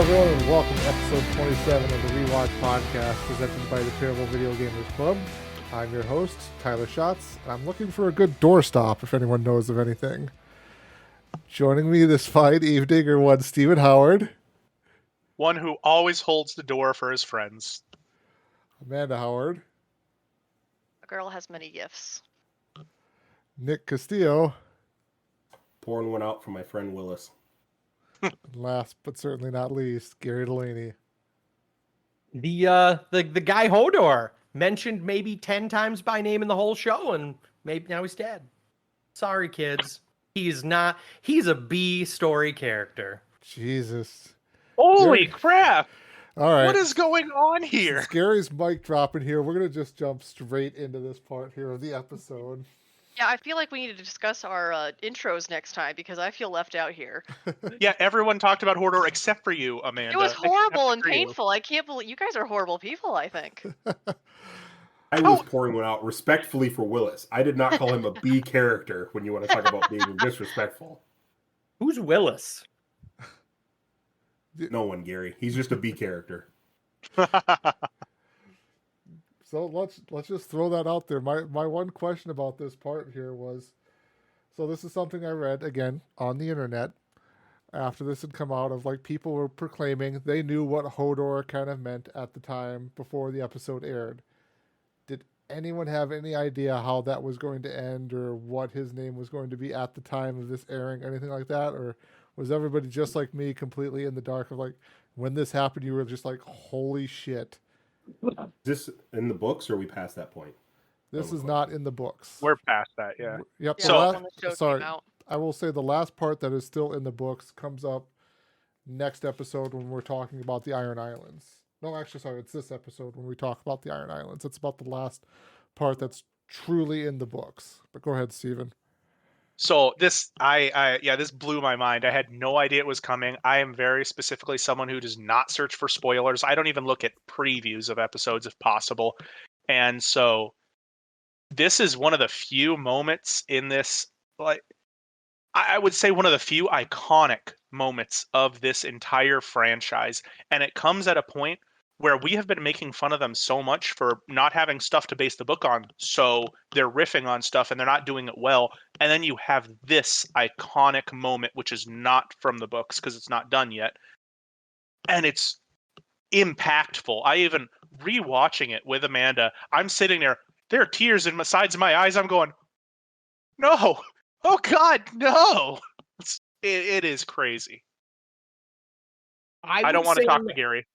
everyone, and welcome to episode 27 of the Rewatch podcast presented by the Terrible Video Gamers Club. I'm your host, Tyler Schatz, and I'm looking for a good doorstop if anyone knows of anything. Joining me this fine evening are one Stephen Howard, one who always holds the door for his friends, Amanda Howard, A girl has many gifts. Nick Castillo, pouring one out for my friend Willis. and last but certainly not least, Gary Delaney. The guy Hodor mentioned maybe 10 times by name in the whole show, and maybe now he's dead. Sorry, kids. He's a B story character. Jesus. Holy crap! All right. What is going on here? Since Gary's mic dropping here, we're going to just jump straight into this part here of the episode. Yeah, I feel like we need to discuss our intros next time because I feel left out here. Yeah, everyone talked about Hodor except for you, Amanda. It was horrible and Except for you. painful. I can't believe you guys are horrible people, I think. I was pouring one out respectfully for Willis. I did not call him a B character when you want to talk about being disrespectful. Who's Willis? No one, Gary. He's just a B character. So let's just throw that out there. My one question about this part here was, so this is something I read again on the internet after this had come out, of like people were proclaiming they knew what Hodor kind of meant at the time before the episode aired. Did anyone have any idea how that was going to end or what his name was going to be at the time of this airing, anything like that? Or was everybody just like me, completely in the dark of like, when this happened, you were just like, holy shit? Is this in the books or are we past that point? This is not in the books. We're past that, yeah. Yep. Yeah, So- when the show sorry, came out. I will say the last part that is still in the books comes up next episode when we're talking about the Iron Islands. No, actually, sorry, it's this episode when we talk about the Iron Islands. It's about the last part that's truly in the books. But go ahead, Steven. So this this blew my mind. I had no idea it was coming. I am very specifically someone who does not search for spoilers. I don't even look at previews of episodes if possible. And so this is one of the few moments in this, like, I would say one of the few iconic moments of this entire franchise. And it comes at a point where we have been making fun of them so much for not having stuff to base the book on. So they're riffing on stuff and they're not doing it well. And then you have this iconic moment, which is not from the books because it's not done yet. And it's impactful. I even rewatching it with Amanda, I'm sitting there are tears in the sides of my eyes. I'm going, no, oh God, no. It is crazy. I don't want to talk to Gary.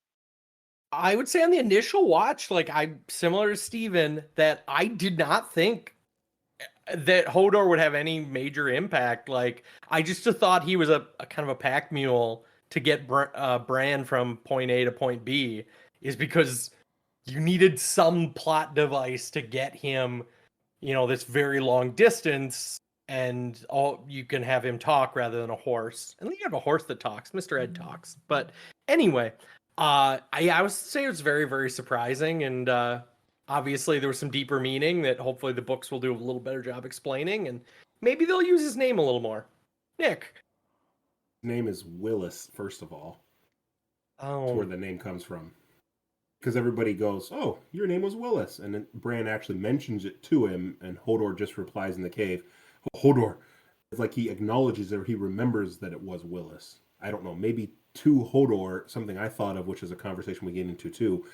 I would say on the initial watch, like, I'm similar to Steven, that I did not think that Hodor would have any major impact. Like, I just thought he was a kind of a pack mule to get Bran from point A to point B, is because you needed some plot device to get him, this very long distance, and you can have him talk rather than a horse. And then you have a horse that talks. Mr. Ed talks. But anyway, I would say it was very, very surprising, and obviously there was some deeper meaning that hopefully the books will do a little better job explaining, and maybe they'll use his name a little more. Nick. His name is Willis, first of all. Oh. That's where the name comes from. Because everybody goes, oh, your name was Willis. And then Bran actually mentions it to him, and Hodor just replies in the cave, Hodor. It's like he acknowledges or he remembers that it was Willis. I don't know, maybe to Hodor, something I thought of, which is a conversation we get into too,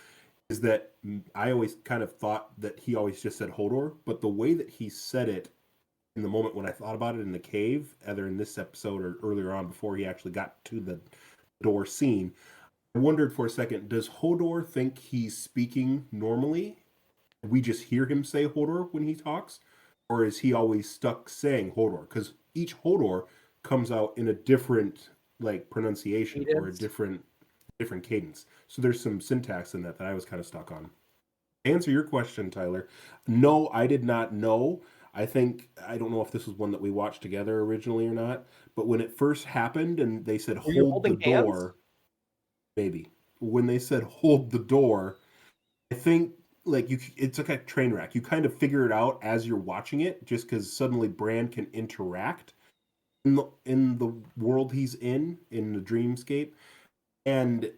is that I always kind of thought that he always just said Hodor, but the way that he said it in the moment when I thought about it in the cave, either in this episode or earlier on before he actually got to the door scene, I wondered for a second, does Hodor think he's speaking normally? We just hear him say Hodor when he talks? Or is he always stuck saying Hodor? Because each Hodor comes out in a different pronunciation or a different cadence. So there's some syntax in that I was kind of stuck on. To answer your question, Tyler, no, I did not know. I don't know if this was one that we watched together originally or not, but when it first happened and they said hold the door, maybe. When they said hold the door, I think it's like a train wreck. You kind of figure it out as you're watching it, just because suddenly Bran can interact in the world he's in the dreamscape. And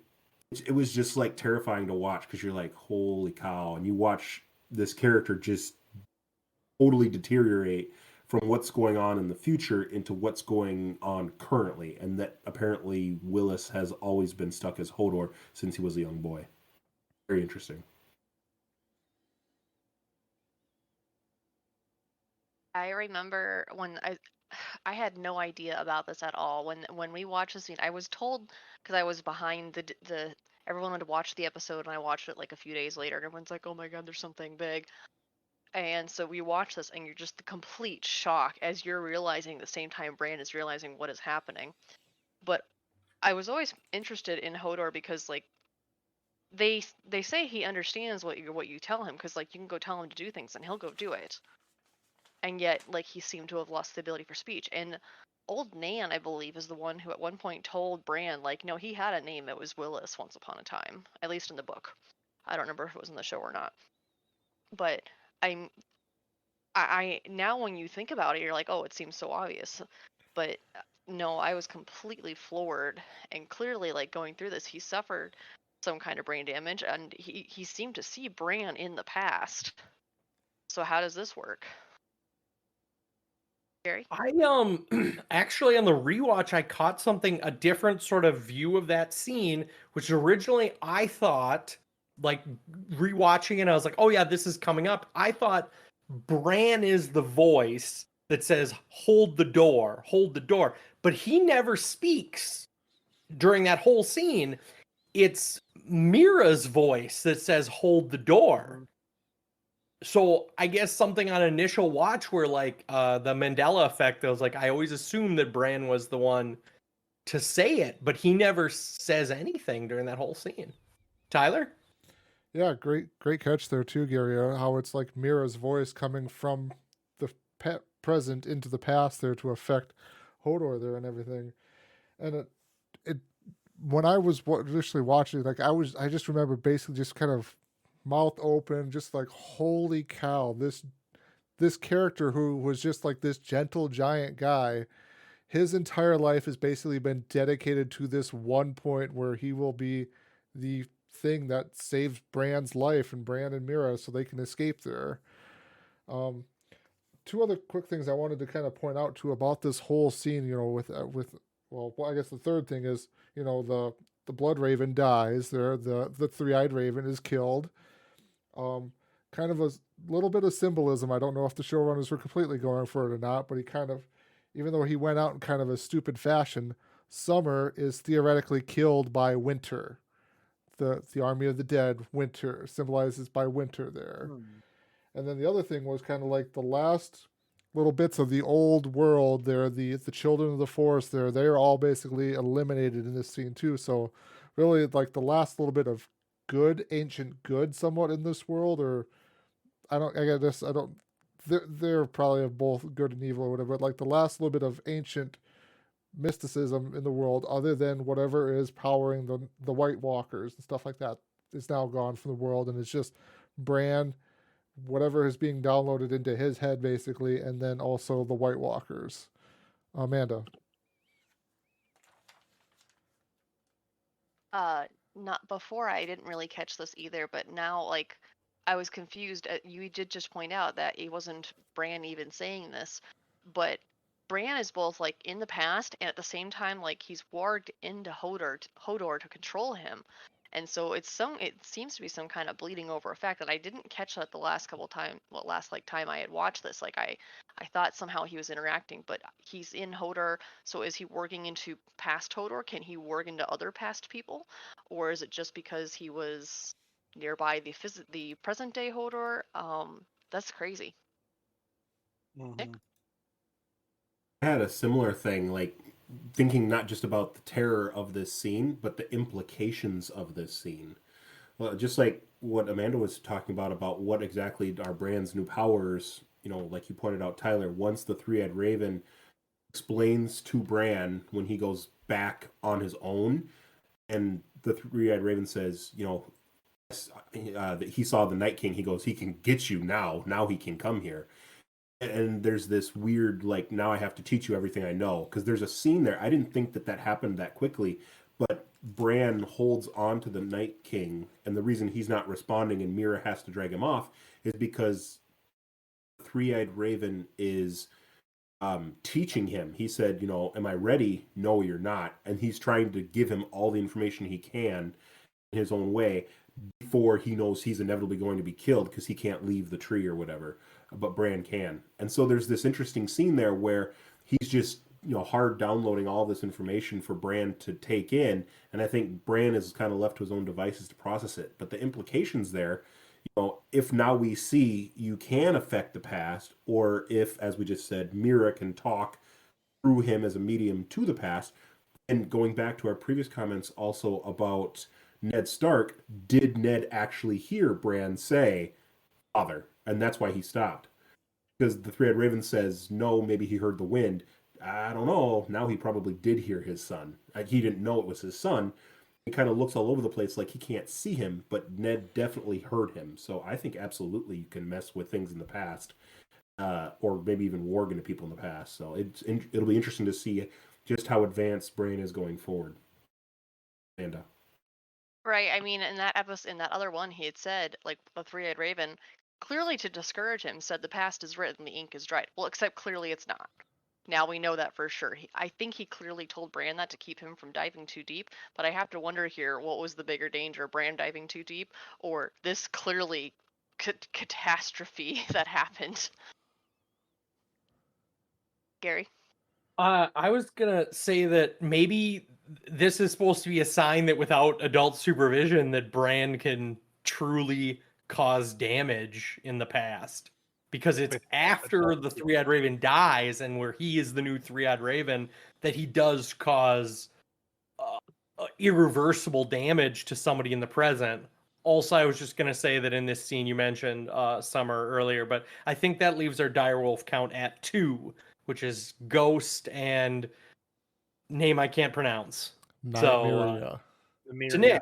it was just like terrifying to watch because you're like, holy cow. And you watch this character just totally deteriorate from what's going on in the future into what's going on currently. And that apparently Willis has always been stuck as Hodor since he was a young boy. Very interesting. I remember when I had no idea about this at all. When we watched the scene, I was told because I was behind the everyone would watch the episode and I watched it like a few days later and everyone's like, "Oh my god, there's something big." And so we watch this and you're just the complete shock as you're realizing the same time Bran is realizing what is happening. But I was always interested in Hodor because like they say he understands what you tell him because like you can go tell him to do things and he'll go do it. And yet like he seemed to have lost the ability for speech. And old Nan, I believe, is the one who at one point told Bran like no, he had a name. It was Willis once upon a time, at least in the book. I don't remember if it was in the show or not. But I'm I now when you think about it, you're like, oh, it seems so obvious. But no, I was completely floored. And clearly, like going through this, he suffered some kind of brain damage, and he seemed to see Bran in the past. So how does this work, Gary? I actually on the rewatch I caught a different sort of view of that scene, which originally I thought like rewatching it, I was like, oh yeah, this is coming up. I thought Bran is the voice that says hold the door, hold the door, but he never speaks during that whole scene. It's Mira's voice that says hold the door. So I guess something on initial watch where like the Mandela effect, I was like, I always assumed that Bran was the one to say it, but he never says anything during that whole scene. Tyler? Yeah, great catch there too, Gary. How it's like Mira's voice coming from the present into the past there to affect Hodor there and everything. And it when I was initially watching, like I just remember basically just kind of mouth open, just like holy cow, this character who was just like this gentle giant guy, his entire life has basically been dedicated to this one point where he will be the thing that saves Bran's life and Bran and Mira so they can escape there. Two other quick things I wanted to kind of point out too about this whole scene, with well, I guess the third thing is, the Blood Raven dies there, the Three-Eyed Raven is killed. Kind of a little bit of symbolism. I don't know if the showrunners were completely going for it or not, but he kind of, even though he went out in kind of a stupid fashion, Summer is theoretically killed by Winter. The army of the dead, Winter, symbolizes by Winter there. And then the other thing was kind of like the last little bits of the old world there, the children of the forest there, they're all basically eliminated in this scene too. So really like the last little bit of good, ancient good somewhat in this world, or they're probably of both good and evil or whatever, but like the last little bit of ancient mysticism in the world, other than whatever is powering the White Walkers and stuff like that, is now gone from the world, and it's just Bran, whatever is being downloaded into his head basically, and then also the White Walkers. Amanda. Not before, I didn't really catch this either, but now like I was confused. You did just point out that it wasn't Bran even saying this, but Bran is both like in the past and at the same time like he's warged into Hodor to control him. And so it seems to be some kind of bleeding over effect that I didn't catch that the last time I had watched this. Like I thought somehow he was interacting, but he's in Hodor. So is he warging into past Hodor? Can he warg into other past people, or is it just because he was nearby the present day Hodor? That's crazy. Nick? I had a similar thing, like thinking not just about the terror of this scene, but the implications of this scene. Well, just like what Amanda was talking about what exactly are Bran's new powers, like you pointed out, Tyler, once the Three-Eyed Raven explains to Bran when he goes back on his own, and the Three-Eyed Raven says, that he saw the Night King, he goes, he can get you now he can come here. And there's this weird, like, now I have to teach you everything I know. Because there's a scene there, I didn't think that happened that quickly, but Bran holds on to the Night King, and the reason he's not responding and Mira has to drag him off is because Three-Eyed Raven is teaching him. He said, am I ready? No, you're not. And he's trying to give him all the information he can in his own way before he knows he's inevitably going to be killed because he can't leave the tree or whatever. But Bran can. And so there's this interesting scene there where he's just hard downloading all this information for Bran to take in, and I think Bran is kind of left to his own devices to process it. But the implications there, if now we see you can affect the past, or if, as we just said, Mira can talk through him as a medium to the past, and going back to our previous comments also about Ned Stark, did Ned actually hear Bran say, "Father," and that's why he stopped? Because the Three-Eyed Raven says, no, maybe he heard the wind. I don't know. Now he probably did hear his son. He didn't know it was his son. He kind of looks all over the place like he can't see him, but Ned definitely heard him. So I think absolutely you can mess with things in the past, or maybe even warg into people in the past. So it'll be interesting to see just how advanced Bran is going forward. Amanda. Right. I mean, in that episode, in that other one, he had said, like, the Three-Eyed Raven, clearly to discourage him, said the past is written, the ink is dried. Well, except clearly it's not. Now we know that for sure. I think he clearly told Bran that to keep him from diving too deep, but I have to wonder here, what was the bigger danger, Bran diving too deep, or this clearly catastrophe that happened? Gary? I was gonna say that maybe this is supposed to be a sign that without adult supervision, that Bran can truly cause damage in the past. Because it's after the Three-Eyed Raven dies and where he is the new Three-Eyed Raven that he does cause irreversible damage to somebody in the present. Also, I was just going to say that in this scene you mentioned Summer earlier, but I think that leaves our direwolf count at 2, which is Ghost and name I can't pronounce. Nymeria. To Nick.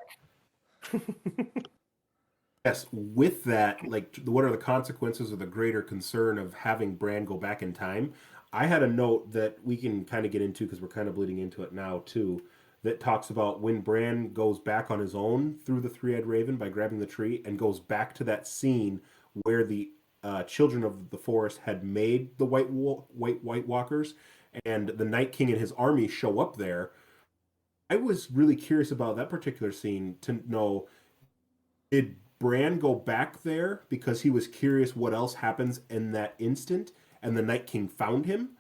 Yes, with that, what are the consequences or the greater concern of having Bran go back in time? I had a note that we can kind of get into because we're kind of bleeding into it now too, that talks about when Bran goes back on his own through the Three-Eyed Raven by grabbing the tree and goes back to that scene where the children of the forest had made the White Walkers, and the Night King and his army show up there. I was really curious about that particular scene to know, did Bran go back there because he was curious what else happens in that instant and the Night King found him?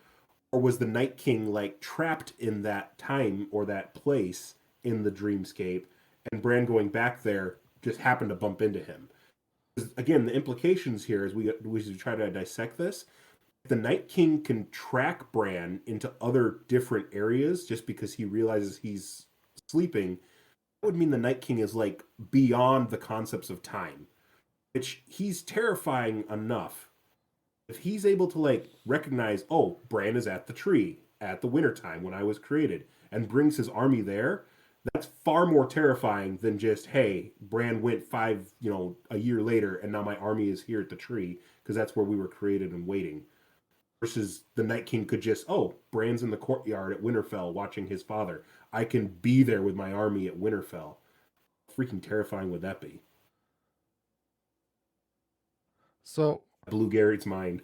Or was the Night King trapped in that time or that place in the dreamscape, and Bran going back there just happened to bump into him? Again, the implications here as we should try to dissect this. If the Night King can track Bran into other different areas just because he realizes he's sleeping, that would mean the Night King is beyond the concepts of time, which he's terrifying enough. If he's able to recognize, oh, Bran is at the tree at the wintertime when I was created, and brings his army there, that's far more terrifying than just, hey, Bran went a year later and now my army is here at the tree because that's where we were created and waiting. Versus the Night King could just, oh, Bran's in the courtyard at Winterfell watching his father. I can be there with my army at Winterfell. How freaking terrifying would that be? So blew Garrett's mind.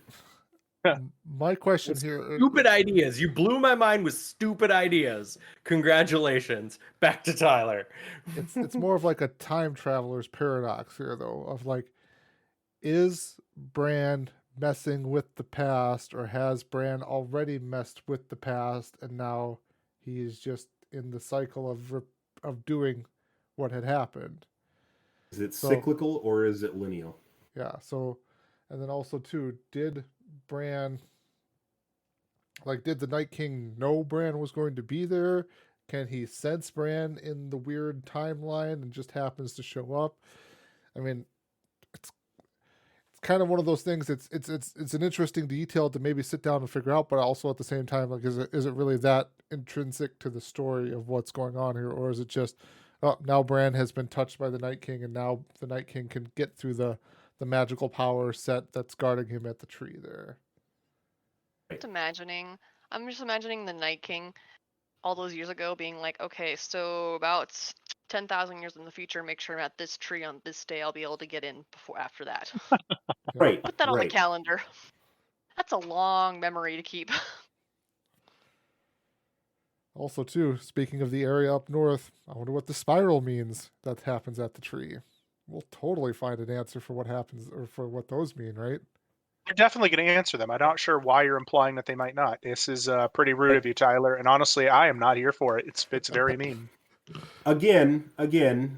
My question here... Stupid ideas. You blew my mind with stupid ideas. Congratulations. Back to Tyler. It's more of a time traveler's paradox here, though, of is Bran messing with the past, or has Bran already messed with the past and now he's just in the cycle of doing what had happened? Is it cyclical or is it lineal? Yeah, so, and then also too, did Bran, did the Night King know Bran was going to be there? Can he sense Bran in the weird timeline and just happens to show up? I mean, it's kind of one of those things. It's an interesting detail to maybe sit down and figure out, but also at the same time, is it really that intrinsic to the story of what's going on here, or is it just, oh, now Bran has been touched by the Night King, and now the Night King can get through the magical power set that's guarding him at the tree there? I'm just imagining the Night King all those years ago being like, okay, so about 10,000 years in the future, make sure I'm at this tree on this day. I'll be able to get in before after that. Right. Put that on the right. calendar. That's a long memory to keep. Also, too, speaking of the area up north, I wonder what the spiral means that happens at the tree. We'll totally find an answer for what happens or for what those mean, right? You're definitely going to answer them. I'm not sure why you're implying that they might not. This is pretty rude of you, Tyler. And honestly, I am not here for it. It's very mean. Again,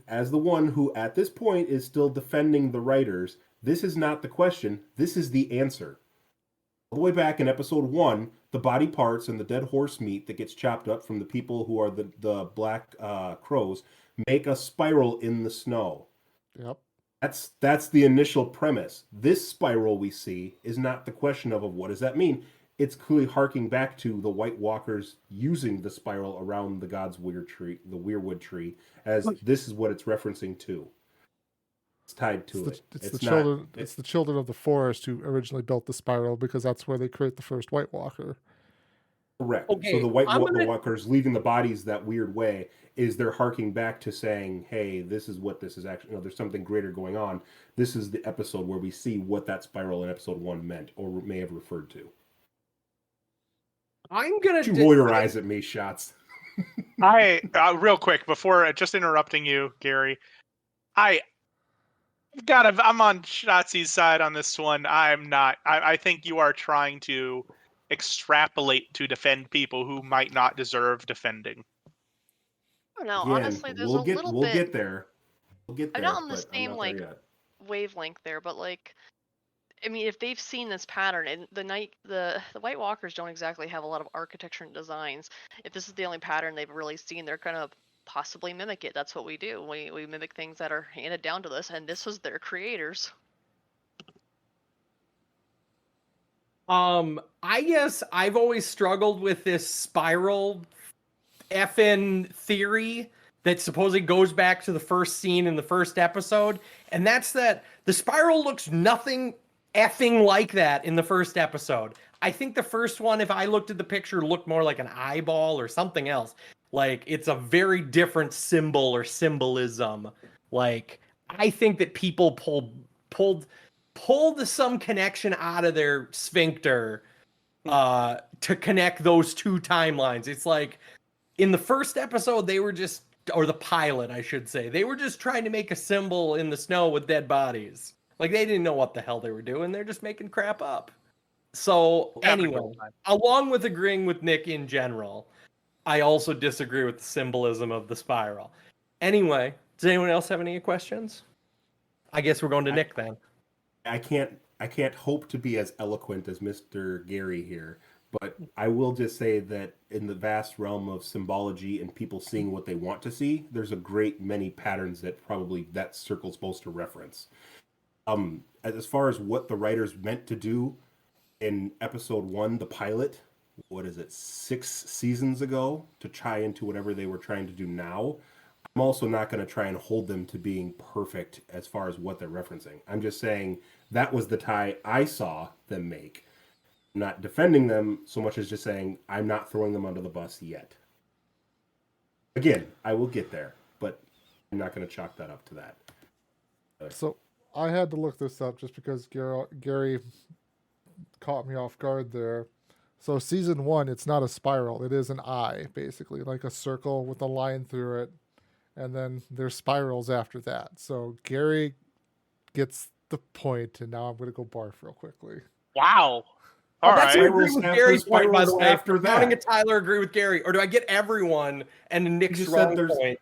as the one who at this point is still defending the writers, this is not the question. This is the answer. All the way back in episode 1, the body parts and the dead horse meat that gets chopped up from the people who are the black crows make a spiral in the snow. Yep. That's the initial premise. This spiral we see is not the question of what does that mean. It's clearly harking back to the White Walkers using the spiral around the God's weird tree, the weirwood tree, as this is what it's referencing to. It's tied to it. It's the children of the forest who originally built the spiral because that's where they create the first White Walker. Correct. Okay, So the White Walkers leaving the bodies that weird way is they're harking back to saying, hey, this is what this is actually, there's something greater going on. This is the episode where we see what that spiral in episode 1 meant or may have referred to. I'm going to... You roll your eyes at me, Shots. I real quick before just interrupting you, Gary. I'm on Shotzi's side on this one. I'm not. I think you are trying to extrapolate to defend people who might not deserve defending. I don't know. Again, honestly, there's we'll a little we'll bit. get there. We'll get there. I'm not on the but I'm same not there yet. wavelength there, but I mean, if they've seen this pattern, and the White Walkers don't exactly have a lot of architecture and designs. If this is the only pattern they've really seen, they're gonna possibly mimic it. That's what we do. We mimic things that are handed down to us, and this was their creators. I guess I've always struggled with this spiral effing theory that supposedly goes back to the first scene in the first episode, and that's that the spiral looks nothing effing like that in the first episode. I think the first one, if I looked at the picture, looked more like an eyeball or something else. Like, it's a very different symbol or symbolism. Like, I think that people pulled some connection out of their sphincter to connect those two timelines. It's like, in the first episode, they were just, or the pilot, I should say, they were just trying to make a symbol in the snow with dead bodies. Like, they didn't know what the hell they were doing. They're just making crap up. So, anyway, along with agreeing with Nick in general, I also disagree with the symbolism of the spiral. Anyway, does anyone else have any questions? I guess we're going to Nick then. I can't hope to be as eloquent as Mr. Gary here, but I will just say that in the vast realm of symbology and people seeing what they want to see, there's a great many patterns that probably that circle's supposed to reference. As far as what the writers meant to do in episode 1, the pilot, what is it, 6 seasons ago, to tie into whatever they were trying to do now, I'm also not going to try and hold them to being perfect as far as what they're referencing. I'm just saying that was the tie I saw them make. I'm not defending them so much as just saying I'm not throwing them under the bus yet. Again, I will get there, but I'm not going to chalk that up to that. So I had to look this up just because Gary caught me off guard there. So season 1, it's not a spiral. It is an eye, basically, like a circle with a line through it. And then there's spirals after that. So Gary gets the point, and now I'm going to go barf real quickly. Wow. All That's right. agree with Gary's point, by the way. After that. Counting a Tyler agree with Gary, or do I get everyone and Nick's wrong point?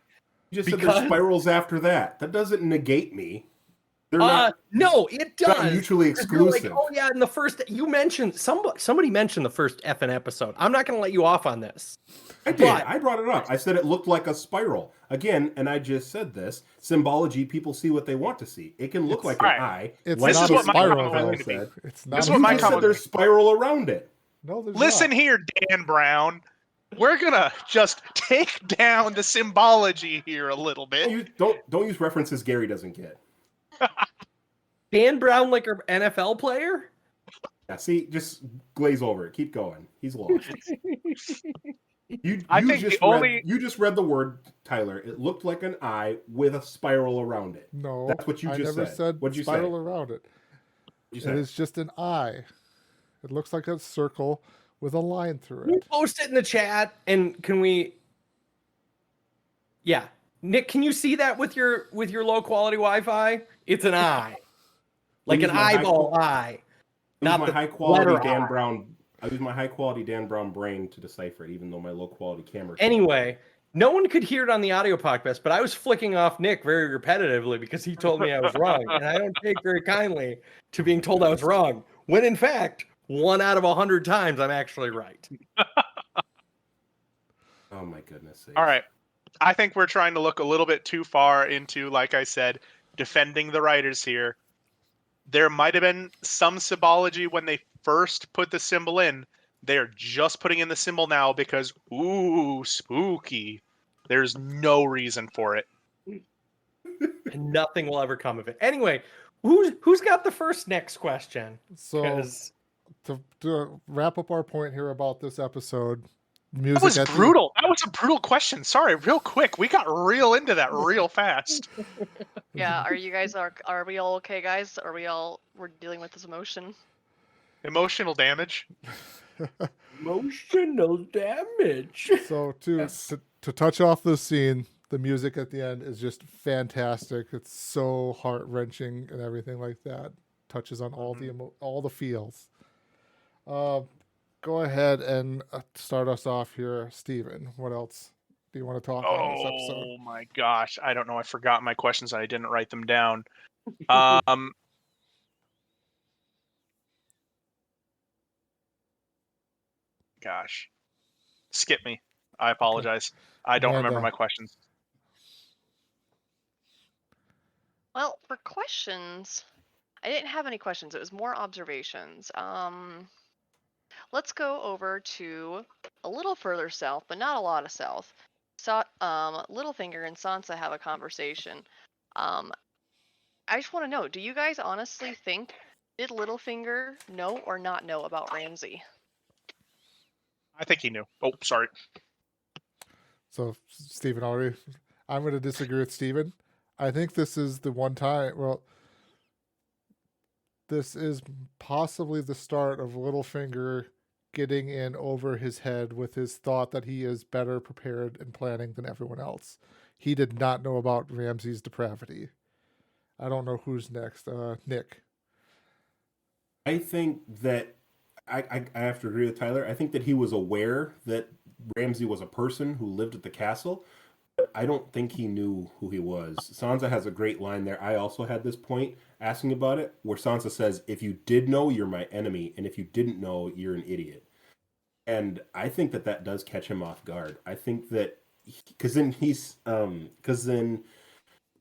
You just said there's spirals after that. That doesn't negate me. They're not. No, it does. Not mutually exclusive. Like, oh yeah, in the first, you mentioned somebody mentioned the first effing episode. I'm not going to let you off on this. I did. I brought it up. I said it looked like a spiral again, and I just said this symbology. People see what they want to see. It can look like an eye. It's this not is a what my spiral. comment was Though. going to be. It's not. This is a what my You just comment said there's spiral around it. No, there's Listen not. here, Dan Brown. We're gonna just take down the symbology here a little bit. Don't use references Gary doesn't get. Dan Brown, like an NFL player? Yeah, see, just glaze over it. Keep going. He's lost. I think the only you just read the word, Tyler. It looked like an eye with a spiral around it. No, That's what you I just never said. said What'd you spiral say? around it. You It said is just an eye. It looks like a circle with a line through Can you it. post it in the chat, and can we? Yeah, Nick, can you see that with your low quality Wi-Fi? It's an eye, like an use my high eyeball qual- eye, I use not my the high quality letter Dan I. Brown. I use my high quality Dan Brown brain to decipher it, even though my low quality camera. can't. Anyway, no one could hear it on the audio podcast, but I was flicking off Nick very repetitively because he told me I was wrong, and I don't take very kindly to being told I was wrong, when in fact, 1 out of 100 times I'm actually right. Oh my goodness sakes. All right. I think we're trying to look a little bit too far into, like I said, defending the writers here. There might have been some symbology when they first put the symbol in. They're just putting in the symbol now because, ooh, spooky. There's no reason for it. And nothing will ever come of it. Anyway, who's got the first next question? So 'Cause to wrap up our point here about this episode, That music was at the brutal. That was a brutal question. Sorry, real quick. We got real into that real fast. Yeah, are you guys are we all okay, guys? We're dealing with this emotion? Emotional damage. emotional damage. So to touch off this scene, the music at the end is just fantastic. It's so heart wrenching and everything like that. Touches on all all the feels. Go ahead and start us off here, Steven. What else do you want to talk on this episode? Oh my gosh. I don't know. I forgot my questions. I didn't write them down. Gosh. Skip me. I apologize. I don't remember my questions. Well, for questions, I didn't have any questions. It was more observations. Let's go over to a little further south, but not a lot of south. So, Littlefinger and Sansa have a conversation. I just want to know, do you guys honestly think, did Littlefinger know or not know about Ramsay? I think he knew. Oh, sorry. So, Steven already, I'm going to disagree with Steven. I think this is the one time, well, this is possibly the start of Littlefinger getting in over his head with his thought that he is better prepared and planning than everyone else. He did not know about Ramsay's depravity. I don't know who's next. Nick. I think that I have to agree with Tyler. I think that he was aware that Ramsay was a person who lived at the castle. But I don't think he knew who he was. Sansa has a great line there. I also had this point asking about it, where Sansa says, "If you did know, you're my enemy, and if you didn't know, you're an idiot." And I think that that does catch him off guard. I think that because then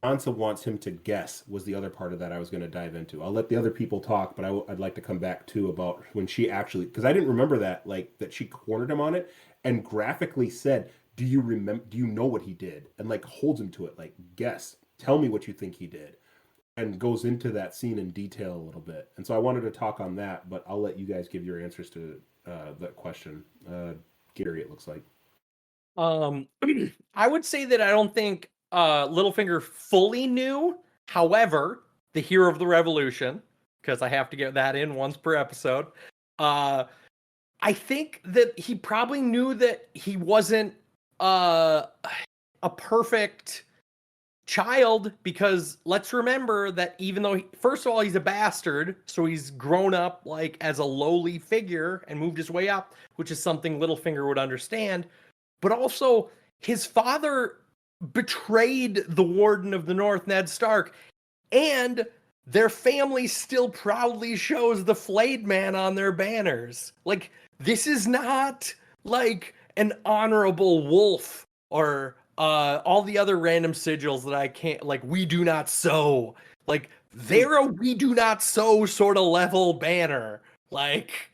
Sansa wants him to guess was the other part of that I was going to dive into. I'll let the other people talk, but I'd like to come back too about when she actually, because I didn't remember that, like that she cornered him on it and graphically said, "Do you remember? Do you know what he did?" And like holds him to it, like, "Guess, tell me what you think he did," and goes into that scene in detail a little bit. And so I wanted to talk on that, but I'll let you guys give your answers to that question. Gary, it looks like. I would say that I don't think Littlefinger fully knew. However, the hero of the revolution, because I have to get that in once per episode, I think that he probably knew that he wasn't a perfect child, because let's remember that even though first of all he's a bastard, so he's grown up like as a lowly figure and moved his way up, which is something Littlefinger would understand, but also his father betrayed the Warden of the North, Ned Stark, and their family still proudly shows the flayed man on their banners. Like, this is not like an honorable wolf or all the other random sigils that I can't, like, we do not sow. Like, they're a we do not sow sort of level banner. Like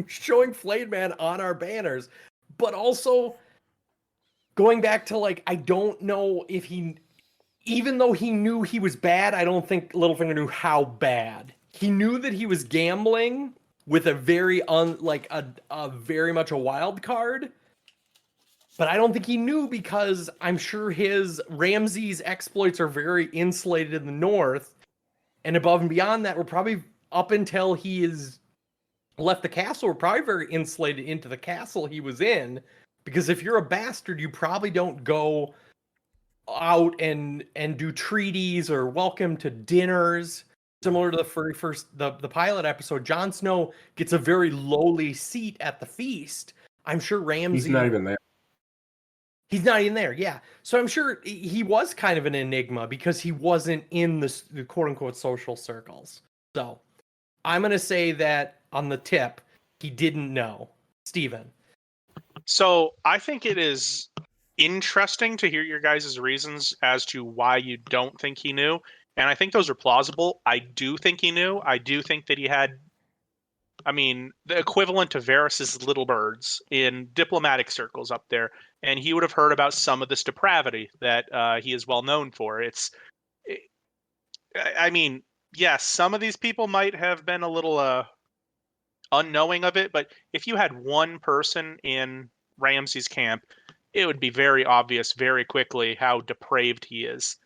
showing flayed man on our banners. But also going back to, like, I don't know if he, even though he knew he was bad, I don't think Littlefinger knew how bad. He knew that he was gambling with a very a very much a wild card. But I don't think he knew, because I'm sure his Ramsay's exploits are very insulated in the north, and above and beyond that, we're probably up until he is left the castle, we're probably very insulated into the castle he was in. Because if you're a bastard, you probably don't go out and do treaties or welcome to dinners. Similar to the pilot episode, Jon Snow gets a very lowly seat at the feast. I'm sure Ramsay. He's not even there. He's not even there, yeah. So I'm sure he was kind of an enigma because he wasn't in the quote unquote social circles. So I'm gonna say that on the tip, he didn't know. Steven. So I think it is interesting to hear your guys' reasons as to why you don't think he knew. And I think those are plausible. I do think he knew. I do think that he had, I mean, the equivalent to Varys's little birds in diplomatic circles up there. And he would have heard about some of this depravity that he is well known for. I mean, yes, some of these people might have been a little unknowing of it, but if you had one person in Ramsay's camp, it would be very obvious very quickly how depraved he is.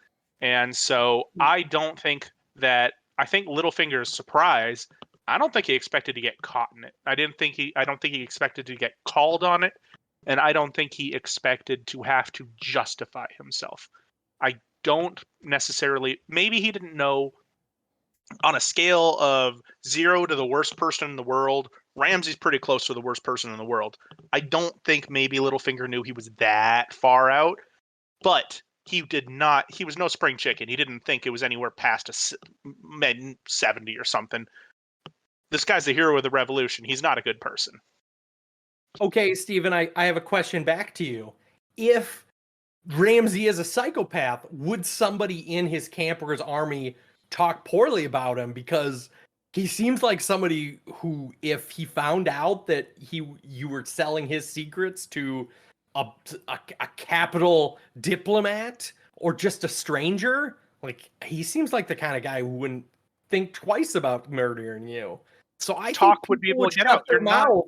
And so I don't think that, I think Littlefinger's surprise, I don't think he expected to get caught in it. I don't think he expected to get called on it, and I don't think he expected to have to justify himself. I don't necessarily, maybe he didn't know on a scale of 0 to the worst person in the world, Ramsay's pretty close to the worst person in the world. I don't think maybe Littlefinger knew he was that far out, but he was no spring chicken. He didn't think it was anywhere past a 70 or something. This guy's the hero of the revolution. He's not a good person. Okay, Steven, I have a question back to you. If Ramsay is a psychopath, would somebody in his camp or his army talk poorly about him? Because he seems like somebody who, if he found out that you were selling his secrets to a capital diplomat or just a stranger, like, he seems like the kind of guy who wouldn't think twice about murdering you. So I Talk think would be able to shut get out. their They're not. mouth.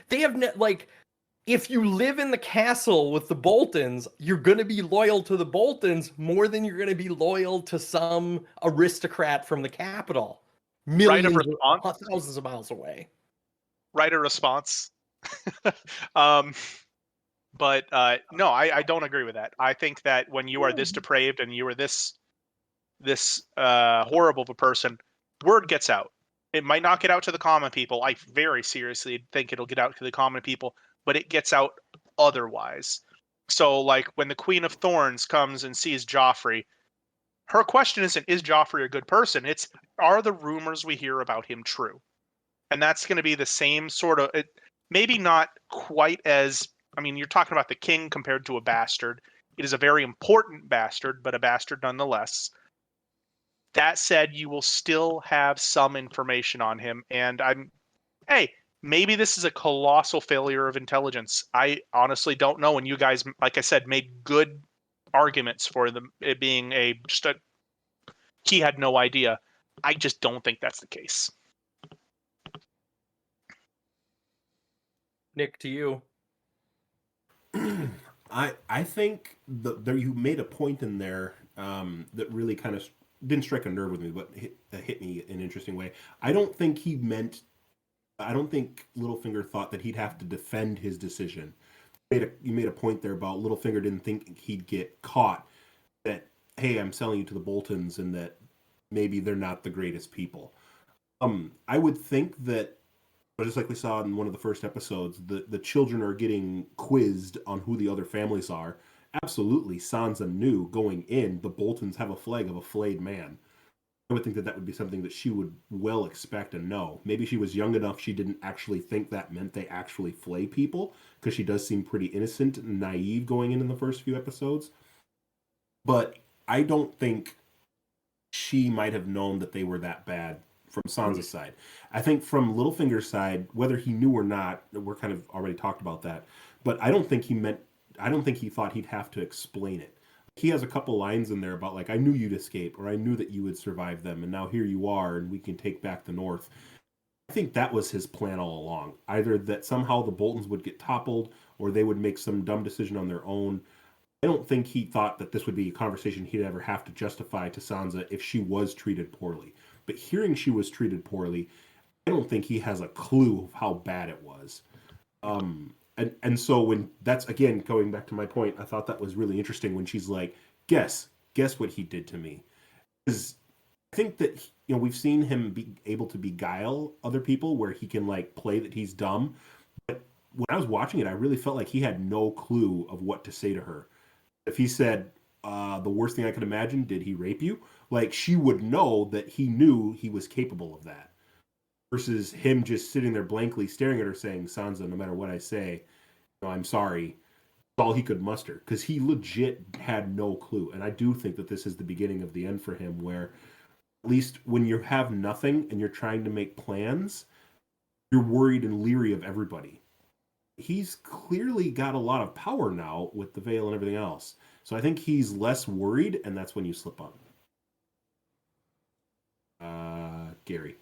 They have like, if you live in the castle with the Boltons, you're going to be loyal to the Boltons more than you're going to be loyal to some aristocrat from the capital, millions, thousands of miles away. Write a response. But no, I don't agree with that. I think that when you are this depraved and you are this horrible of a person, word gets out. It might not get out to the common people. I very seriously think it'll get out to the common people, but it gets out otherwise. So, like, when the Queen of Thorns comes and sees Joffrey, her question isn't, is Joffrey a good person? It's, are the rumors we hear about him true? And that's going to be the same sort of, maybe not quite as, I mean, you're talking about the king compared to a bastard. It is a very important bastard, but a bastard nonetheless. That said, you will still have some information on him. And hey, maybe this is a colossal failure of intelligence. I honestly don't know. And you guys, like I said, made good arguments for it being he had no idea. I just don't think that's the case. Nick, to you. I think there you made a point in there that really kind of didn't strike a nerve with me, but hit me in an interesting way. I don't think Littlefinger thought that he'd have to defend his decision. You made a point there about Littlefinger didn't think he'd get caught, that, hey, I'm selling you to the Boltons and that maybe they're not the greatest people. I would think that, just like we saw in one of the first episodes, the children are getting quizzed on who the other families are. Absolutely, Sansa knew going in the Boltons have a flag of a flayed man. I would think that would be something that she would well expect and know. Maybe she was young enough she didn't actually think that meant they actually flay people, because she does seem pretty innocent and naive going in the first few episodes. But I don't think she might have known that they were that bad from Sansa's side. I think from Littlefinger's side, whether he knew or not, we're kind of already talked about that, but I don't think he thought he'd have to explain it. He has a couple lines in there about, like, I knew you'd escape, or I knew that you would survive them, and now here you are, and we can take back the North. I think that was his plan all along. Either that somehow the Boltons would get toppled or they would make some dumb decision on their own. I don't think he thought that this would be a conversation he'd ever have to justify to Sansa if she was treated poorly. But hearing she was treated poorly, I don't think he has a clue of how bad it was. And so when that's again going back to my point, I thought that was really interesting when she's like, guess what he did to me. Because I think that we've seen him be able to beguile other people where he can like play that he's dumb. But when I was watching it, I really felt like he had no clue of what to say to her. If he said, the worst thing I could imagine, did he rape you? Like, she would know that he knew he was capable of that. Versus him just sitting there blankly staring at her saying, Sansa, no matter what I say, I'm sorry. All he could muster. Because he legit had no clue. And I do think that this is the beginning of the end for him, where at least when you have nothing and you're trying to make plans, you're worried and leery of everybody. He's clearly got a lot of power now with the veil and everything else. So I think he's less worried, and that's when you slip up. Gary.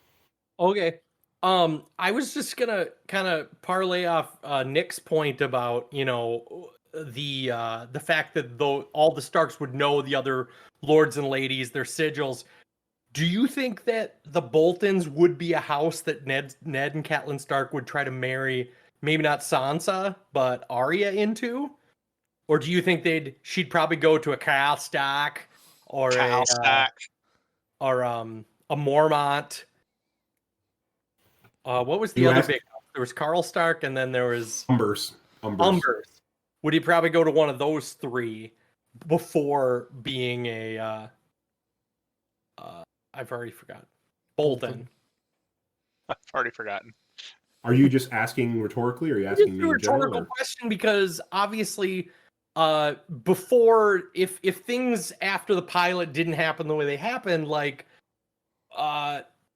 Okay. I was just gonna kind of parlay off Nick's point about the fact that though all the Starks would know the other lords and ladies, their sigils. Do you think that the Boltons would be a house that Ned and Catelyn Stark would try to marry, maybe not Sansa, but Arya into? Or do you think she'd probably go to a Kyle Stark or Kyle Stark. a Mormont? What was the other big house? There was Carl Stark, and then there was Umbers. Would he probably go to one of those three before being a I've already forgotten. Bolton. I've already forgotten. Are you just asking rhetorically, or are you asking me in general? It's a rhetorical question because obviously, before if things after the pilot didn't happen the way they happened, like,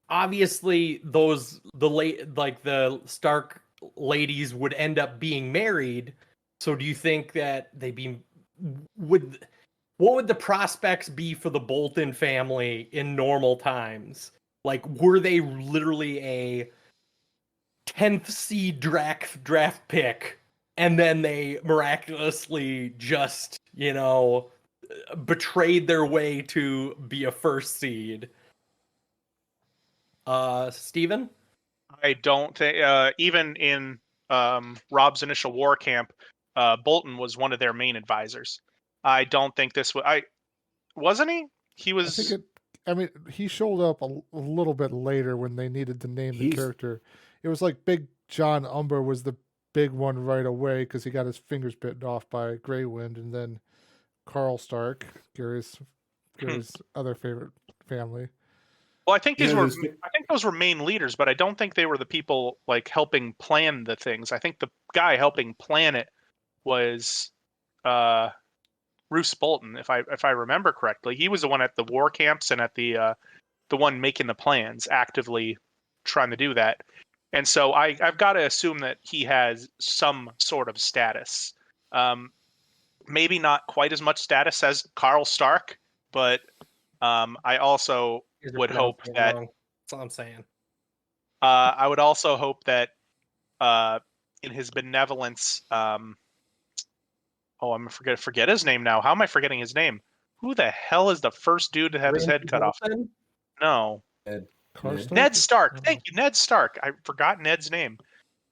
obviously the Stark ladies would end up being married. So do you think that what would the prospects be for the Bolton family in normal times? Like, were they literally a 10th seed draft pick, and then they miraculously just, betrayed their way to be a first seed? Steven? I don't think, even in Rob's initial war camp, Bolton was one of their main advisors. I don't think this was. Wasn't he? He was. He showed up a little bit later when they needed to name the character. It was like Big John Umber was the big one right away because he got his fingers bitten off by Grey Wind, and then Carl Stark, Gary's other favorite family. Well, I think those were main leaders, but I don't think they were the people like helping plan the things. I think the guy helping plan it was Roose Bolton, if I remember correctly. He was the one at the war camps and at the one making the plans, actively trying to do that. And so I've got to assume that he has some sort of status. Maybe not quite as much status as Carl Stark, but I also would hope that. That's all I'm saying. I would also hope that in his benevolence. Oh, I'm forget his name now. How am I forgetting his name? Who the hell is the first dude to have his head cut off? No. Ned Stark. Thank you, Ned Stark. I forgot Ned's name.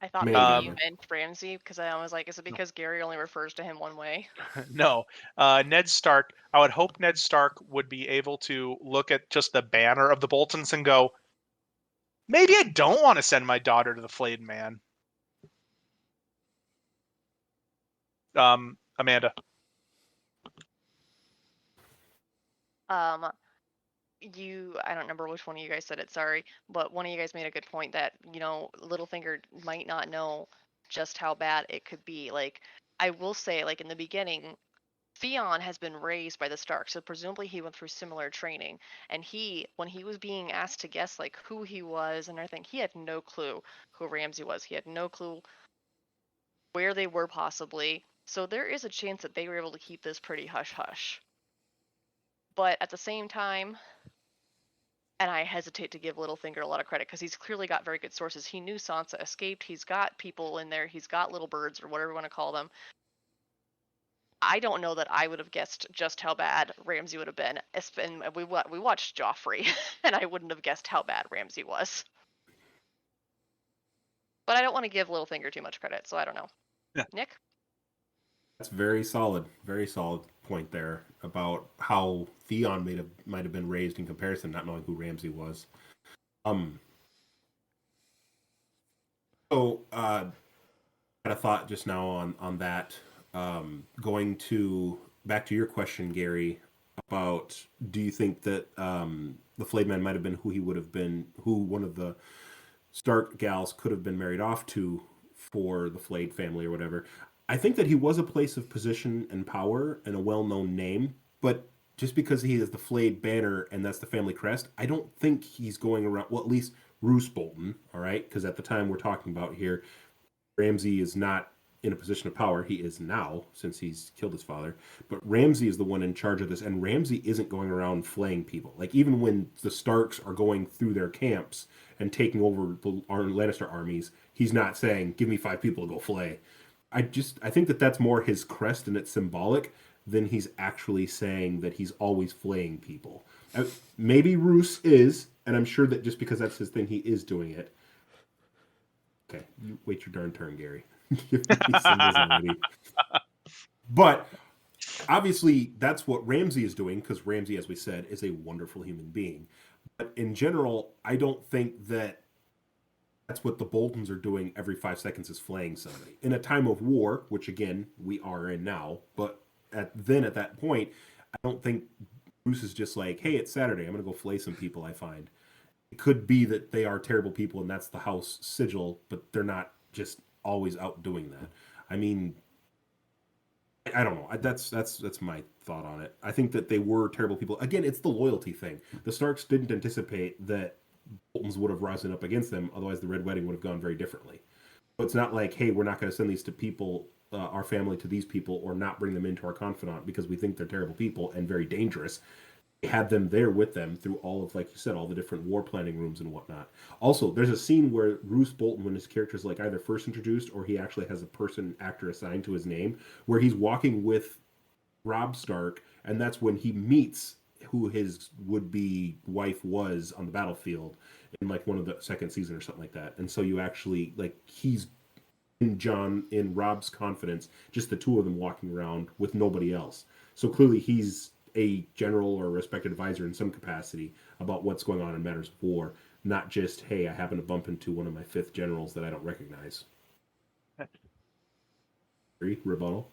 I thought maybe you meant Ramsay, because I was like, is it because Gary only refers to him one way? No. Ned Stark. I would hope Ned Stark would be able to look at just the banner of the Boltons and go, maybe I don't want to send my daughter to the Flayed Man. Amanda. I don't remember which one of you guys said it, sorry, but one of you guys made a good point that, Littlefinger might not know just how bad it could be. Like, I will say, like, in the beginning, Theon has been raised by the Stark, so presumably he went through similar training. And when he was being asked to guess, like, who he was and everything, he had no clue who Ramsay was. He had no clue where they were possibly. So there is a chance that they were able to keep this pretty hush-hush. But at the same time, and I hesitate to give Littlefinger a lot of credit because he's clearly got very good sources. He knew Sansa escaped. He's got people in there. He's got little birds or whatever you want to call them. I don't know that I would have guessed just how bad Ramsay would have been. And we watched Joffrey, and I wouldn't have guessed how bad Ramsay was. But I don't want to give Littlefinger too much credit, so I don't know. Yeah. Nick? That's very solid point there about how Theon might have been raised in comparison, not knowing who Ramsay was. So had a thought just now on that. Going back to your question, Gary, about do you think that the Flayed Man might have been who he would have been, who one of the Stark gals could have been married off to for the Flayed family or whatever? I think that he was a place of position and power and a well-known name, but just because he is the Flayed banner and that's the family crest, I don't think he's going around, well, at least Roose Bolton, all right? Because at the time we're talking about here, Ramsay is not in a position of power. He is now, since he's killed his father. But Ramsay is the one in charge of this, and Ramsay isn't going around flaying people. Like, even when the Starks are going through their camps and taking over the Lannister armies, he's not saying, give me 5 people to go flay. I think that that's more his crest and it's symbolic than he's actually saying that he's always flaying people. Maybe Roose is, and I'm sure that just because that's his thing, he is doing it. Okay, you wait your darn turn, Gary. But obviously, that's what Ramsay is doing, because Ramsay, as we said, is a wonderful human being. But in general, I don't think that that's what the Boltons are doing every 5 seconds, is flaying somebody. In a time of war, which again, we are in now, but at that point, I don't think Bruce is just like, hey, it's Saturday, I'm going to go flay some people I find. It could be that they are terrible people and that's the house sigil, but they're not just always out doing that. I mean, I don't know. That's my thought on it. I think that they were terrible people. Again, it's the loyalty thing. The Starks didn't anticipate that Boltons would have risen up against them, otherwise the Red Wedding would have gone very differently. So it's not like, hey, we're not going to send these to people, our family to these people, or not bring them into our confidant because we think they're terrible people and very dangerous. They had them there with them through all of, like you said, all the different war planning rooms and whatnot. Also, there's a scene where Roose Bolton, when his character is like either first introduced or he actually has a actor assigned to his name, where he's walking with Robb Stark, and that's when he meets who his would-be wife was on the battlefield in like one of the second season or something like that. And so you actually, like, he's in Robb's confidence, just the two of them walking around with nobody else. So clearly he's a general or a respected advisor in some capacity about what's going on in matters of war, not just, hey, I happen to bump into one of my 5th generals that I don't recognize. Rebuttal?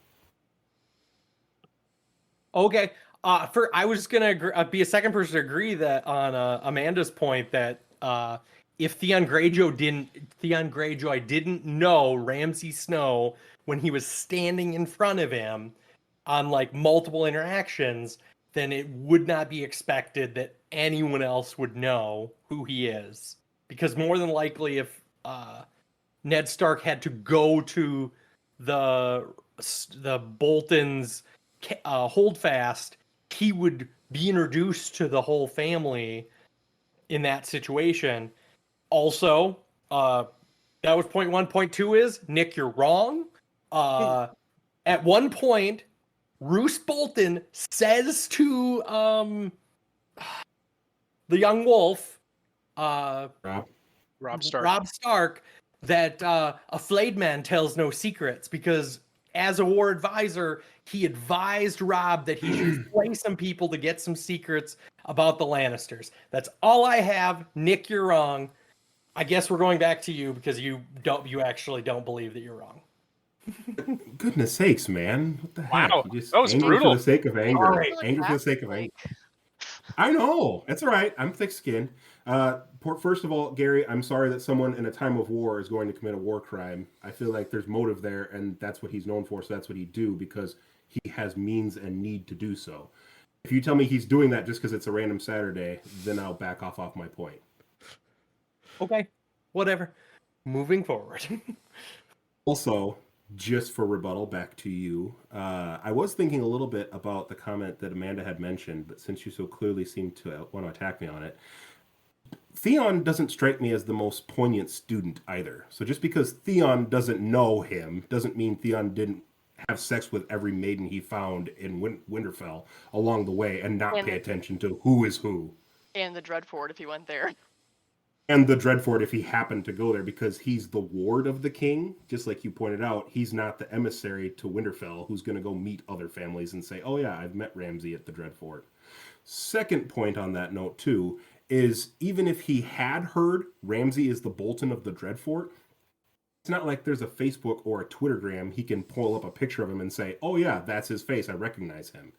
Okay. I was gonna be a second person to agree that on Amanda's point that if Theon Greyjoy didn't know Ramsay Snow when he was standing in front of him on like multiple interactions, then it would not be expected that anyone else would know who he is, because more than likely, if Ned Stark had to go to the Boltons holdfast, he would be introduced to the whole family in that situation. Also, that was point 1. Point 2 is, Nick, you're wrong. At one point, Roose Bolton says to the young wolf, Robb Stark, Robb Stark, that a flayed man tells no secrets, because as a war advisor, he advised Robb that he should flay some people to get some secrets about the Lannisters. That's all I have. Nick, you're wrong. I guess we're going back to you because you actually don't believe that you're wrong. Goodness sakes, man. What the heck? Wow, You just that was anger brutal. for the sake of anger. All right. Anger for the sake of anger. I know. That's all right. I'm thick-skinned. First of all, Gary, I'm sorry that someone in a time of war is going to commit a war crime. I feel like there's motive there, and that's what he's known for, so that's what he'd do, because he has means and need to do so. If you tell me he's doing that just because it's a random Saturday, then I'll back off my point. Okay, whatever. Moving forward. Also, just for rebuttal, back to you. I was thinking a little bit about the comment that Amanda had mentioned, but since you so clearly seem to want to attack me on it, Theon doesn't strike me as the most poignant student either. So just because Theon doesn't know him doesn't mean Theon didn't have sex with every maiden he found in Winterfell along the way and not And pay the- attention to who is who. And the Dreadfort if he went there. And the Dreadfort if he happened to go there, because he's the ward of the king. Just like you pointed out, he's not the emissary to Winterfell who's going to go meet other families and say, oh yeah, I've met Ramsay at the Dreadfort. Second point on that note too is, even if he had heard Ramsay is the Bolton of the Dreadfort, it's not like there's a Facebook or a Twittergram he can pull up a picture of him and say, oh yeah, that's his face, I recognize him.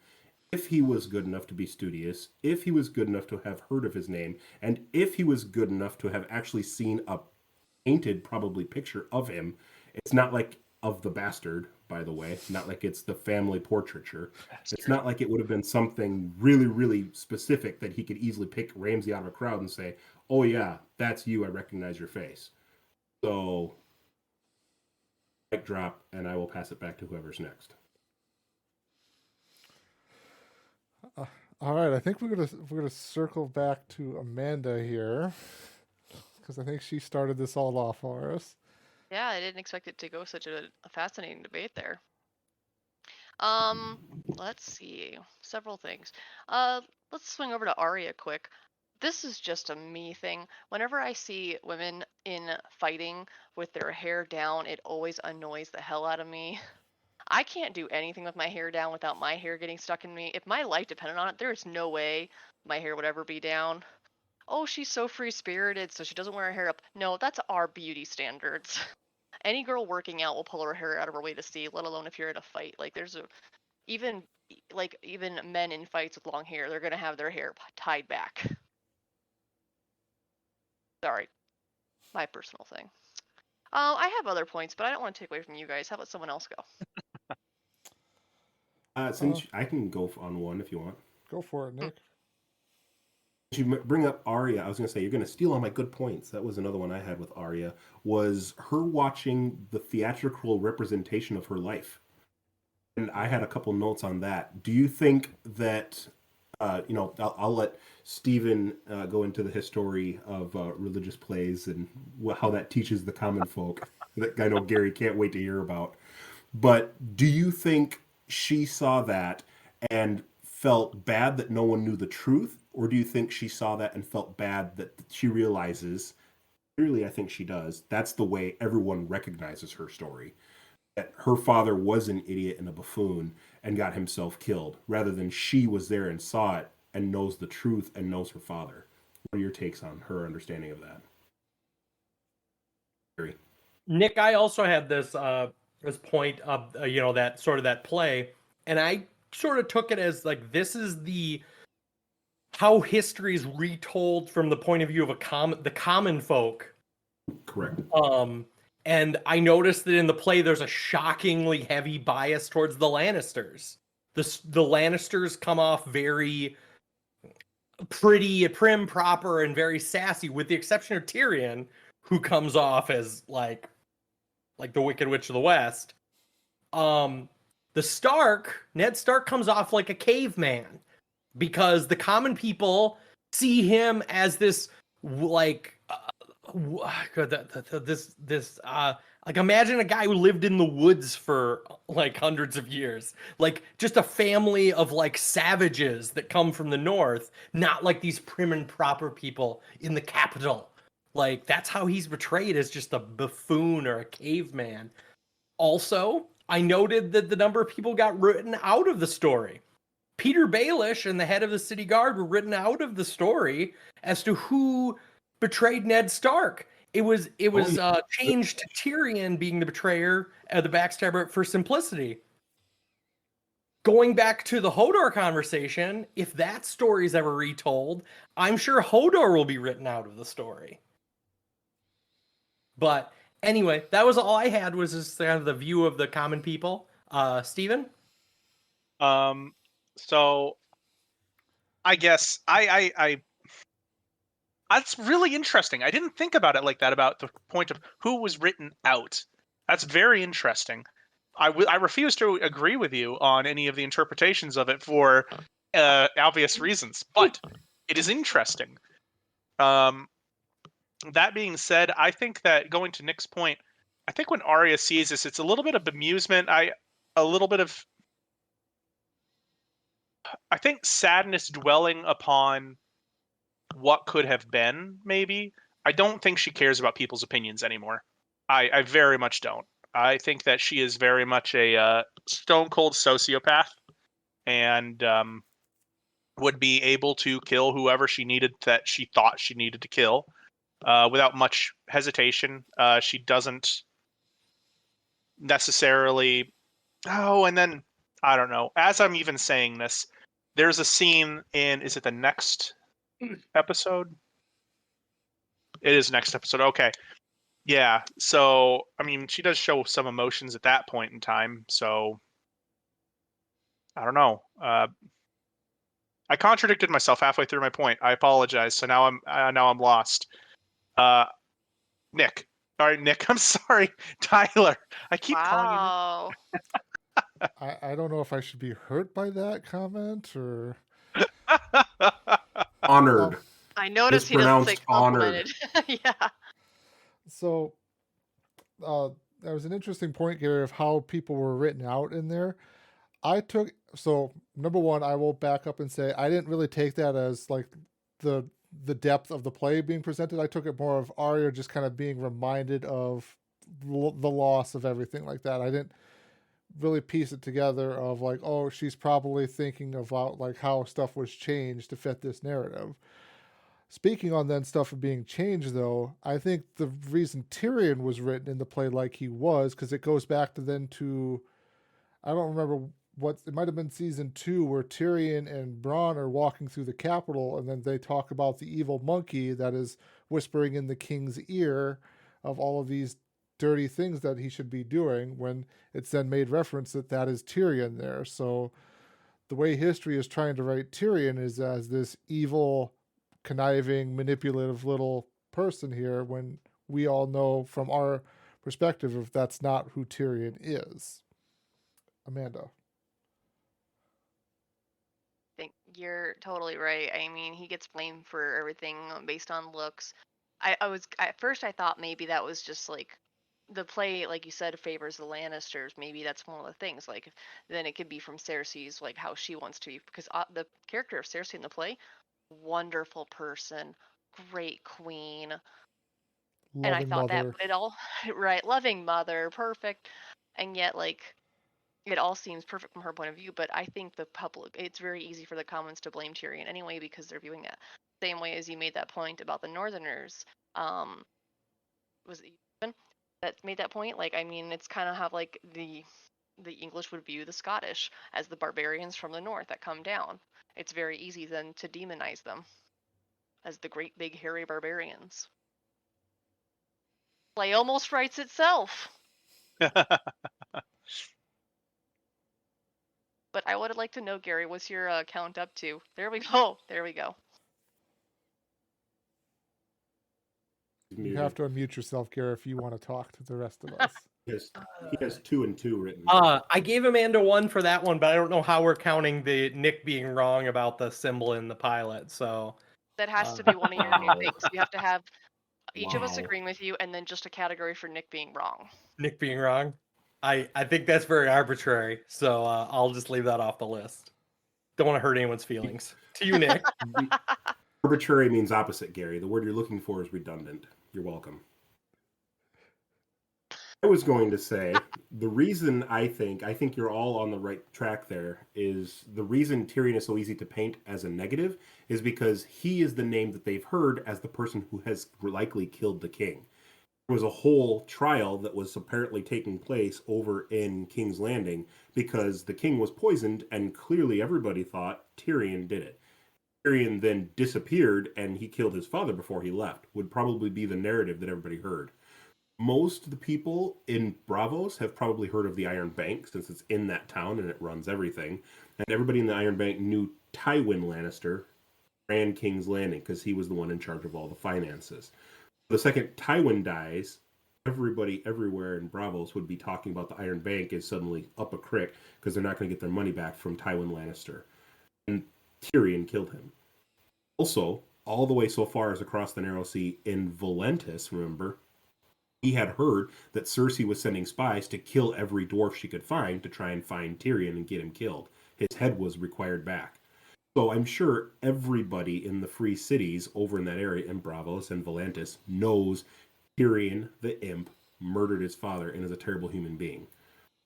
If he was good enough to be studious, if he was good enough to have heard of his name, and if he was good enough to have actually seen a painted, probably, picture of him, it's not like of the bastard, by the way, not like it's the family portraiture. It's not like it would have been something really, really specific that he could easily pick Ramsay out of a crowd and say, oh yeah, that's you, I recognize your face. So, mic drop, and I will pass it back to whoever's next. All right, I think we're gonna circle back to Amanda here, because I think she started this all off for us. Yeah, I didn't expect it to go such a fascinating debate there. Let's see. Several things. Let's swing over to Arya quick. This is just a me thing. Whenever I see women in fighting with their hair down, it always annoys the hell out of me. I can't do anything with my hair down without my hair getting stuck in me. If my life depended on it, there is no way my hair would ever be down. Oh, she's so free-spirited, so she doesn't wear her hair up. No, that's our beauty standards. Any girl working out will pull her hair out of her way to see, let alone if you're in a fight. Like, there's even men in fights with long hair, they're gonna have their hair tied back. Sorry, my personal thing. I have other points, but I don't want to take away from you guys. How about someone else go? Since I can go on one if you want. Go for it, Nick. You bring up Arya, I was going to say, you're going to steal all my good points. That was another one I had with Arya, was her watching the theatrical representation of her life. And I had a couple notes on that. Do you think that, I'll let Stephen go into the history of religious plays and how that teaches the common folk that I know Gary can't wait to hear about. But do you think she saw that and felt bad that no one knew the truth? Or do you think she saw that and felt bad that she realizes, clearly I think she does, that's the way everyone recognizes her story, that her father was an idiot and a buffoon and got himself killed, rather than she was there and saw it and knows the truth and knows her father? What are your takes on her understanding of that? Gary. Nick, I also had this point of that sort of that play, and I sort of took it as like, this is how history is retold from the point of view of the common folk. Correct. And I noticed that in the play there's a shockingly heavy bias towards the Lannisters. The Lannisters come off very pretty, prim, proper, and very sassy, with the exception of Tyrion, who comes off as like the Wicked Witch of the West. Ned Stark comes off like a caveman, because the common people see him as this like imagine a guy who lived in the woods for like hundreds of years, like just a family of like savages that come from the north, not like these prim and proper people in the capital. Like, that's how he's portrayed, as just a buffoon or a caveman. Also, I noted that the number of people got written out of the story. Peter Baelish and the head of the city guard were written out of the story as to who betrayed Ned Stark. It was changed to Tyrion being the betrayer, the backstabber, for simplicity. Going back to the Hodor conversation, if that story is ever retold, I'm sure Hodor will be written out of the story. But anyway, that was all I had, was just kind of the view of the common people. Stephen? So I guess I that's really interesting. I didn't think about it like that, about the point of who was written out. That's very interesting. I refuse to agree with you on any of the interpretations of it for obvious reasons, but it is interesting. That being said, I think that going to Nick's point, I think when Arya sees this, it's a little bit of amusement. A little bit of, I think, sadness dwelling upon what could have been. Maybe I don't think she cares about people's opinions anymore. I very much don't. I think that she is very much a stone cold sociopath, and would be able to kill whoever she needed that she thought she needed to kill without much hesitation. She doesn't necessarily. Oh, and then I don't know. As I'm even saying this, there's a scene in. Is it the next episode? It is next episode. Okay. Yeah. So I mean, she does show some emotions at that point in time. So I don't know. I contradicted myself halfway through my point. I apologize. So now I'm lost. Nick. All right, Nick. I'm sorry, Tyler. I keep calling you. Wow. I don't know if I should be hurt by that comment or. Honored. I noticed he doesn't say Mispronounced honored. complimented. Yeah. So, there was an interesting point, Gary, of how people were written out in there. So number one, I will back up and say I didn't really take that as like the depth of the play being presented. I took it more of Arya just kind of being reminded of the loss of everything like that. I didn't really piece it together of like, oh, she's probably thinking about like how stuff was changed to fit this narrative. Speaking on then stuff of being changed, though, I think the reason Tyrion was written in the play like he was, because it goes back to then to, I don't remember it might have been season 2 where Tyrion and Bronn are walking through the capital, and then they talk about the evil monkey that is whispering in the king's ear of all of these dirty things that he should be doing, when it's then made reference that is Tyrion there. So the way history is trying to write Tyrion is as this evil, conniving, manipulative little person here, when we all know from our perspective if that's not who Tyrion is. Amanda. I think you're totally right. I mean, he gets blamed for everything based on looks. At first I thought maybe that was just like the play, like you said, favors the Lannisters. Maybe that's one of the things. Like then it could be from Cersei's, like how she wants to be, because the character of Cersei in the play, wonderful person, great queen, and I Loving thought that mother. it all right, loving mother, perfect, and yet like it all seems perfect from her point of view, but I think the public, it's very easy for the commons to blame Tyrion anyway because they're viewing it the same way as you made that point about the Northerners. Was it you that made that point? Like, I mean, it's kind of how like the English would view the Scottish as the barbarians from the north that come down. It's very easy then to demonize them as the great big hairy barbarians. Play almost writes itself. But I would like to know, Gary, what's your count up to? There we go. There we go. You have to unmute yourself, Gary, if you want to talk to the rest of us. He has 2 and 2 written. I gave Amanda 1 for that one, but I don't know how we're counting the Nick being wrong about the symbol in the pilot. So that has to be one of your new Wow. things. You have to have each of us Wow. agreeing with you, and then just a category for Nick being wrong. Nick being wrong? I think that's very arbitrary, so I'll just leave that off the list. Don't want to hurt anyone's feelings. To you, Nick. Arbitrary means opposite, Gary. The word you're looking for is redundant. You're welcome. I was going to say, the reason I think you're all on the right track there, is the reason Tyrion is so easy to paint as a negative is because he is the name that they've heard as the person who has likely killed the king. There was a whole trial that was apparently taking place over in King's Landing because the king was poisoned, and clearly everybody thought Tyrion did it. Tyrion then disappeared and he killed his father before he left, would probably be the narrative that everybody heard. Most of the people in Bravos have probably heard of the Iron Bank since it's in that town and it runs everything. And everybody in the Iron Bank knew Tywin Lannister ran King's Landing because he was the one in charge of all the finances. The second Tywin dies, everybody everywhere in Bravos would be talking about the Iron Bank is suddenly up a creek because they're not going to get their money back from Tywin Lannister. And Tyrion killed him. Also, all the way so far as across the Narrow Sea in Volantis, remember? He had heard that Cersei was sending spies to kill every dwarf she could find to try and find Tyrion and get him killed. His head was required back. So I'm sure everybody in the free cities over in that area, in Braavos and Volantis, knows Tyrion the Imp murdered his father and is a terrible human being.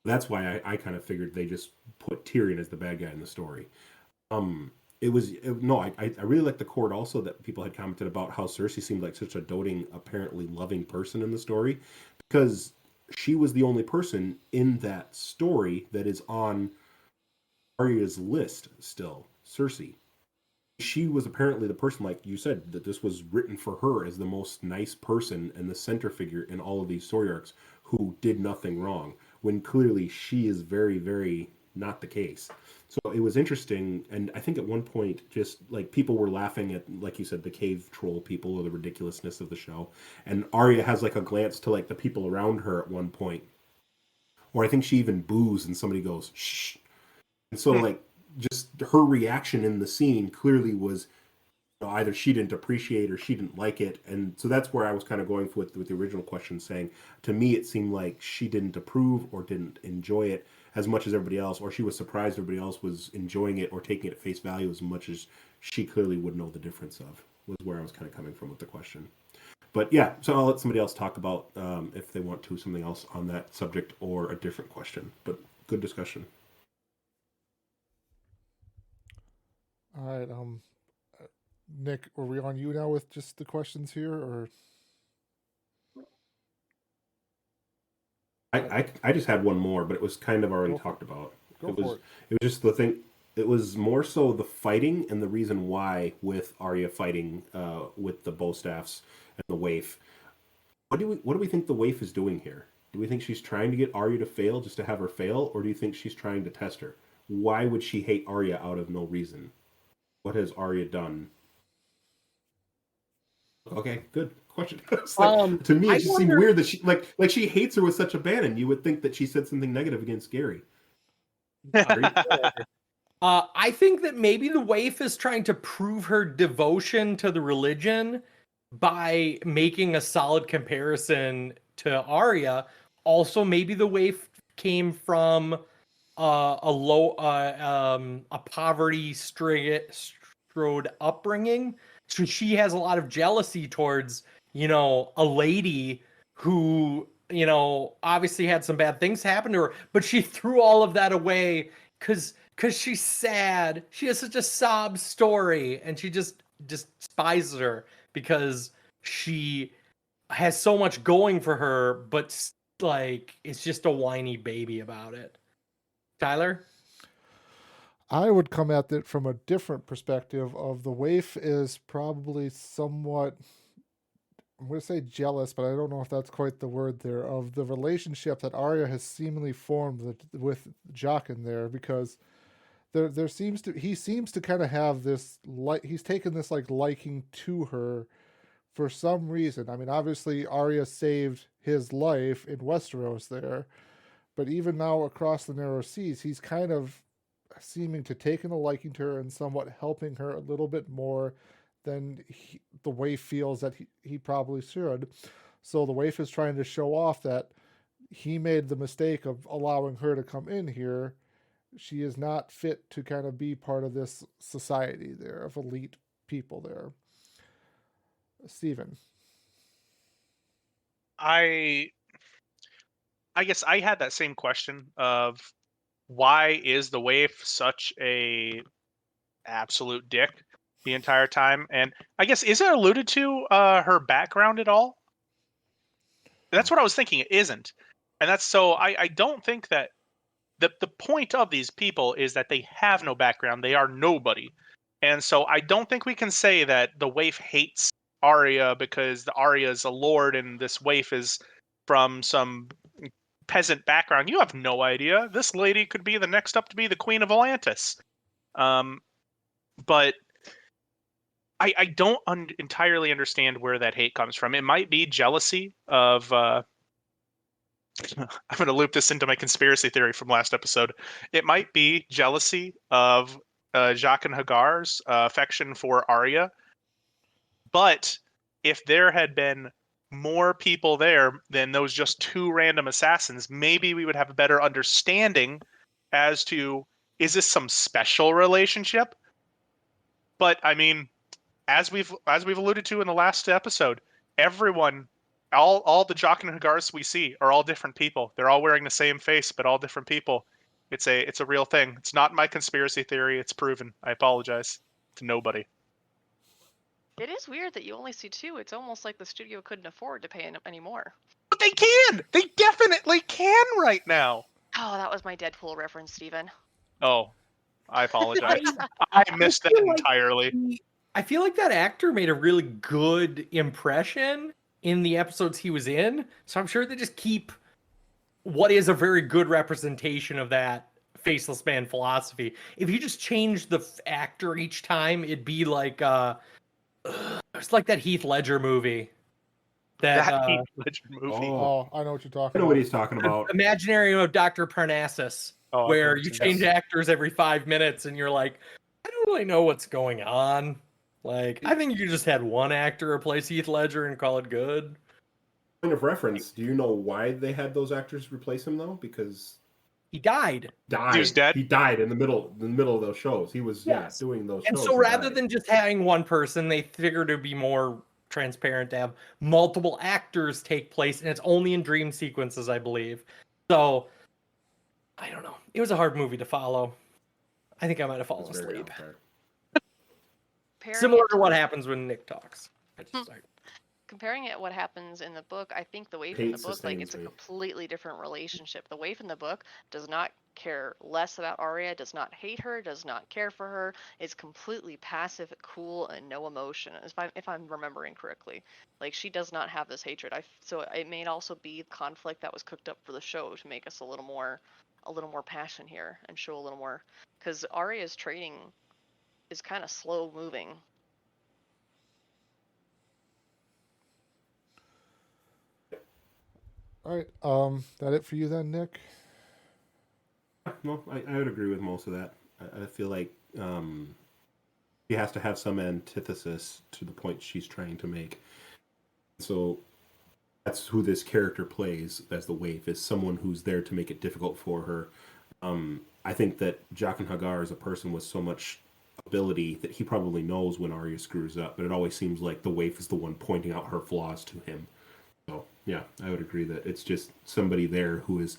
That's why I kind of figured they just put Tyrion as the bad guy in the story. I really like the court also that people had commented about how Cersei seemed like such a doting, apparently loving person in the story, because she was the only person in that story that is on Arya's list still. Cersei. She was apparently the person, like you said, that this was written for her as the most nice person and the center figure in all of these story arcs who did nothing wrong, when clearly she is very, very not the case. So it was interesting, and I think at one point, just like people were laughing at, like you said, the cave troll people or the ridiculousness of the show, and Arya has like a glance to like the people around her at one point, or I think she even boos and somebody goes shh, and so like just her reaction in the scene clearly was, either she didn't appreciate or she didn't like it, and so that's where I was kind of going with the original question, saying to me it seemed like she didn't approve or didn't enjoy it as much as everybody else, or she was surprised everybody else was enjoying it or taking it at face value as much as she clearly would know the difference of, was where I was kind of coming from with the question. But yeah, so I'll let somebody else talk about if they want to, something else on that subject or a different question, but good discussion. All right, Nick, are we on you now with just the questions here, or? I just had one more, but it was kind of already talked about. It was just the thing. It was more so the fighting and the reason why with Arya fighting with the bowstaffs and the waif. What do we think the waif is doing here? Do we think she's trying to get Arya to fail just to have her fail, or do you think she's trying to test her? Why would she hate Arya out of no reason? What has Arya done? Okay, good question. To me, it just seemed weird that she like she hates her with such abandon. You would think that she said something negative against Gary. I think that maybe the waif is trying to prove her devotion to the religion by making a solid comparison to Arya. Also, maybe the waif came from a poverty-strode upbringing, so she has a lot of jealousy towards, a lady who, obviously had some bad things happen to her, but she threw all of that away because she's sad. She has such a sob story, and she just despises her because she has so much going for her, but like it's just a whiny baby about it. Tyler? I would come at it from a different perspective of the waif is probably somewhat, I'm going to say jealous, but I don't know if that's quite the word there, of the relationship that Arya has seemingly formed with Jaqen there, because he seems to kind of have this, he's taken this like liking to her for some reason. I mean, obviously Arya saved his life in Westeros there, but even now across the Narrow Seas, he's kind of seeming to taken a liking to her and somewhat helping her a little bit more than the waif feels that he probably should. So the waif is trying to show off that he made the mistake of allowing her to come in here. She is not fit to kind of be part of this society there of elite people there. Steven. I guess I had that same question of why is the waif such a absolute dick the entire time? And I guess, is it alluded to her background at all? That's what I was thinking. It isn't. And that's so I don't think that the point of these people is that they have no background. They are nobody. And so I don't think we can say that the waif hates Arya because the Arya is a lord and this waif is from some peasant background. You have no idea. This lady could be the next up to be the Queen of Atlantis. But I don't entirely understand where that hate comes from. It might be jealousy of... I'm going to loop this into my conspiracy theory from last episode. It might be jealousy of Jaqen Hagar's affection for Arya. But if there had been more people there than those just 2 random assassins, maybe we would have a better understanding as to, is this some special relationship? But I mean, as we've alluded to in the last episode, everyone, all the Jock and Hagars we see are all different people. They're all wearing the same face, but all different people. It's a real thing. It's not my conspiracy theory. It's proven. I apologize to nobody. It is weird that you only see 2. It's almost like the studio couldn't afford to pay any more. But they can! They definitely can right now! Oh, that was my Deadpool reference, Steven. Oh, I apologize. I missed that entirely. I feel like that actor made a really good impression in the episodes he was in, so I'm sure they just keep what is a very good representation of that faceless man philosophy. If you just change the actor each time, it'd be like it's like that Heath Ledger movie. That Heath Ledger movie. Oh, I know what you're talking I know about. what he's talking about. Imaginary of Dr. Parnassus, where you change actors every 5 minutes and you're like, I don't really know what's going on. Like, I think you just had one actor replace Heath Ledger and call it good. Point of reference, do you know why they had those actors replace him though? Because he died. He was dead? He died in the middle of those shows. He was doing those and shows. so rather than just having one person, they figured it'd be more transparent to have multiple actors take place, and it's only in dream sequences, I believe. So I don't know. It was a hard movie to follow. I think I might have fallen asleep. Similar to what happens when Nick talks. Comparing it what happens in the book, I think the waif in the book, like, it's a completely different relationship. The waif in the book does not care less about Arya, does not hate her, does not care for her, is completely passive, cool, and no emotion, if I'm remembering correctly. Like, she does not have this hatred. So it may also be conflict that was cooked up for the show to make us a little more passion here and show a little more, because Arya's training is kind of slow moving. All right, that it for you then, Nick? No, I would agree with most of that. I feel like she has to have some antithesis to the point she's trying to make. So that's who this character plays as the waif, is someone who's there to make it difficult for her. I think that Jaqen H'ghar is a person with so much ability that he probably knows when Arya screws up, but it always seems like the waif is the one pointing out her flaws to him. So yeah, I would agree that it's just somebody there who is,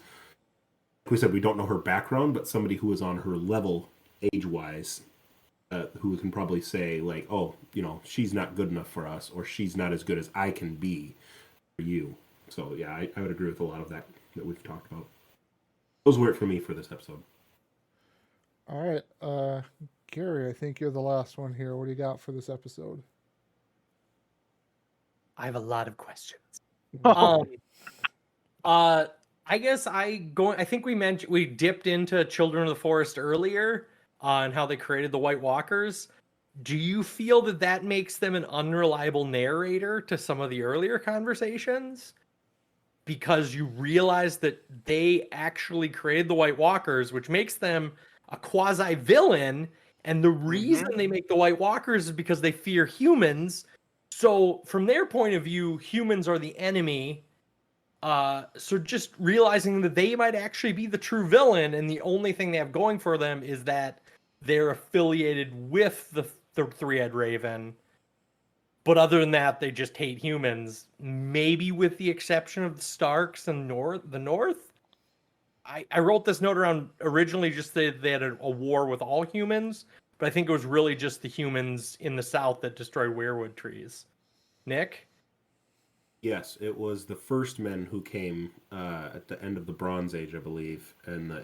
like we said, we don't know her background, but somebody who is on her level age-wise, who can probably say like, oh, you know, she's not good enough for us, or she's not as good as I can be for you. So yeah, I would agree with a lot of that we've talked about. Those were it for me for this episode. All right, Gary, I think you're the last one here. What do you got for this episode? I have a lot of questions. I guess I think we dipped into Children of the Forest earlier on how they created the White Walkers. Do you feel that makes them an unreliable narrator to some of the earlier conversations? Because you realize that they actually created the White Walkers, which makes them a quasi-villain, and the reason they make the White Walkers is because they fear humans. So from their point of view, humans are the enemy. So just realizing that they might actually be the true villain, and the only thing they have going for them is that they're affiliated with the Three-Eyed Raven. But other than that, they just hate humans. Maybe with the exception of the Starks and the North. I wrote this note around originally just that they had a war with all humans, but I think it was really just the humans in the South that destroyed weirwood trees. Nick? Yes, it was the first men who came at the end of the Bronze Age, I believe, in the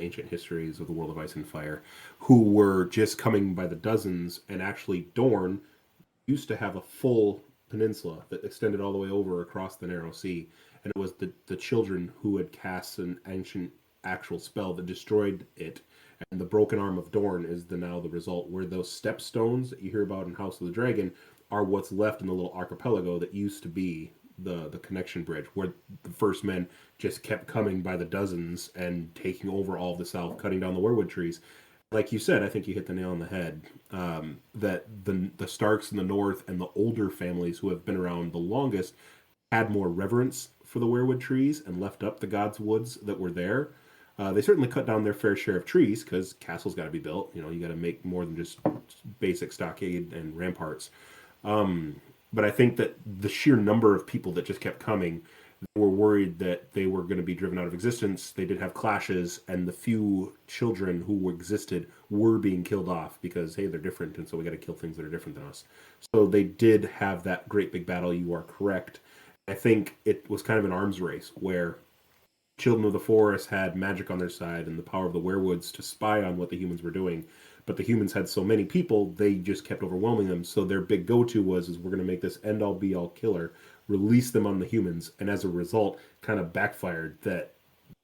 ancient histories of the World of Ice and Fire, who were just coming by the dozens. And actually, Dorne used to have a full peninsula that extended all the way over across the Narrow Sea, and it was the children who had cast an ancient actual spell that destroyed it. And the broken arm of Dorne is now the result, where those stepstones that you hear about in House of the Dragon are what's left in the little archipelago that used to be the connection bridge, where the first men just kept coming by the dozens and taking over all of the South, cutting down the weirwood trees. like you said, I think you hit the nail on the head. That the Starks in the North and the older families who have been around the longest had more reverence for the weirwood trees and left up the gods' woods that were there. They certainly cut down their fair share of trees because castles got to be built. You know, you got to make more than just basic stockade and ramparts. But I think that the sheer number of people that just kept coming were worried that they were going to be driven out of existence. They did have clashes, and the few children who existed were being killed off because, hey, they're different, and so we got to kill things that are different than us. So they did have that great big battle. You are correct. I think it was kind of an arms race where children of the forest had magic on their side and the power of the werewoods to spy on what the humans were doing. But the humans had so many people, they just kept overwhelming them. So their big go-to was, we're going to make this end-all be-all killer, release them on the humans, and as a result, kind of backfired that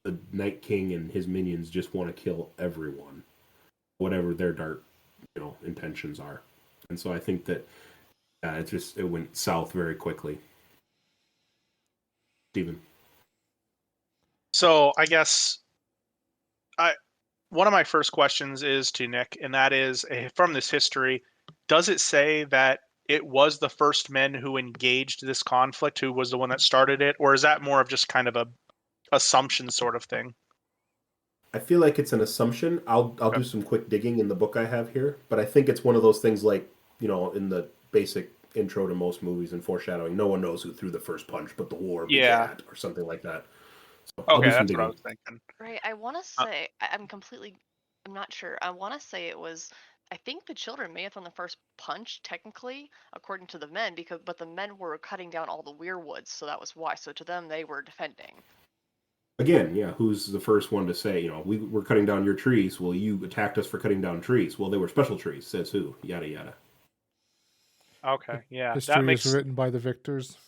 the Night King and his minions just want to kill everyone, whatever their dark, intentions are. And so I think that it went south very quickly. Steven. So I guess one of my first questions is to Nick, and that is, from this history, does it say that it was the first men who engaged this conflict who was the one that started it, or is that more of just kind of a assumption sort of thing? I feel like it's an assumption. I'll do some quick digging in the book I have here, but I think it's one of those things like, in the basic intro to most movies and foreshadowing, no one knows who threw the first punch, but the war began, or something like that. So okay, that's what I was thinking. Right, I want to say, I'm not sure. I want to say it was, I think the children may have thrown the first punch, technically, according to the men, but the men were cutting down all the weirwoods, so that was why. So to them, they were defending. Again, yeah, who's the first one to say, we're cutting down your trees? Well, you attacked us for cutting down trees. Well, they were special trees, says who? Yada, yada. Okay, yeah. History is written by the victors.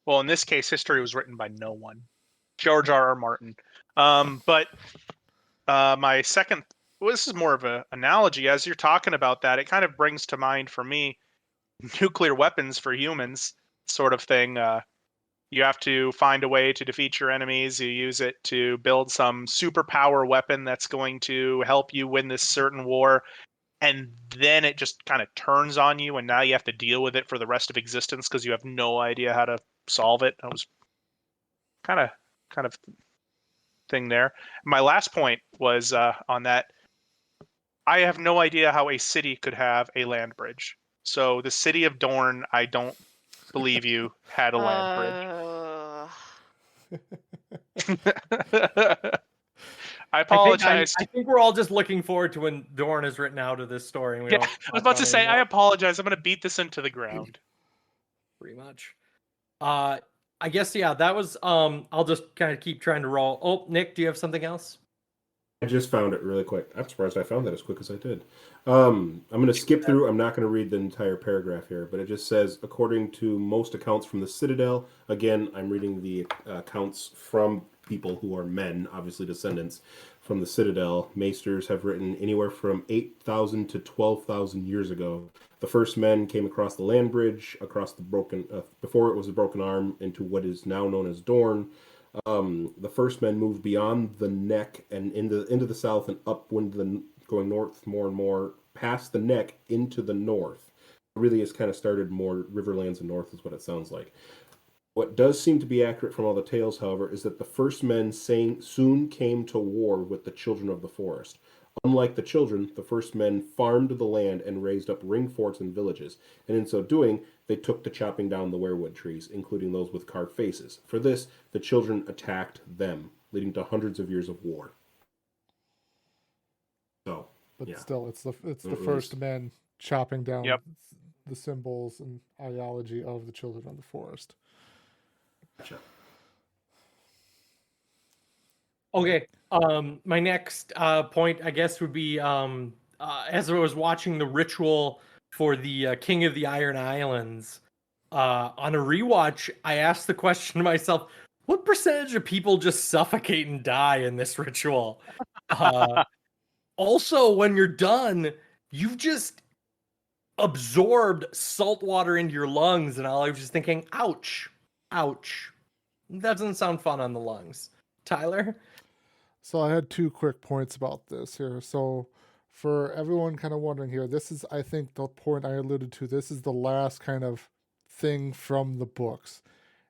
Well, in this case, history was written by no one. George R.R. Martin. But my second, this is more of an analogy. As you're talking about that, it kind of brings to mind for me nuclear weapons for humans sort of thing. You have to find a way to defeat your enemies. You use it to build some superpower weapon that's going to help you win this certain war. And then it just kind of turns on you, and now you have to deal with it for the rest of existence because you have no idea how to solve it. That was kind of thing there. My last point was on that. I have no idea how a city could have a land bridge. So the city of Dorne, I don't believe you had a land bridge. I apologize. I think we're all just looking forward to when Dorne is written out of this story. And I was about to say, I apologize. I'm going to beat this into the ground. Pretty much. I guess, yeah, that was, I'll just kind of keep trying to roll. Oh, Nick, do you have something else? I just found it really quick. I'm surprised I found that as quick as I did. I'm going to skip through. I'm not going to read the entire paragraph here, but it just says, according to most accounts from the Citadel, again, I'm reading the accounts from people who are men, obviously descendants from the Citadel. Maesters have written anywhere from 8,000 to 12,000 years ago. The first men came across the land bridge, across the broken, before it was a broken arm, into what is now known as Dorne. The first men moved beyond the neck and into the south and upwind, going north more and more, past the neck into the north. It really has kind of started more Riverlands and north is what it sounds like. What does seem to be accurate from all the tales, however, is that the first men soon came to war with the children of the forest. Unlike the children, the first men farmed the land and raised up ring forts and villages, and in so doing, they took to chopping down the weirwood trees, including those with carved faces. For this, the children attacked them, leading to hundreds of years of war. So, but still, it's the first men chopping down the symbols and ideology of the children of the forest. Gotcha. Okay. My next point, I guess, would be as I was watching the ritual for the King of the Iron Islands on a rewatch, I asked the question to myself: what percentage of people just suffocate and die in this ritual? Also, when you're done, you've just absorbed salt water into your lungs, and all I was just thinking, ouch. That doesn't sound fun on the lungs. Tyler? So I had two quick points about this here. So for everyone kind of wondering here, this is, I think, the point I alluded to. This is the last kind of thing from the books.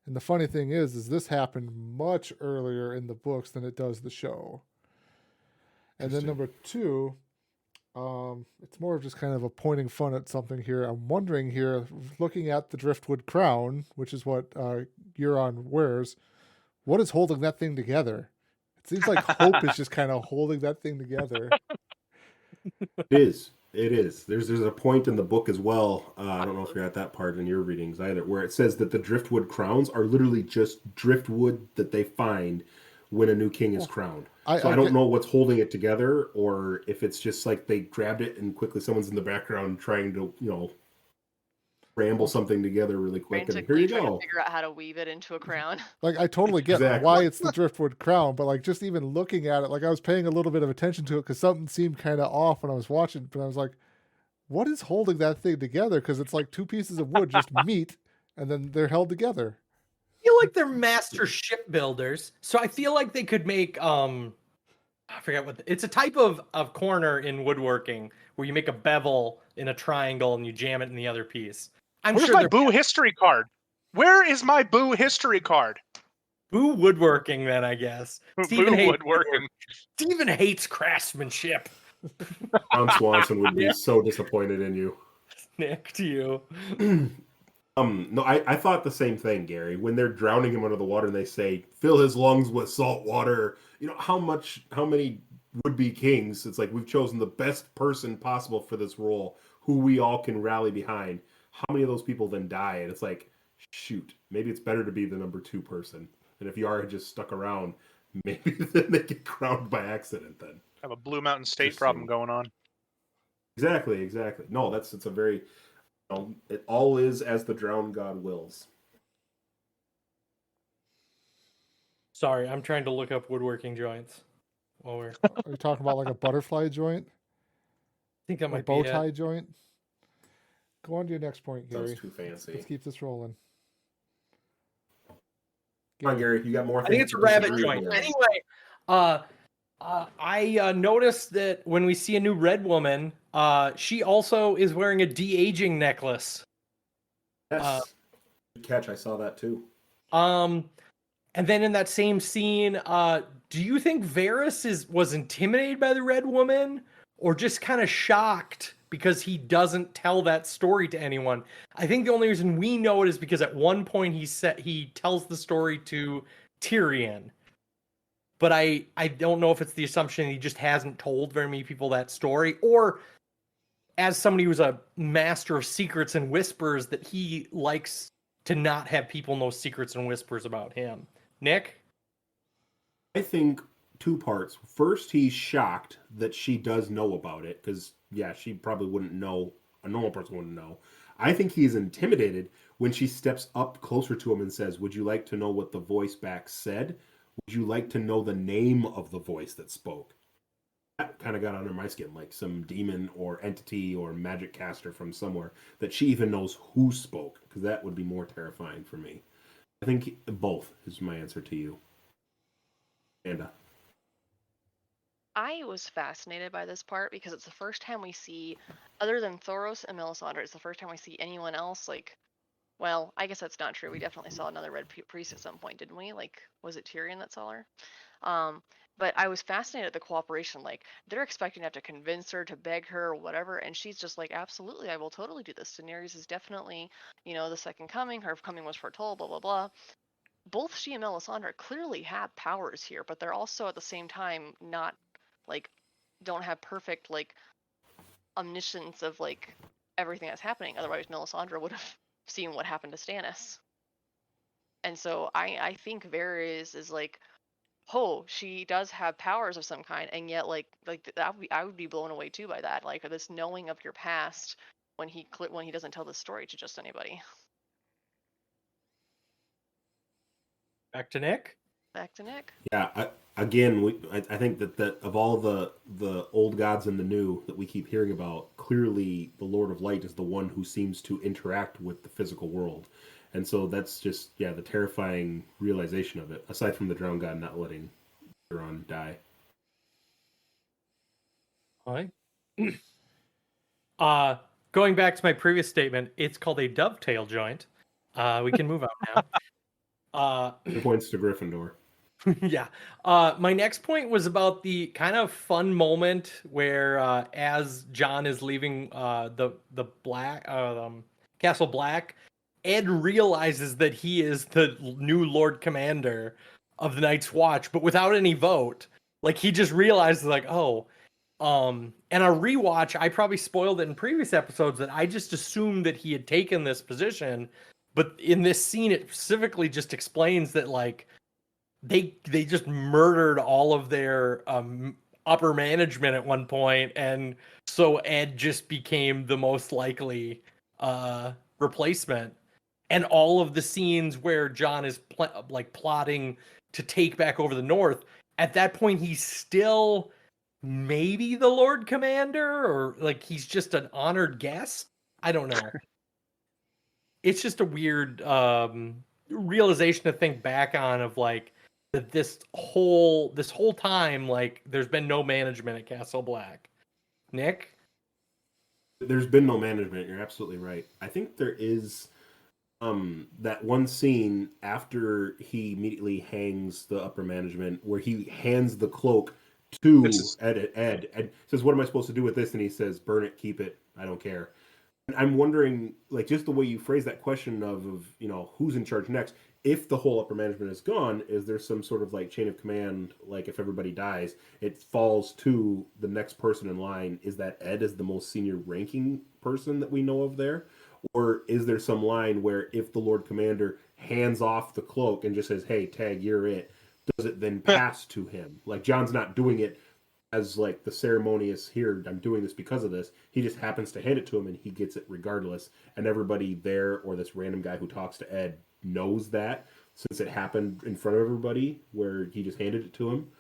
And the funny thing is this happened much earlier in the books than it does the show. And then number two, it's more of just kind of a pointing fun at something here. I'm wondering here, looking at the driftwood crown, which is what Euron wears, what is holding that thing together? It seems like hope is just kind of holding that thing together. It is. It is. There's a point in the book as well. I don't know if you're at that part in your readings either, where it says that the driftwood crowns are literally just driftwood that they find when a new king is crowned. I don't know what's holding it together, or if it's just like they grabbed it and quickly someone's in the background trying to, ramble something together really quick. And here you go. To figure out how to weave it into a crown. Like, I totally get why it's the driftwood crown, but like just even looking at it, like I was paying a little bit of attention to it because something seemed kind of off when I was watching, but I was like, what is holding that thing together? Because it's like two pieces of wood just meet and then they're held together. I feel like they're master shipbuilders, so I feel like they could make I forget it's a type of corner in woodworking where you make a bevel in a triangle and you jam it in the other piece. Where's my Boo history card? Where is my Boo history card? Boo woodworking, then, I guess. Boo woodworking. Stephen hates craftsmanship. Ron Swanson would be so disappointed in you. Nick, to you. No, I thought the same thing, Gary. When they're drowning him under the water and they say, fill his lungs with salt water, how many would-be kings, it's like we've chosen the best person possible for this role, who we all can rally behind. How many of those people then die? And it's like, shoot, maybe it's better to be the number two person. And if Yara had just stuck around, maybe then they get crowned by accident then. Have a Blue Mountain State problem going on. Exactly. No, it's a very, it all is as the drowned god wills. Sorry, I'm trying to look up woodworking joints. Are you talking about like a butterfly joint? I think that might be a bow tie joint. Go on to your next point, Gary. Sounds too fancy. Let's keep this rolling. Come on, Gary. You got more. I think it's a rabbit joint. Anyway, I noticed that when we see a new red woman, she also is wearing a de-aging necklace. Yes. Good catch. I saw that too. And then in that same scene, do you think Varys was intimidated by the red woman, or just kind of shocked because he doesn't tell that story to anyone? I think the only reason we know it is because at one point he tells the story to Tyrion. But I don't know if it's the assumption he just hasn't told very many people that story, or as somebody who's a master of secrets and whispers, that he likes to not have people know secrets and whispers about him. Nick? I think two parts. First, he's shocked that she does know about it, because, yeah, she probably wouldn't know. A normal person wouldn't know. I think he's intimidated when she steps up closer to him and says, would you like to know what the voice back said? Would you like to know the name of the voice that spoke? That kind of got under my skin, like some demon or entity or magic caster from somewhere, that she even knows who spoke, because that would be more terrifying for me. I think both is my answer to you. Amanda. I was fascinated by this part because it's the first time we see, other than Thoros and Melisandre, it's the first time we see anyone else, like, well, I guess that's not true. We definitely saw another red priest at some point, didn't we? Like, was it Tyrion that saw her? But I was fascinated at the cooperation. Like, they're expecting to have to convince her, to beg her, or whatever, and she's just like, absolutely, I will totally do this. Daenerys is definitely, the second coming. Her coming was foretold, blah, blah, blah. Both she and Melisandre clearly have powers here, but they're also at the same time not, like, don't have perfect, like, omniscience of, like, everything that's happening. Otherwise, Melisandre would have seen what happened to Stannis. And so I think Varys is like, oh, she does have powers of some kind, and yet like that I would be blown away too by that, like this knowing of your past when he doesn't tell the story to just anybody. Back to Nick. Yeah, I think that of all the old gods and the new that we keep hearing about, clearly the Lord of Light is the one who seems to interact with the physical world. And so that's just, the terrifying realization of it, aside from the drowned god not letting Euron die. Hi. Going back to my previous statement, it's called a dovetail joint. We can move on now. 2 points to Gryffindor. Yeah. My next point was about the kind of fun moment where, as John is leaving the Black Castle Black, Ed realizes that he is the new Lord Commander of the Night's Watch, but without any vote. Like he just realizes, like, oh. And a rewatch, I probably spoiled it in previous episodes that I just assumed that he had taken this position, but in this scene, it specifically just explains that like they just murdered all of their upper management at one point, and so Ed just became the most likely replacement. And all of the scenes where John is plotting to take back over the North, at that point he's still maybe the Lord Commander, or like he's just an honored guest. I don't know. It's just a weird realization to think back on, of like that this whole time, like there's been no management at Castle Black. Nick? There's been no management. You're absolutely right. I think there is that one scene after he immediately hangs the upper management where he hands the cloak to Ed says, "What am I supposed to do with this?" And he says, "Burn it, keep it. I don't care." And I'm wondering, like, just the way you phrase that question of who's in charge next. If the whole upper management is gone, is there some sort of like chain of command? Like if everybody dies, it falls to the next person in line. Is that Ed as the most senior ranking person that we know of there? Or is there some line where if the Lord Commander hands off the cloak and just says, "Hey, Tag, you're it," does it then pass to him? Like John's not doing it as like the ceremonious, "Here, I'm doing this because of this." He just happens to hand it to him and he gets it regardless. And everybody there, or this random guy who talks to Ed, knows that since it happened in front of everybody where he just handed it to him.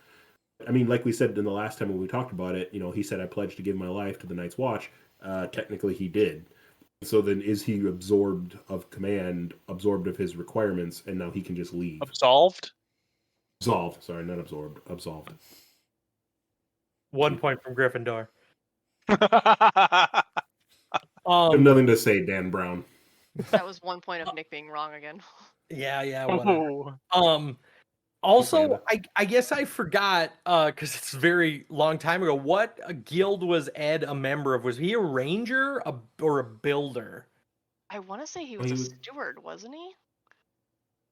I mean, like we said in the last time when we talked about it, he said, "I pledged to give my life to the Night's Watch." Technically he did. So then is he absorbed of command, absorbed of his requirements, and now he can just leave? Absolved? Absolved. Sorry, not absorbed. Absolved. 1 point from Gryffindor. I have nothing to say, Dan Brown. That was 1 point of Nick being wrong again. Yeah, whatever. Also, I guess I forgot, because it's a very long time ago. What guild was Ed a member of? Was he a ranger or a builder? I want to say he was a steward, wasn't he?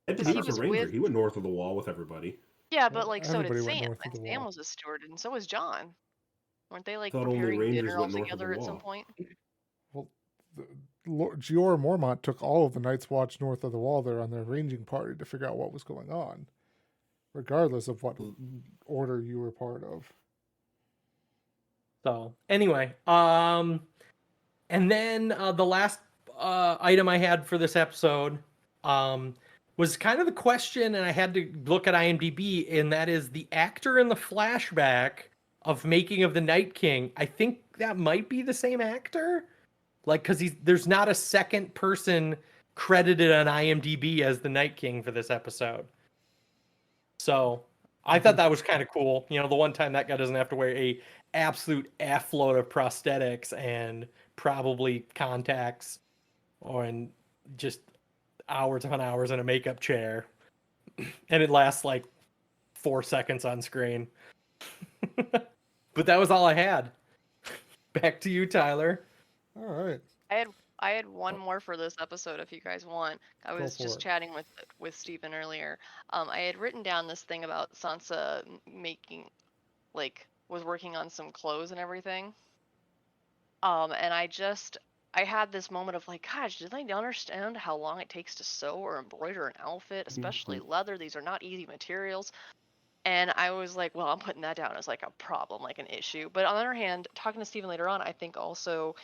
Ed He was a was ranger. with- He went north of the wall with everybody. Yeah, but like so did Everybody went Sam, north of and the Sam wall. was a steward, and so was John. Weren't they like Thought only preparing Rangers dinner all went north of the together at some wall. point? Well, Jorah Mormont took all of the Night's Watch north of the wall there on their ranging party to figure out what was going on, regardless of what order you were part of. So anyway, and then the last item I had for this episode was kind of the question, and I had to look at IMDb, and that is the actor in the flashback of Making of the Night King. I think that might be the same actor, like because there's not a second person credited on IMDb as the Night King for this episode. So I thought that was kind of cool. The one time that guy doesn't have to wear a absolute F-load of prosthetics and probably contacts, and just hours on hours in a makeup chair, and it lasts like 4 seconds on screen. But that was all I had. Back to you, Tyler. All right. I had one more for this episode if you guys want. I Go was for just it. chatting with Stephen earlier. I had written down this thing about Sansa was working on some clothes and everything. And I had this moment of like, gosh, did they understand how long it takes to sew or embroider an outfit, especially leather? These are not easy materials. And I was like, well, I'm putting that down as like a problem, like an issue. But on the other hand, talking to Stephen later on, I think also,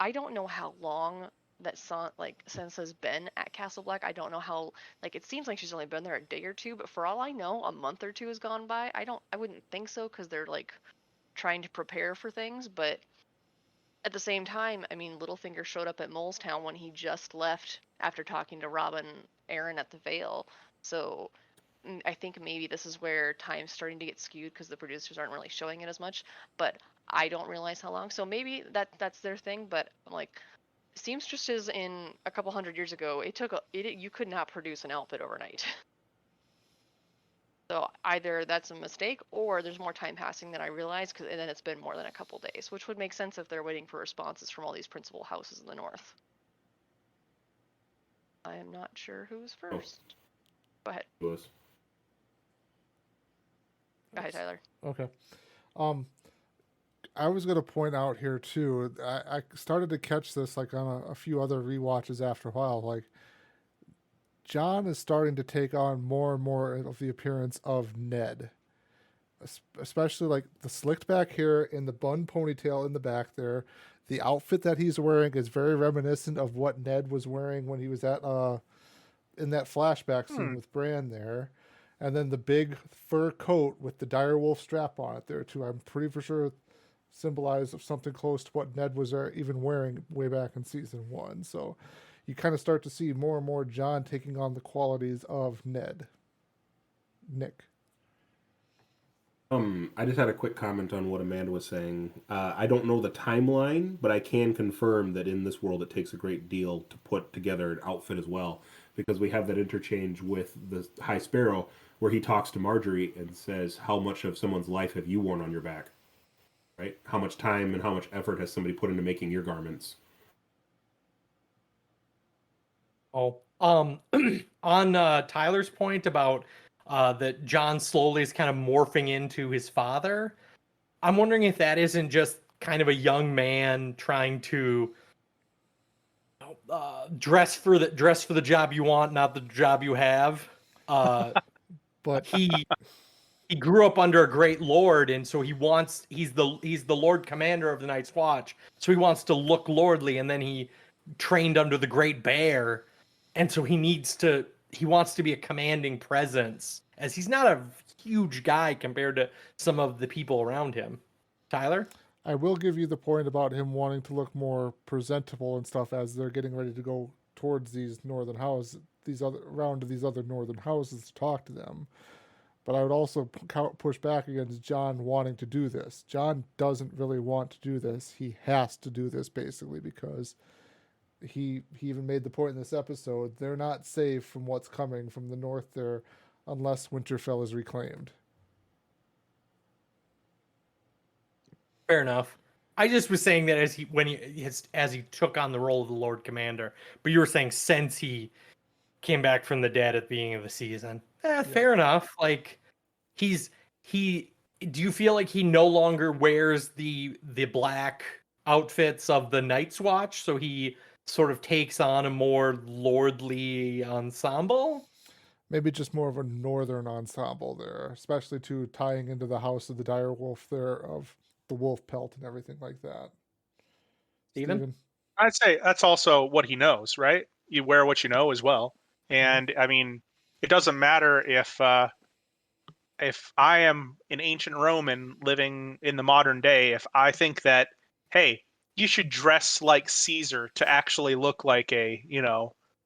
I don't know how long that Sansa's been at Castle Black. I don't know how, it seems like she's only been there a day or two, but for all I know, a month or two has gone by. I wouldn't think so, because they're like trying to prepare for things. But at the same time, I mean, Littlefinger showed up at Molestown when he just left after talking to Robb and Aaron at the Vale. So I think maybe this is where time's starting to get skewed because the producers aren't really showing it as much. But I don't realize how long. So maybe that's their thing. But I'm like, seamstresses in a couple hundred years ago, you could not produce an outfit overnight. So either that's a mistake or there's more time passing than I realized, and then it's been more than a couple days, which would make sense if they're waiting for responses from all these principal houses in the north. I am not sure who's first. Go ahead. Lewis. Go ahead, Tyler. Okay. I was going to point out here too. I started to catch this like on a few other rewatches after a while. Like John is starting to take on more and more of the appearance of Ned, especially like the slicked back hair and the bun ponytail in the back there. The outfit that he's wearing is very reminiscent of what Ned was wearing when he was at in that flashback scene with Bran there. And then the big fur coat with the direwolf strap on it there too. I'm pretty for sure symbolized of something close to what Ned was even wearing way back in season 1. So you kind of start to see more and more John taking on the qualities of Ned. Nick. I just had a quick comment on what Amanda was saying. I don't know the timeline, but I can confirm that in this world it takes a great deal to put together an outfit as well, because we have that interchange with the High Sparrow where he talks to Marjorie and says, how much of someone's life have you worn on your back? Right? How much time and how much effort has somebody put into making your garments? Oh, on Tyler's point about that John slowly is kind of morphing into his father, I'm wondering if that isn't just kind of a young man trying to dress for the job you want, not the job you have. But he grew up under a great lord, and so he's the Lord Commander of the Night's Watch, so he wants to look lordly, and then he trained under the Great Bear, and so he wants to be a commanding presence, as he's not a huge guy compared to some of the people around him. Tyler? I will give you the point about him wanting to look more presentable and stuff as they're getting ready to go towards these northern houses, these other northern houses to talk to them. But I would also push back against John wanting to do this. John doesn't really want to do this. He has to do this basically because he even made the point in this episode, they're not safe from what's coming from the north there unless Winterfell is reclaimed. Fair enough. I just was saying that as he took on the role of the Lord Commander, but you were saying since he came back from the dead at the beginning of the season. Fair enough. Like do you feel like he no longer wears the black outfits of the Night's Watch, so he sort of takes on a more lordly ensemble? Maybe just more of a northern ensemble there, especially to tying into the House of the Direwolf there of the wolf pelt and everything like that. Steven? I'd say that's also what he knows, right? You wear what you know as well. And I mean, it doesn't matter if I am an ancient Roman living in the modern day, if I think that, hey, you should dress like Caesar to actually look like a,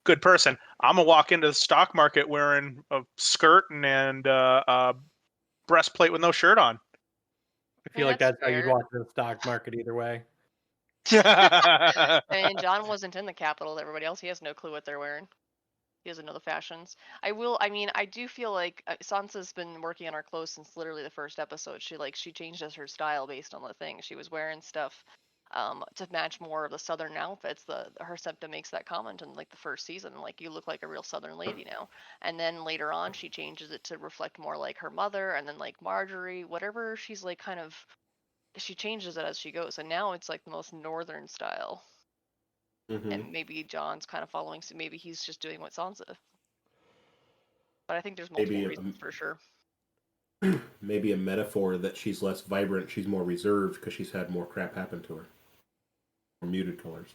good person, I'm gonna walk into the stock market wearing a skirt and a breastplate with no shirt on. I feel like that's how you'd fair. watch the stock market either way. And John wasn't in the capital with everybody else. He has no clue what they're wearing. He doesn't know the fashions. I do feel like Sansa's been working on her clothes since literally the first episode. She changed her style based on the thing. She was wearing stuff to match more of the southern outfits. Her septa makes that comment in like the first season, like, you look like a real southern lady now. And then later on she changes it to reflect more like her mother, and then like Marjorie, whatever she's like, kind of, she changes it as she goes, and now it's like the most northern style. And maybe John's kind of following, so maybe he's just doing what Sansa. But I think there's multiple reasons for sure. Maybe a metaphor that she's less vibrant, she's more reserved because she's had more crap happen to her. Or muted colors.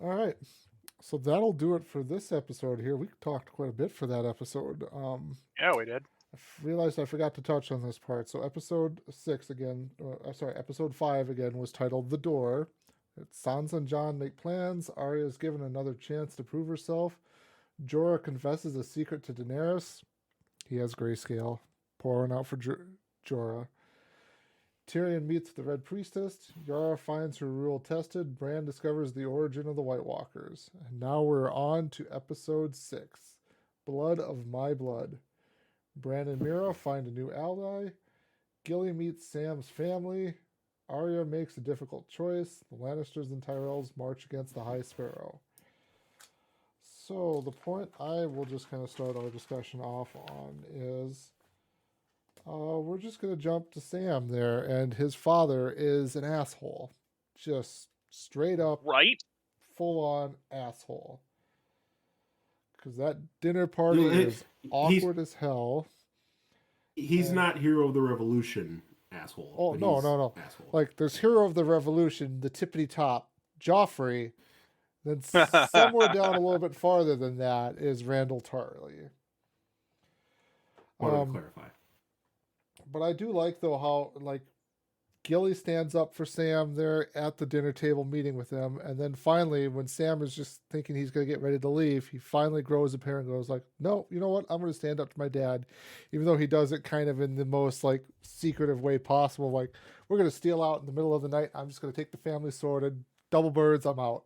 All right. So that'll do it for this episode here. We talked quite a bit for that episode. Yeah, we did. I realized I forgot to touch on this part. So episode 5 again was titled The Door. It's Sansa and Jon make plans. Arya is given another chance to prove herself. Jorah confesses a secret to Daenerys. He has grayscale. Pour one out for Jorah. Tyrion meets the Red Priestess. Yara finds her rule tested. Bran discovers the origin of the White Walkers. And now we're on to episode 6. Blood of My Blood. Bran and Mira find a new ally. Gilly meets Sam's family. Arya makes a difficult choice. The Lannisters and Tyrells march against the High Sparrow. So the point I will just kind of start our discussion off on is we're just going to jump to Sam there, and his father is an asshole. Just straight up, Right? full on asshole. Because that dinner party is awkward as hell. He's not hero of the revolution asshole. Oh, but no, he's no. asshole. Like, there's hero of the revolution, the tippity top, Joffrey. Then somewhere down a little bit farther than that is Randall Tarley. Wanted to clarify. But I do like, though, how, like, Gilly stands up for Sam there at the dinner table meeting with him. And then finally, when Sam is just thinking he's going to get ready to leave, he finally grows a pair and goes like, no, you know what? I'm going to stand up to my dad. Even though he does it kind of in the most, like, secretive way possible. Like, we're going to steal out in the middle of the night. I'm just going to take the family sword and double birds. I'm out.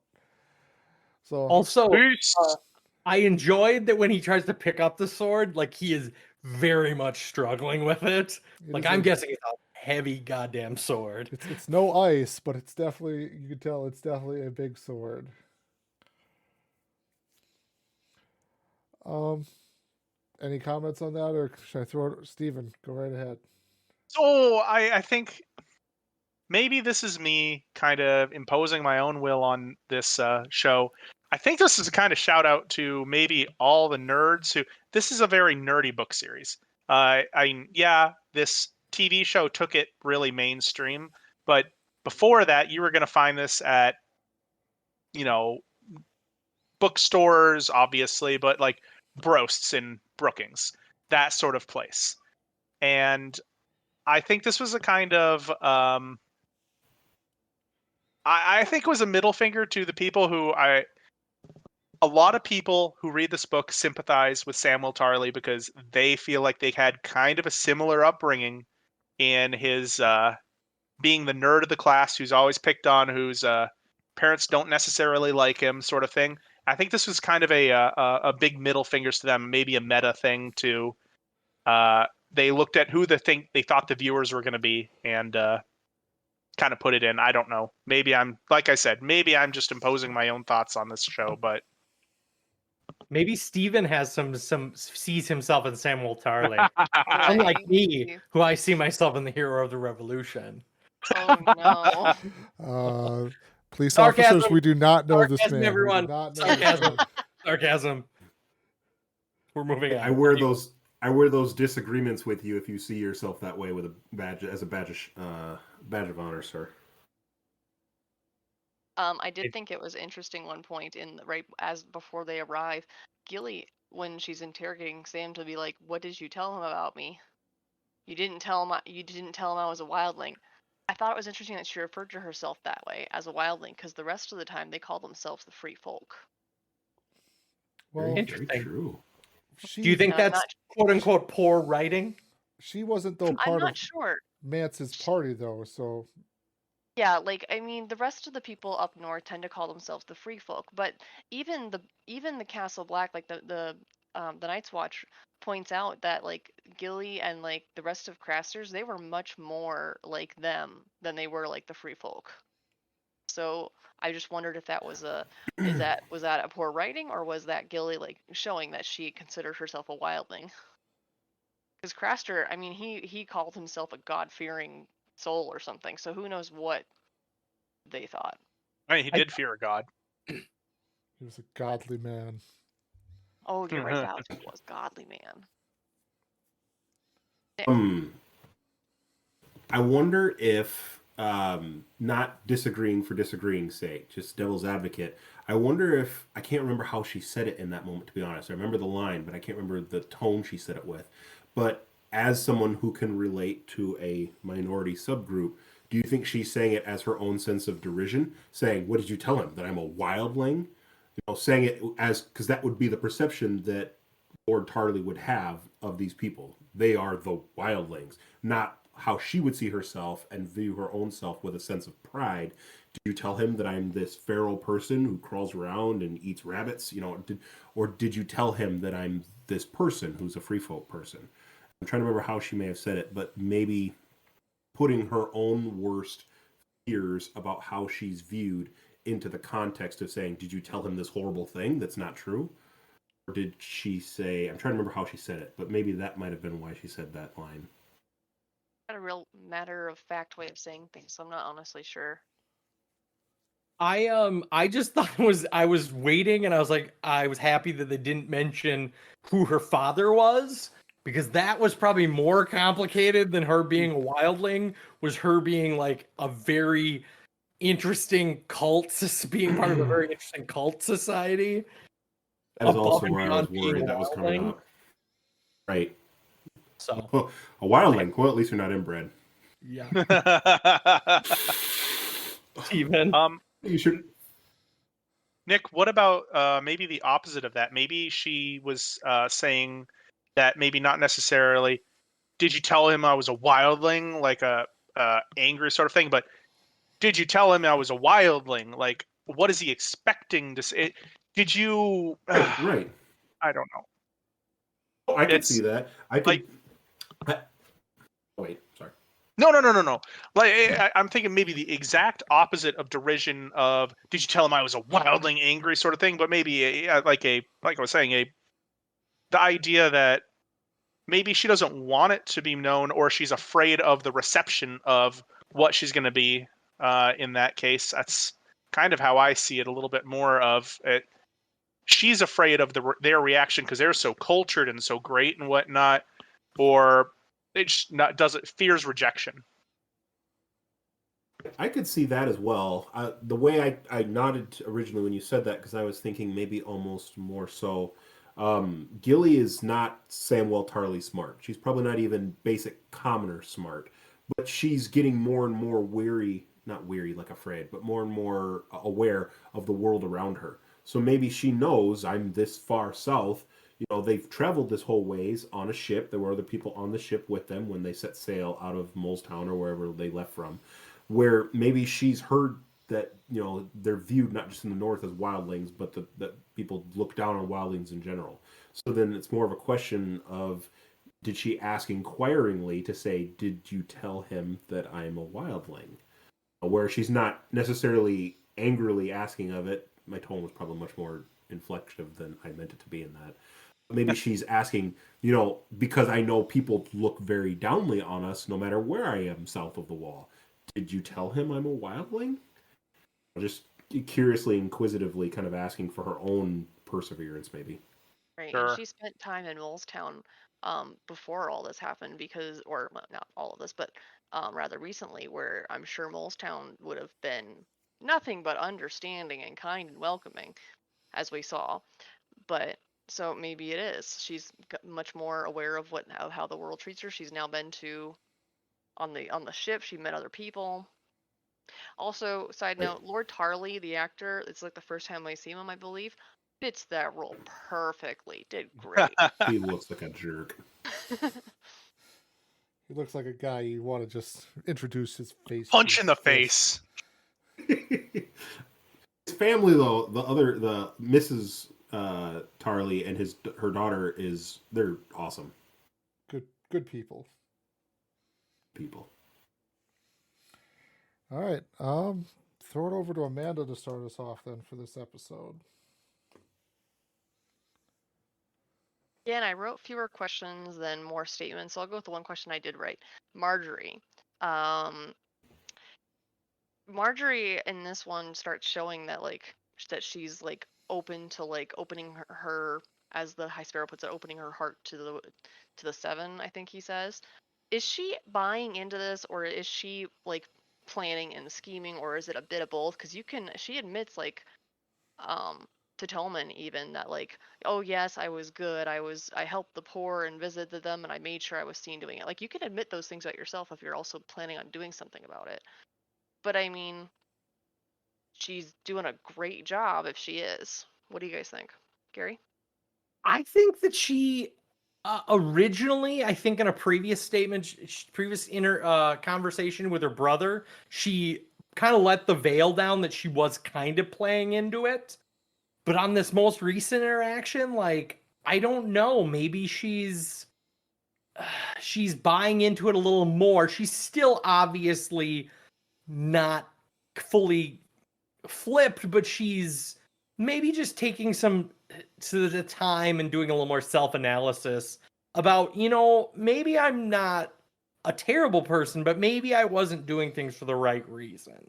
So Also, Peace. I enjoyed that when he tries to pick up the sword, like he is very much struggling with it. Like I'm guessing it's a heavy goddamn sword. It's no ice, but it's definitely, you can tell it's definitely a big sword. Any comments on that, or should I throw it? Steven, go right ahead. So I think maybe this is me kind of imposing my own will on this show. I think this is a kind of shout out to maybe all the nerds who. This is a very nerdy book series. This TV show took it really mainstream, but before that, you were going to find this at, bookstores, obviously, but like Brost's and Brookings, that sort of place. And I think this was a kind of, I think it was a middle finger to the people who a lot of people who read this book sympathize with Samuel Tarly because they feel like they had kind of a similar upbringing in his being the nerd of the class who's always picked on, whose parents don't necessarily like him, sort of thing. I think this was kind of a big middle fingers to them, maybe a meta thing to. They looked at who they thought the viewers were going to be and kind of put it in. I don't know. Maybe I'm just imposing my own thoughts on this show, but. Maybe Steven has some sees himself in Samuel Tarly. Right. Unlike me, who I see myself in the hero of the revolution. Oh no. Police Sarcasm. officers, we do not know this Sarcasm, man. everyone. We do not know this Sarcasm. man. Sarcasm. We're moving on. I wear those disagreements with you if you see yourself that way with a badge of honor, sir. I did think it was interesting one point right as before they arrive, Gilly, when she's interrogating Sam, to be like, "What did you tell him about me? You didn't tell him I was a wildling." I thought it was interesting that she referred to herself that way as a wildling, because the rest of the time they call themselves the Free Folk. Well, Interesting. Very true. Do you think that's quote unquote poor writing? She wasn't though I'm part not of sure. Mance's party though, so Yeah, like I mean, the rest of the people up north tend to call themselves the Free Folk, but even the Castle Black, like the Night's Watch points out that like Gilly and like the rest of Craster's, they were much more like them than they were like the Free Folk. So I just wondered if that was was that a poor writing, or was that Gilly like showing that she considered herself a wildling? Because Craster, I mean, he called himself a God-fearing soul or something, so who knows what they thought. I mean, he did fear a god. he was a godly man. Oh, you're right, that was godly man. I wonder if, not disagreeing for disagreeing's sake, just devil's advocate, I wonder if, I can't remember how she said it in that moment, to be honest. I remember the line, but I can't remember the tone she said it with. But as someone who can relate to a minority subgroup, do you think she's saying it as her own sense of derision? Saying, what did you tell him? That I'm a wildling? saying it as because that would be the perception that Lord Tarley would have of these people. They are the wildlings, not how she would see herself and view her own self with a sense of pride. Did you tell him that I'm this feral person who crawls around and eats rabbits? Or did you tell him that I'm this person who's a free folk person? I'm trying to remember how she may have said it, but maybe putting her own worst fears about how she's viewed into the context of saying, did you tell him this horrible thing that's not true? Or did she say, I'm trying to remember how she said it, but maybe that might have been why she said that line. Got a real matter of fact way of saying things, so I'm not honestly sure. I just thought I was waiting, and I was like, I was happy that they didn't mention who her father was, because that was probably more complicated than her being a wildling. Was her being like a very interesting cult, being part of a very interesting cult society. That is above also and where I was beyond being worried a that was coming wildling. up. Right. So A wildling. Well, at least you're not inbred. yeah, Steven. You should. Nick, what about maybe the opposite of that? Maybe she was saying that maybe not necessarily. Did you tell him I was a wildling, like a angry sort of thing? But did you tell him I was a wildling? Like, what is he expecting to say? Did you? Right. I don't know. I could see that. I could. Wait, sorry. No. Like I'm thinking maybe the exact opposite of derision of did you tell him I was a wildling angry sort of thing, but maybe like I was saying the idea that maybe she doesn't want it to be known or she's afraid of the reception of what she's going to be in that case. That's kind of how I see it a little bit more of it. She's afraid of their reaction because they're so cultured and so great and whatnot, or it just fears rejection. I could see that as well. The way I nodded originally when you said that, because I was thinking maybe almost more so. Gilly is not Samwell Tarly smart. She's probably not even basic commoner smart, but she's getting more and more not weary like afraid, but more and more aware of the world around her. So maybe she knows I'm this far south. They've traveled this whole ways on a ship. There were other people on the ship with them when they set sail out of Molestown or wherever they left from, where maybe she's heard that they're viewed not just in the north as wildlings, but that people look down on wildlings in general. So then it's more of a question of, did she ask inquiringly to say, did you tell him that I'm a wildling? Where she's not necessarily angrily asking of it. My tone was probably much more inflective than I meant it to be in that. Maybe she's asking, because I know people look very downly on us no matter where I am south of the wall. Did you tell him I'm a wildling? Just curiously, inquisitively kind of asking for her own perseverance, maybe. Right, Sure. and she spent time in Molestown before all this happened or well, not all of this, but rather recently, where I'm sure Molestown would have been nothing but understanding and kind and welcoming, as we saw. But so maybe it is. She's much more aware of how the world treats her. She's now been on the ship. She met other people. Also, side note, Lord Tarley, the actor, it's like the first time I see him, I believe, fits that role perfectly. Did great. He looks like a jerk. He looks like a guy you want to just introduce his face. Punch in the face. His family, though, the Mrs. Tarley and her daughter they're awesome Good people. people. All right. Throw it over to Amanda to start us off then for this episode. Again, I wrote fewer questions than more statements, so I'll go with the one question I did write. Marjorie. Marjorie in this one starts showing that that she's open to opening her, as the High Sparrow puts it, opening her heart to the seven, I think he says. Is she buying into this, or is she planning and scheming, or is it a bit of both? Because she admits to Tolman even that oh yes, I was good, I helped the poor and visited them, and I made sure I was seen doing it. You can admit those things about yourself if you're also planning on doing something about it. But I mean, she's doing a great job if she is. What do you guys think, Gary? I think that she originally, I think in a previous statement, previous conversation with her brother, she kind of let the veil down that she was kind of playing into it. But on this most recent interaction, like, I don't know, maybe she's buying into it a little more. She's still obviously not fully flipped, but she's maybe just taking some to the time and doing a little more self-analysis about, maybe I'm not a terrible person, but maybe I wasn't doing things for the right reason.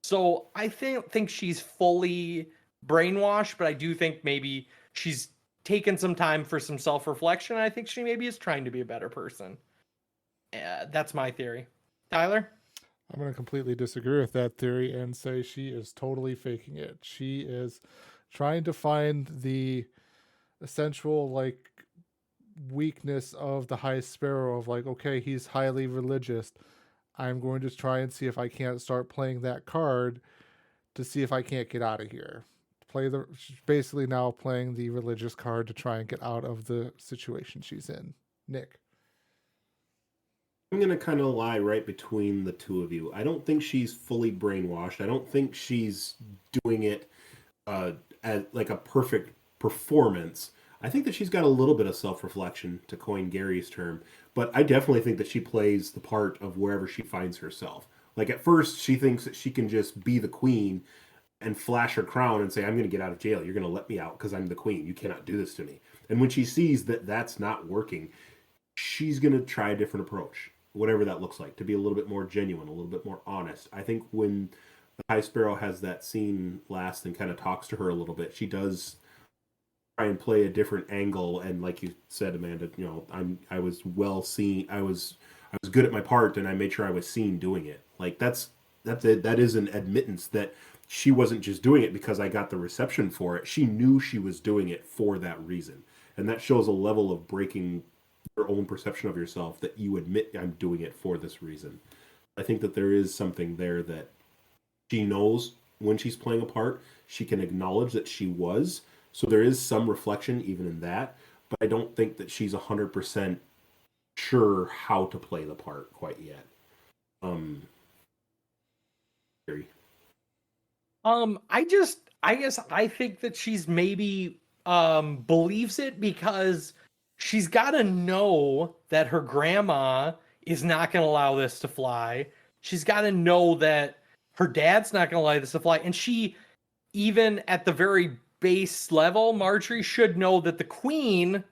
So I think she's fully brainwashed, but I do think maybe she's taken some time for some self-reflection. I think she maybe is trying to be a better person. That's my theory. Tyler? I'm going to completely disagree with that theory and say she is totally faking it. She is trying to find the essential, like, weakness of the High Sparrow of, like, okay, he's highly religious. I'm going to try and see if I can't start playing that card to see if I can't get out of here. She's basically now playing the religious card to try and get out of the situation she's in. Nick. I'm going to kind of lie right between the two of you. I don't think she's fully brainwashed. I don't think she's doing it as like a perfect performance. I think that she's got a little bit of self-reflection, to coin Gary's term, but I definitely think that she plays the part of wherever she finds herself. Like, at first, she thinks that she can just be the queen and flash her crown and say, I'm going to get out of jail. You're going to let me out because I'm the queen. You cannot do this to me. And when she sees that that's not working, she's going to try a different approach, whatever that looks like, to be a little bit more genuine, a little bit more honest. I think when the High Sparrow has that scene last and kind of talks to her a little bit, she does try and play a different angle. And like you said, Amanda, I was well seen. I was good at my part, and I made sure I was seen doing it. Like, that is an admittance that she wasn't just doing it because I got the reception for it. She knew she was doing it for that reason. And that shows a level of breaking your own perception of yourself, that you admit, I'm doing it for this reason. I think that there is something there that she knows when she's playing a part. She can acknowledge that she was. So there is some reflection even in that. But I don't think that she's 100% sure how to play the part quite yet. Gary. I guess I think that she's maybe believes it because she's got to know that her grandma is not going to allow this to fly. She's got to know that her dad's not going to allow this to fly. And she, even at the very base level, Marjorie should know that the queen,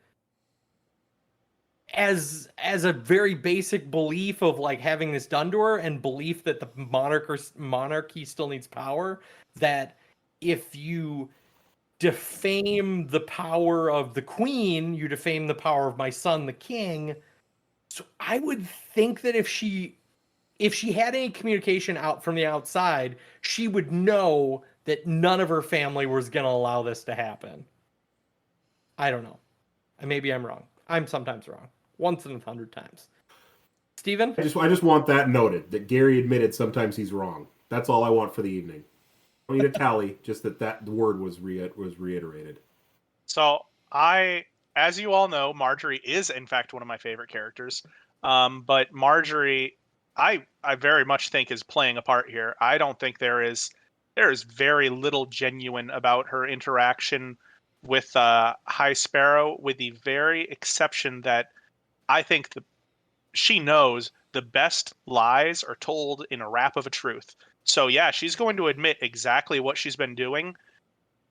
as a very basic belief of like having this done to her and belief that the monarchy still needs power, that if you defame the power of the queen, you defame the power of my son, the king. So I would think that if she had any communication out from the outside, she would know that none of her family was going to allow this to happen. I don't know. Maybe I'm wrong. I'm sometimes wrong. Once in 100 times. Steven? I just want that noted, that Gary admitted sometimes he's wrong. That's all I want for the evening. I don't need a tally, just that the word was reiterated. So as you all know, Marjorie is in fact one of my favorite characters. But Marjorie, I very much think is playing a part here. I don't think there is very little genuine about her interaction with High Sparrow, with the very exception that I think she knows the best lies are told in a rap of a truth. So yeah, she's going to admit exactly what she's been doing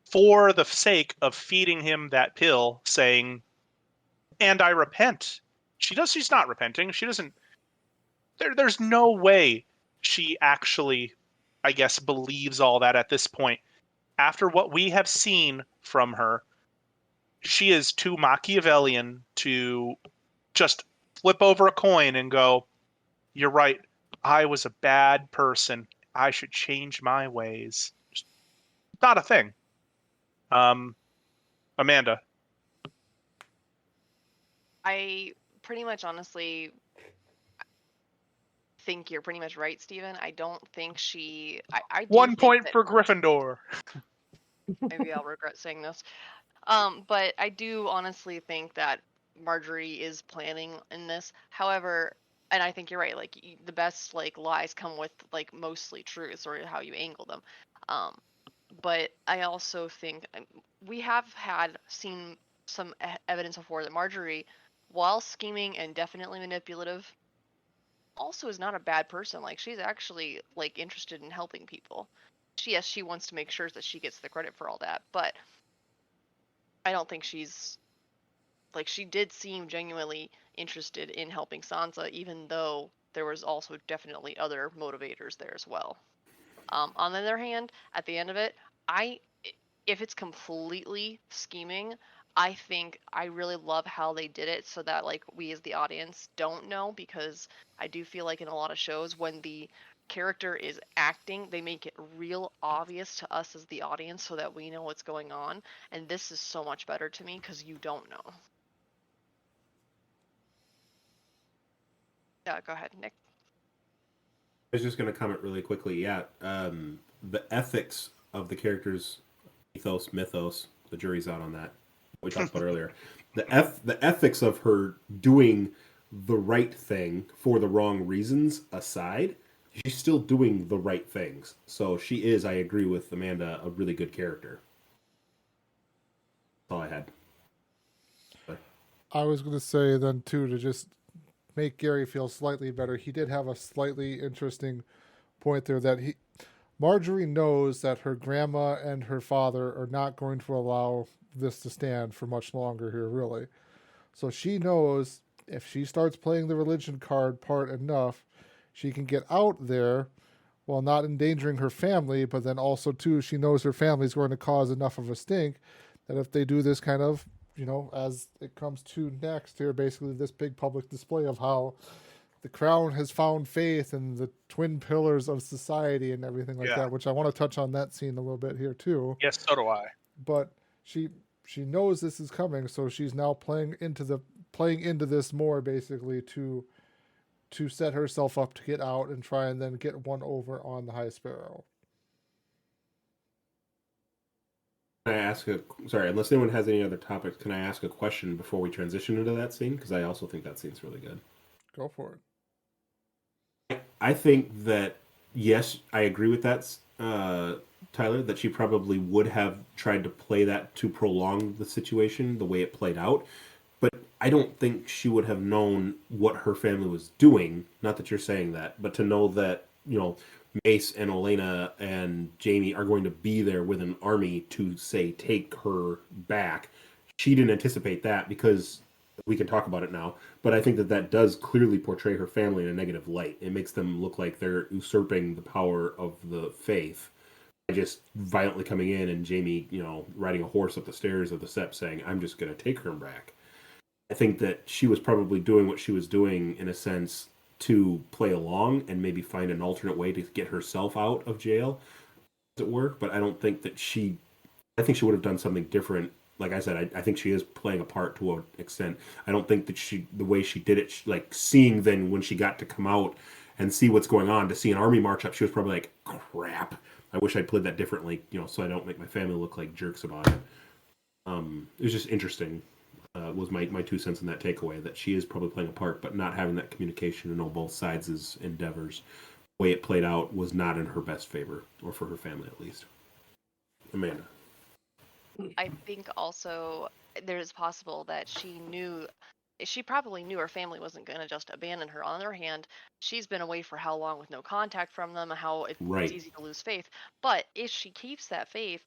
for the sake of feeding him that pill, saying, and I repent. She's not repenting. She doesn't, there's no way she actually, I guess, believes all that at this point. After what we have seen from her, she is too Machiavellian to just flip over a coin and go, you're right, I was a bad person. I should change my ways. Just not a thing. Amanda. I pretty much honestly think you're pretty much right, Steven. I don't think I do 1 think point that for Gryffindor. Maybe I'll regret saying this. But I do honestly think that Marjorie is planning in this. However, and I think you're right. Like the best like lies come with like mostly truths or how you angle them. Um, but I also think we have had seen some evidence before that Marjorie, while scheming and definitely manipulative, also is not a bad person. Like she's actually like interested in helping people. Yes, she wants to make sure that she gets the credit for all that, but I don't think she's like she did seem genuinely interested in helping Sansa, even though there was also definitely other motivators there as well. On the other hand, at the end of it, I if it's completely scheming, I think I really love how they did it so that like we as the audience don't know, because I do feel like in a lot of shows when the character is acting, they make it real obvious to us as the audience so that we know what's going on, and this is so much better to me because you don't know. Yeah, go ahead, Nick. I was just going to comment really quickly. Yeah, the ethics of the characters' mythos. The jury's out on that. We talked about earlier. The ethics of her doing the right thing for the wrong reasons aside, she's still doing the right things. So she is, I agree with Amanda, a really good character. That's all I had. I was going to say then too, to just make Gary feel slightly better, he did have a slightly interesting point there that Marjorie knows that her grandma and her father are not going to allow this to stand for much longer here, really. So she knows if she starts playing the religion card part enough, she can get out there while not endangering her family, but then also too, she knows her family is going to cause enough of a stink that if they do this kind of, as it comes to next here, basically this big public display of how the crown has found faith in the twin pillars of society and everything like that, which I want to touch on that scene a little bit here too. Yes, so do I. But she knows this is coming, so she's now playing into this more basically to set herself up to get out and try and then get one over on the High Sparrow. Can I ask sorry, unless anyone has any other topics, can I ask a question before we transition into that scene? Because I also think that scene's really good. Go for it. I think that, yes, I agree with that, Tyler, that she probably would have tried to play that to prolong the situation the way it played out. But I don't think she would have known what her family was doing. Not that you're saying that, but to know that, Mace and Olenna and Jaime are going to be there with an army to, say, take her back. She didn't anticipate that, because we can talk about it now, but I think that does clearly portray her family in a negative light. It makes them look like they're usurping the power of the faith by just violently coming in, and Jaime, riding a horse up the stairs of the steps saying, I'm just going to take her back. I think that she was probably doing what she was doing in a sense to play along and maybe find an alternate way to get herself out of jail, as it were. But I don't think that I think she would have done something different. Like I said, I think she is playing a part to an extent. I don't think that the way she did it, like seeing then when she got to come out and see what's going on, to see an army march up, she was probably like, crap, I wish I'd played that differently, so I don't make my family look like jerks about it. It was just interesting. Was my 2 cents in that takeaway, that she is probably playing a part, but not having that communication to know both sides' endeavors. The way it played out was not in her best favor, or for her family at least. Amanda. I think also there's possible that she probably knew her family wasn't going to just abandon her. On the other hand, she's been away for how long with no contact from them, how it's easy to lose faith. But if she keeps that faith,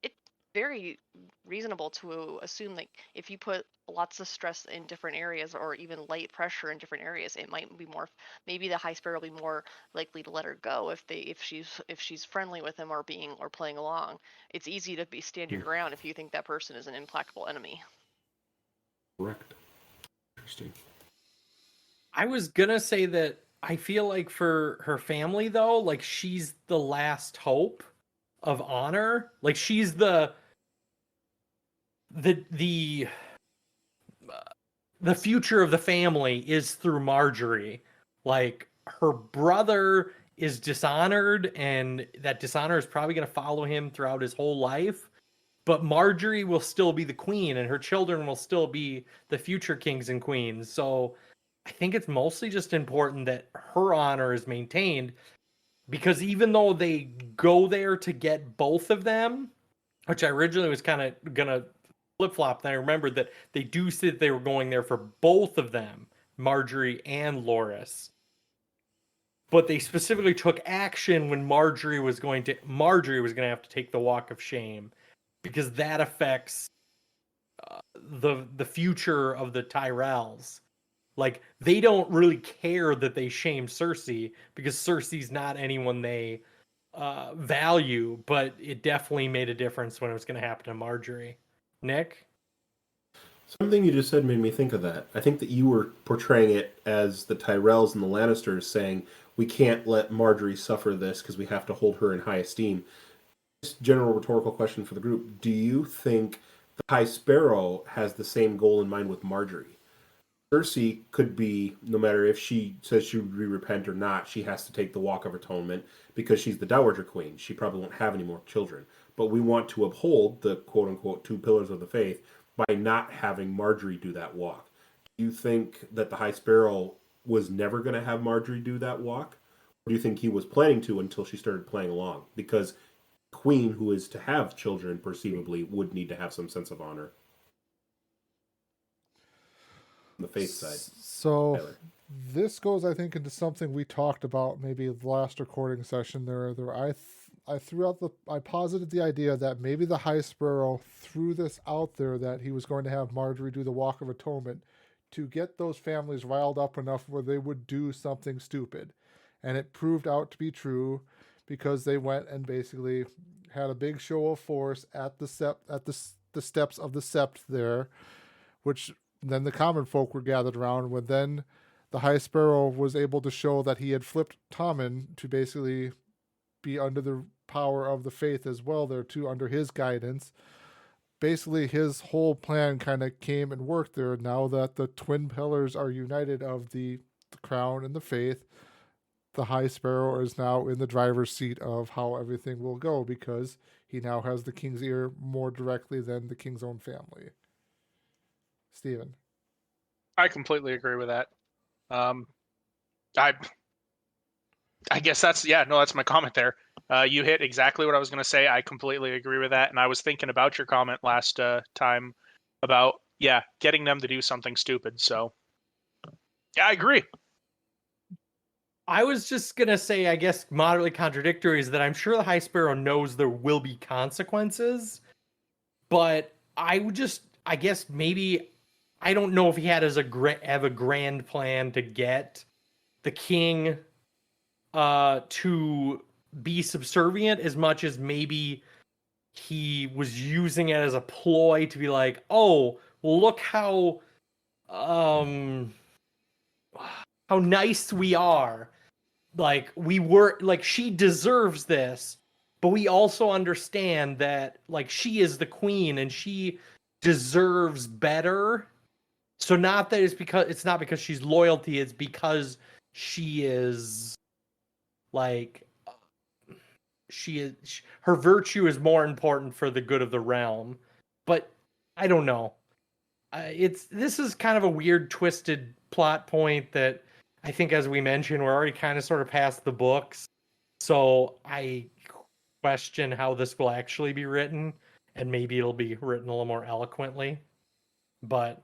it's very reasonable to assume that if you put lots of stress in different areas, or even light pressure in different areas, it might be more, maybe the High Sparrow will be more likely to let her go if she's friendly with him or playing along. It's easy to stand your ground if you think that person is an implacable enemy. Correct. Interesting. I was gonna say that I feel like for her family though, like she's the last hope of honor. Like she's the future of the family is through Marjorie. Like her brother is dishonored, and that dishonor is probably going to follow him throughout his whole life. But Marjorie will still be the queen, and her children will still be the future kings and queens. So I think it's mostly just important that her honor is maintained, because even though they go there to get both of them, which I originally was kind of gonna flip-flop, then I remembered that they do say that they were going there for both of them, Marjorie and Loras. But they specifically took action when Marjorie was going to have to take the walk of shame, because that affects the future of the Tyrells. Like, they don't really care that they shame Cersei, because Cersei's not anyone they value, but it definitely made a difference when it was going to happen to Marjorie. Nick? Something you just said made me think of that. I think that you were portraying it as the Tyrells and the Lannisters saying, we can't let Marjorie suffer this because we have to hold her in high esteem. Just general rhetorical question for the group. Do you think the High Sparrow has the same goal in mind with Marjorie? Cersei could be, no matter if she says she would repent or not, she has to take the Walk of Atonement because she's the Dowager Queen. She probably won't have any more children. But we want to uphold the quote-unquote 2 pillars of the faith by not having Marjorie do that walk. Do you think that the High Sparrow was never going to have Marjorie do that walk? Or do you think he was planning to until she started playing along? Because Queen, who is to have children, perceivably, would need to have some sense of honor. On the faith side. So Tyler. this goes, I think, into something we talked about maybe the last recording session. I posited the idea that maybe the High Sparrow threw this out there, that he was going to have Marjorie do the Walk of Atonement to get those families riled up enough where they would do something stupid. And it proved out to be true, because they went and basically had a big show of force at the steps of the Sept there, which then the common folk were gathered around, when then the High Sparrow was able to show that he had flipped Tommen to basically be under the power of the faith as well there too, under his guidance. Basically his whole plan kind of came and worked there. Now that the twin pillars are united of the crown and the faith, the High Sparrow is now in the driver's seat of how everything will go, because he now has the king's ear more directly than the king's own family. Steven? I completely agree with that. I guess that's my comment there. You hit exactly what I was going to say. I completely agree with that, and I was thinking about your comment last time about getting them to do something stupid. So yeah, I agree. I was just going to say, I guess moderately contradictory, is that I'm sure the High Sparrow knows there will be consequences, but I guess maybe, I don't know if he had have a grand plan to get the king to be subservient, as much as maybe he was using it as a ploy to be like, oh, well, look how nice we are. Like, she deserves this, but we also understand that, like, she is the queen and she deserves better. So it's not because she's loyalty, it's because she is, like, her virtue is more important for the good of the realm. But I don't know. This is kind of a weird, twisted plot point that I think, as we mentioned, we're already kind of sort of past the books. So I question how this will actually be written, and maybe it'll be written a little more eloquently. But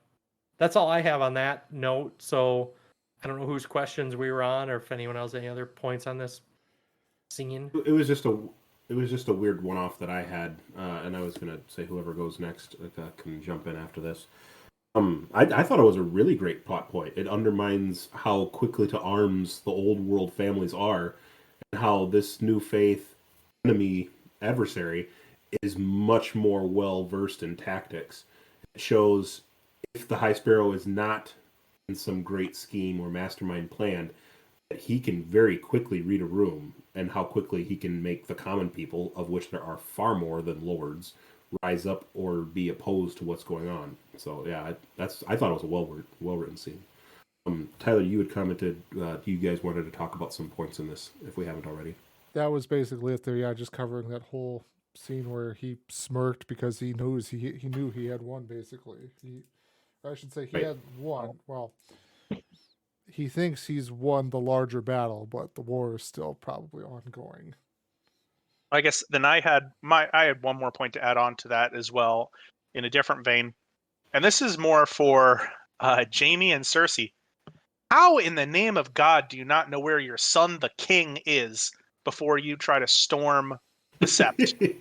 that's all I have on that note. So I don't know whose questions we were on, or if anyone else any other points on this scene. It was just a weird one-off that I had, and I was gonna say whoever goes next can jump in after this. I thought it was a really great plot point. It undermines how quickly to arms the old world families are, and how this new faith adversary is much more well versed in tactics. It shows if the High Sparrow is not in some great scheme or mastermind plan, that he can very quickly read a room, and how quickly he can make the common people, of which there are far more than lords, rise up or be opposed to what's going on. So yeah, I thought it was a well written scene. Tyler, you had commented you guys wanted to talk about some points in this, if we haven't already. That was basically it there. Yeah, just covering that whole scene where he smirked because he knows he knew he had won. Basically, I should say he Right. had won. Well, he thinks he's won the larger battle, but the war is still probably ongoing. I guess then I had one more point to add on to that as well, in a different vein, and this is more for Jaime and Cersei. How in the name of God do you not know where your son, the king, is before you try to storm the Sept?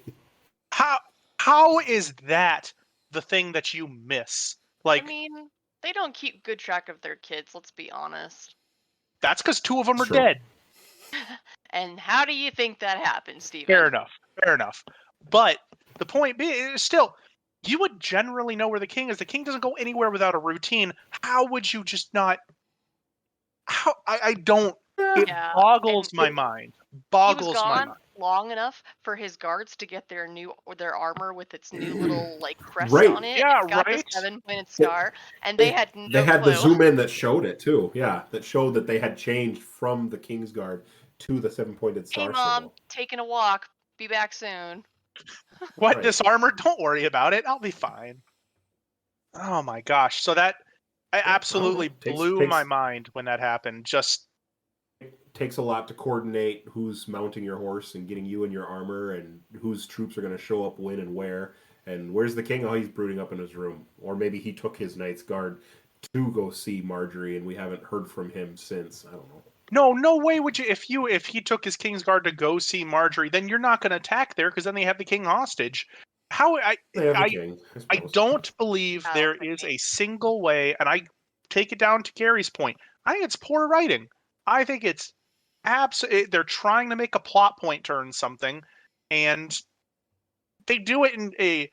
How is that the thing that you miss? Like, I mean, they don't keep good track of their kids, let's be honest. that's because 2 of them are Sure. dead. And how do you think that happened, Steven? Fair enough. But the point being, still, you would generally know where the king is. The king doesn't go anywhere without a routine. How would you just not? How I don't. It Yeah, boggles and my mind. He Boggles was my gone mind. long enough for his guards to get their armor with its new little like crest Right. on it. Yeah, It's got right. the 7-pointed star, and they had no They had clue. the zoom in that showed it too. Yeah, that showed that they had changed from the Kingsguard to the 7-pointed Hey star mom, symbol. taking a walk. Be back soon. What, Right. this armor? Don't worry about it. I'll be fine. Oh my gosh. So that I absolutely blew my mind when that happened. Just Takes a lot to coordinate who's mounting your horse and getting you in your armor, and whose troops are going to show up when and where. And where's the king? Oh, he's brooding up in his room. Or maybe he took his knight's guard to go see Marjorie, and we haven't heard from him since. I don't know. no way would you if he took his Kingsguard to go see Marjorie, then you're not going to attack there because then they have the king hostage. How They have the king. I don't believe Oh, there okay. is a single way, and I take it down to Gary's point. I think it's poor writing. I think it's they're trying to make a plot point turn something, and they do it in a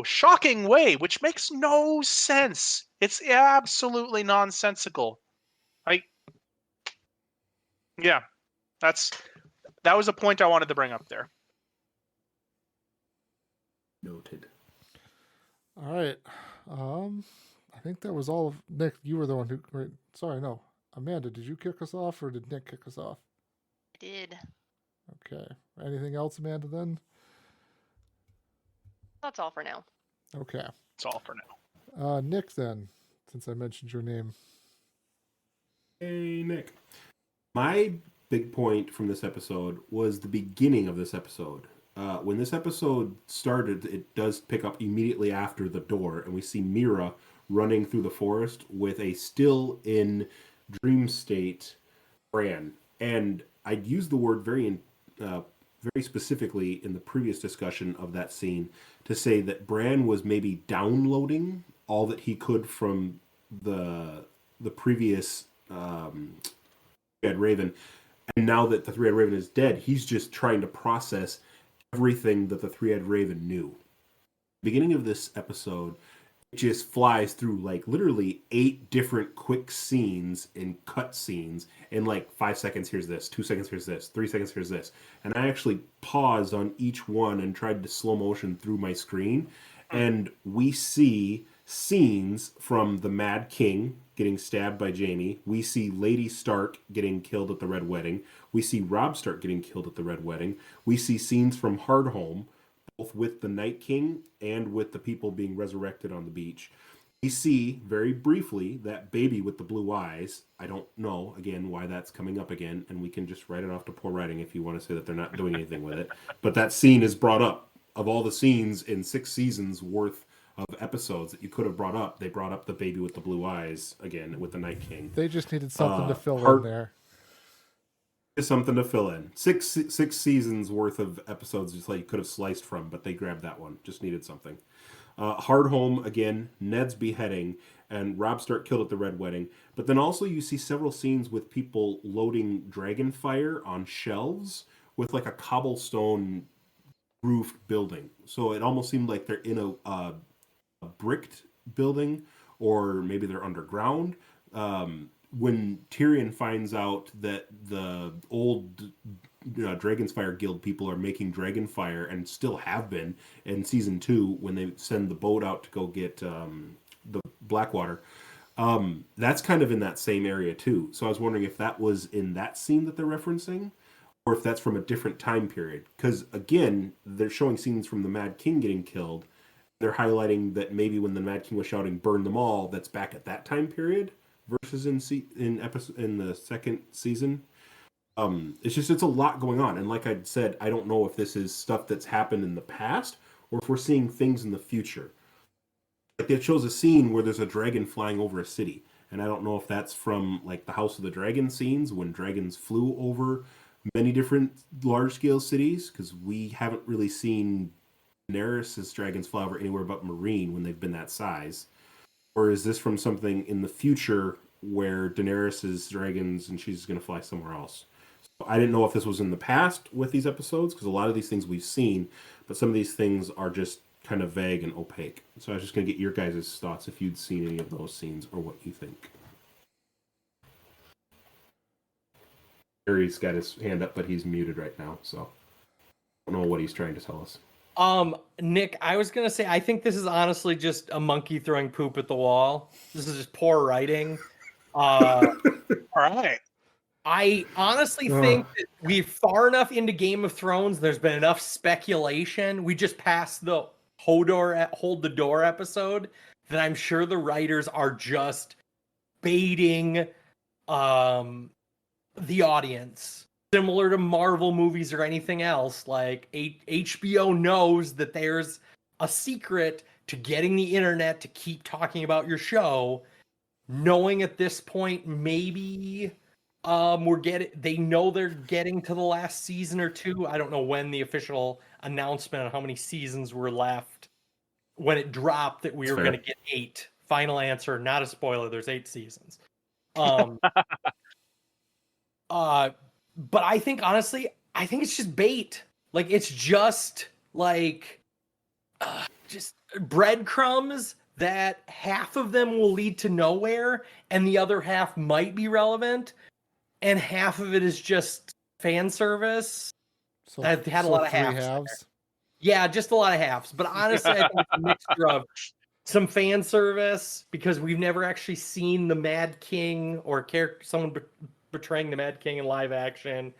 shocking way, which makes no sense. It's absolutely nonsensical. Yeah, that was a point I wanted to bring up there. Noted. All right. I think that was all of Nick. You were the one who. Wait, sorry, no. Amanda, did you kick us off or did Nick kick us off? I did. Okay. Anything else, Amanda, then? That's all for now. Okay. That's all for now. Nick, then, since I mentioned your name. Hey, Nick. My big point from this episode was the beginning of this episode. When this episode started, it does pick up immediately after the door, and we see Mira running through the forest with a still in dream state Bran. And I'd used the word very specifically in the previous discussion of that scene to say that Bran was maybe downloading all that he could from the previous Three-Eyed Raven. And now that the Three-Eyed Raven is dead, he's just trying to process everything that the Three-Eyed Raven knew. Beginning of this episode, it just flies through like literally 8 different quick scenes and cut scenes in like 5 seconds. Here's this, 2 seconds. Here's this, 3 seconds. Here's this. And I actually paused on each one and tried to slow motion through my screen. And we see scenes from the Mad King getting stabbed by Jaime. We see Lady Stark getting killed at the Red Wedding. We see Robb Stark getting killed at the Red Wedding. We see scenes from Hardhome, both with the Night King and with the people being resurrected on the beach. We see, very briefly, that baby with the blue eyes. I don't know, again, why that's coming up again, and we can just write it off to poor writing if you want to say that they're not doing anything with it. But that scene is brought up. Of all the scenes in 6 seasons worth of episodes that you could have brought up, they brought up the baby with the blue eyes again with the Night King. They just needed something to fill in there. Something to fill in. Six seasons worth of episodes just like you could have sliced from, but they grabbed that one. Just needed something. Hardhome again, Ned's beheading, and Robb Stark killed at the Red Wedding. But then also you see several scenes with people loading dragon fire on shelves with like a cobblestone roofed building. So it almost seemed like they're in a bricked building, or maybe they're underground. When Tyrion finds out that the old Dragonsfire Guild people are making Dragonfire and still have been in season 2, when they send the boat out to go get the Blackwater, That's kind of in that same area too. So I was wondering if that was in that scene that they're referencing, or if that's from a different time period. Because again, they're showing scenes from the Mad King getting killed. They're highlighting that maybe when the Mad King was shouting "Burn them all," that's back at that time period versus in the second season. It's a lot going on, and like I said, I don't know if this is stuff that's happened in the past or if we're seeing things in the future. Like it shows a scene where there's a dragon flying over a city, and I don't know if that's from like the House of the Dragon scenes when dragons flew over many different large scale cities, because we haven't really seen Daenerys' dragons fly over anywhere but Marine when they've been that size. Or is this from something in the future where Daenerys' dragons and she's going to fly somewhere else? So I didn't know if this was in the past with these episodes, because a lot of these things we've seen, but some of these things are just kind of vague and opaque. So I was just going to get your guys' thoughts if you'd seen any of those scenes or what you think. Harry's got his hand up, but he's muted right now, so I don't know what he's trying to tell us. Nick, I was gonna say I think this is honestly just a monkey throwing poop at the wall. This is just poor writing. All right. I honestly think that we're far enough into Game of Thrones. There's been enough speculation. We just passed the Hodor hold the door episode that I'm sure the writers are just baiting the audience, similar to Marvel movies or anything else. Like HBO knows that there's a secret to getting the internet to keep talking about your show, knowing at this point maybe they know they're getting to the last season or two. I don't know when the official announcement on how many seasons were left when it dropped that we were going to get 8. Final answer, not a spoiler, there's 8 seasons. But I think honestly, I think it's just bait. Like it's just like just breadcrumbs that half of them will lead to nowhere and the other half might be relevant, and half of it is just fan service. So I've had a lot of halves. Yeah, just a lot of halves. But honestly, I think it's a mixture of some fan service because we've never actually seen the Mad King or someone portraying the Mad King in live action.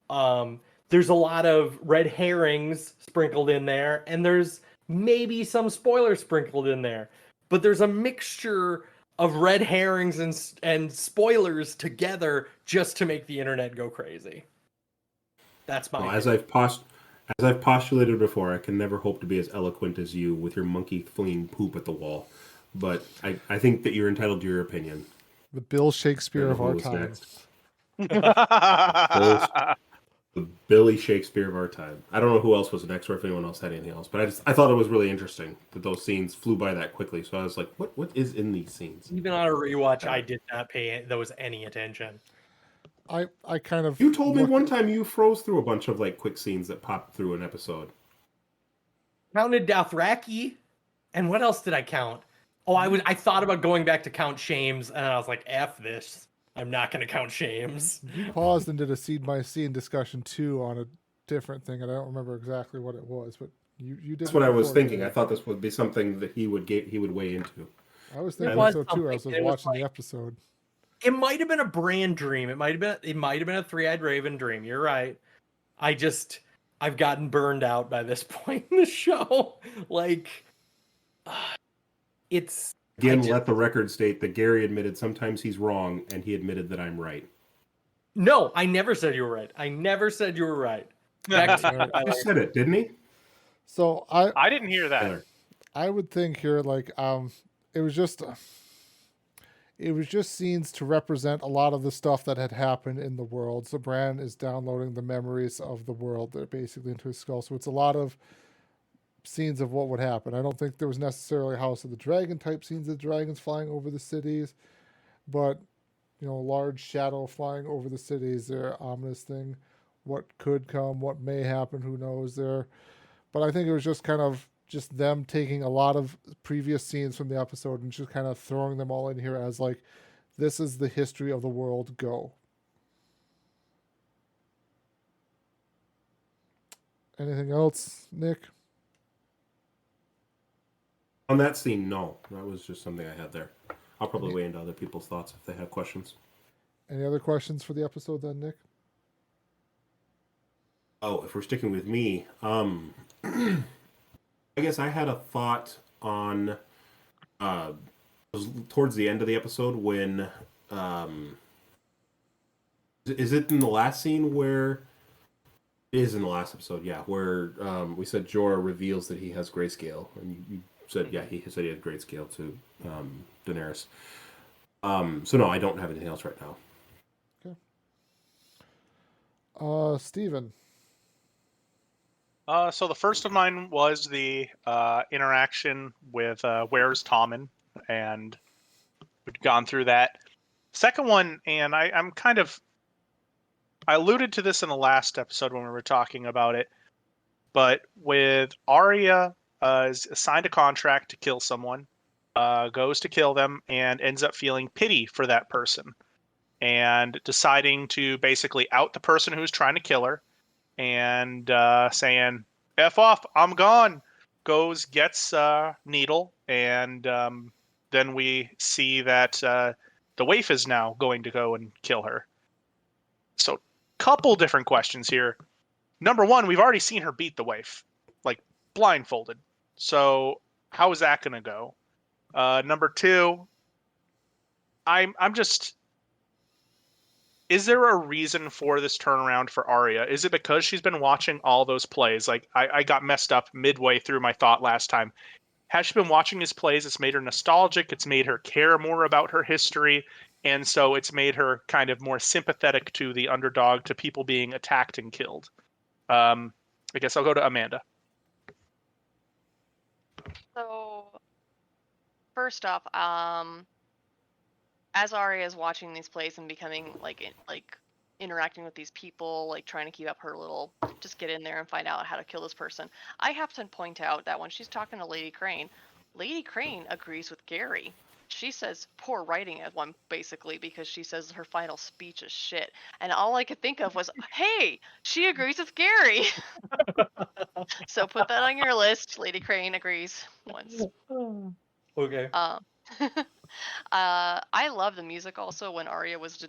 There's a lot of red herrings sprinkled in there, and there's maybe some spoilers sprinkled in there. But there's a mixture of red herrings and spoilers together just to make the internet go crazy. That's my as I've postulated before, I can never hope to be as eloquent as you with your monkey flinging poop at the wall. But I think that you're entitled to your opinion. The Bill Shakespeare of our time. The Billy Shakespeare of our time. I don't know who else was next or if anyone else had anything else, but I thought it was really interesting that those scenes flew by that quickly. So I was like, what is in these scenes? Even on a rewatch, I did not pay those any attention. I kind of... You told me one time you froze through a bunch of like quick scenes that popped through an episode. Counted Dothraki, and what else did I count? Oh, I thought about going back to count shames, and I was like, F this. I'm not going to count shames. You paused and did a scene by scene discussion too on a different thing, and I don't remember exactly what it was, but you did. That's what I was thinking. I thought this would be something that he would weigh into. I was thinking so too. As I was watching the episode. It might have been a brand dream. It might have been a Three-Eyed Raven dream. You're right. I've gotten burned out by this point in the show. Like, it's. Again, let the record state that Gary admitted sometimes he's wrong, and he admitted that I'm right. No, I never said you were right. I never said you were right. He said it, didn't he? So I didn't hear that. I would think here, like, it was just scenes to represent a lot of the stuff that had happened in the world. So Bran is downloading the memories of the world. They're basically into his skull. So it's a lot of scenes of what would happen. I don't think there was necessarily House of the Dragon type scenes of dragons flying over the cities, but large shadow flying over the cities. They're ominous thing. What could come, what may happen, who knows there. But I think it was just kind of just them taking a lot of previous scenes from the episode and just kind of throwing them all in here as like, this is the history of the world, go. Anything else, Nick? On that scene, no. That was just something I had there. I'll probably weigh into other people's thoughts if they have questions. Any other questions for the episode then, Nick? Oh, if we're sticking with me, I guess I had a thought on it was towards the end of the episode when is it in the last scene where it is in the last episode, yeah, where we said Jorah reveals that he has grayscale, and you said he said he had grayscale to Daenerys. So no, I don't have anything else right now. Steven. So the first of mine was the interaction with Where's Tommen, and we'd gone through that. Second one, and I alluded to this in the last episode when we were talking about it, but with Arya is signed a contract to kill someone, goes to kill them, and ends up feeling pity for that person, and deciding to basically out the person who's trying to kill her, and saying, F off, I'm gone. Goes, gets Needle, and then we see that the waif is now going to go and kill her. So, couple different questions here. Number one, we've already seen her beat the waif, like blindfolded. So, how is that going to go? Number two, I'm just... Is there a reason for this turnaround for Arya? Is it because she's been watching all those plays? Like, I got messed up midway through my thought last time. Has she been watching these plays? It's made her nostalgic. It's made her care more about her history. And so it's made her kind of more sympathetic to the underdog, to people being attacked and killed. I guess I'll go to Amanda. So, first off, as Arya is watching these plays and becoming interacting with these people, like trying to keep up her little, just get in there and find out how to kill this person, I have to point out that when she's talking to Lady Crane agrees with Gary. She says poor writing at one, basically, because she says her final speech is shit. And all I could think of was, hey, she agrees with Gary. So put that on your list. Lady Crane agrees once. Okay. I love the music also when Arya was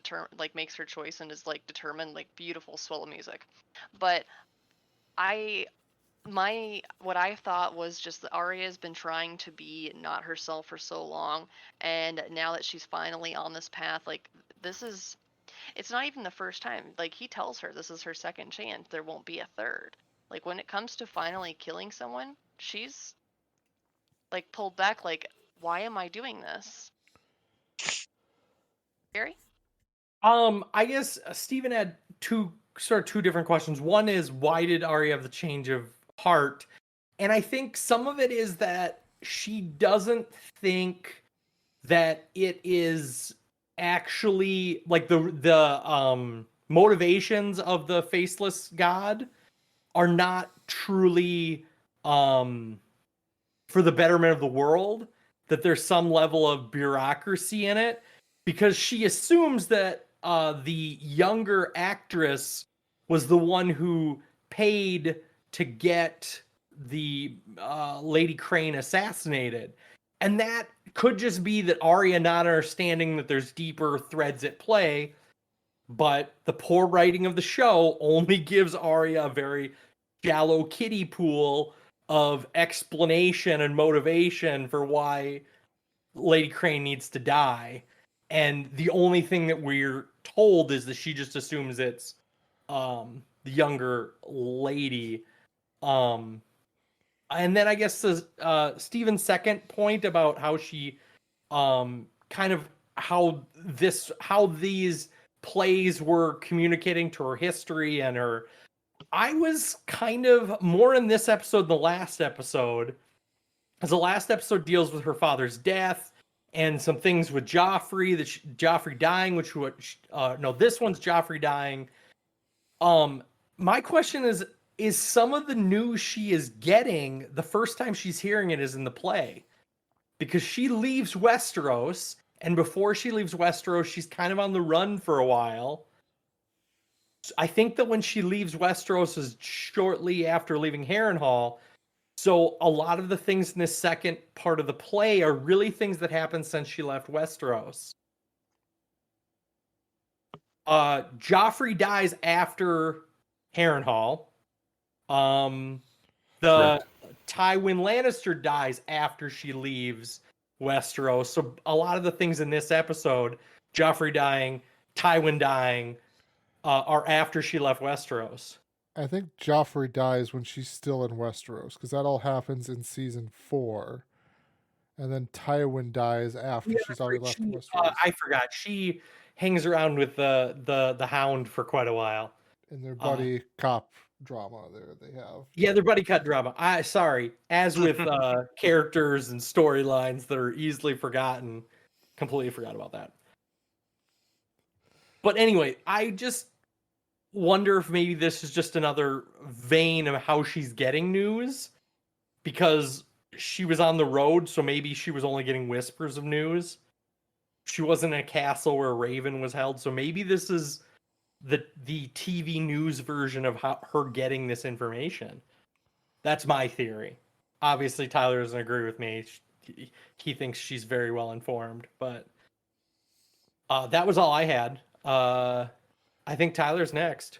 makes her choice and is determined, beautiful swell of music. But what I thought was just that Arya has been trying to be not herself for so long, and now that she's finally on this path, it's not even the first time. He tells her this is her second chance, there won't be a third. When it comes to finally killing someone, she's pulled back, why am I doing this? Gary? I guess Stephen had two different questions. One is, why did Arya have the change of heart? And I think some of it is that she doesn't think that it is actually the motivations of the faceless god are not truly for the betterment of the world, that there's some level of bureaucracy in it, because she assumes that the younger actress was the one who paid to get the Lady Crane assassinated. And that could just be that Arya not understanding that there's deeper threads at play, but the poor writing of the show only gives Arya a very shallow kiddie pool of explanation and motivation for why Lady Crane needs to die. And the only thing that we're told is that she just assumes it's the younger lady. And then I guess Stephen's second point about how she kind of how these plays were communicating to her history and her. I was kind of more in this episode than the last episode, as the last episode deals with her father's death and some things with Joffrey, Joffrey dying, this one's Joffrey dying. My question is some of the news she is getting, the first time she's hearing it is in the play, because she leaves Westeros, and before she leaves Westeros, she's kind of on the run for a while. I think that when she leaves Westeros is shortly after leaving Harrenhal, So a lot of the things in this second part of the play are really things that happened since she left Westeros. Joffrey dies after Harrenhal. The Tywin Lannister dies after she leaves Westeros. So a lot of the things in this episode, Joffrey dying, Tywin dying, are after she left Westeros. I think Joffrey dies when she's still in Westeros, because that all happens in season 4. And then Tywin dies after she's already left Westeros. I forgot. She hangs around with the Hound for quite a while. In their buddy cop drama there they have. Yeah, their buddy cut drama. As with characters and storylines that are easily forgotten, completely forgot about that. But anyway, I just wonder if maybe this is just another vein of how she's getting news, because she was on the road, so maybe she was only getting whispers of news. She wasn't in a castle where a raven was held, so maybe this is the TV news version of her getting this information. That's my theory. Obviously, Tyler doesn't agree with me. He thinks she's very well informed, but that was all I had. I think Tyler's next.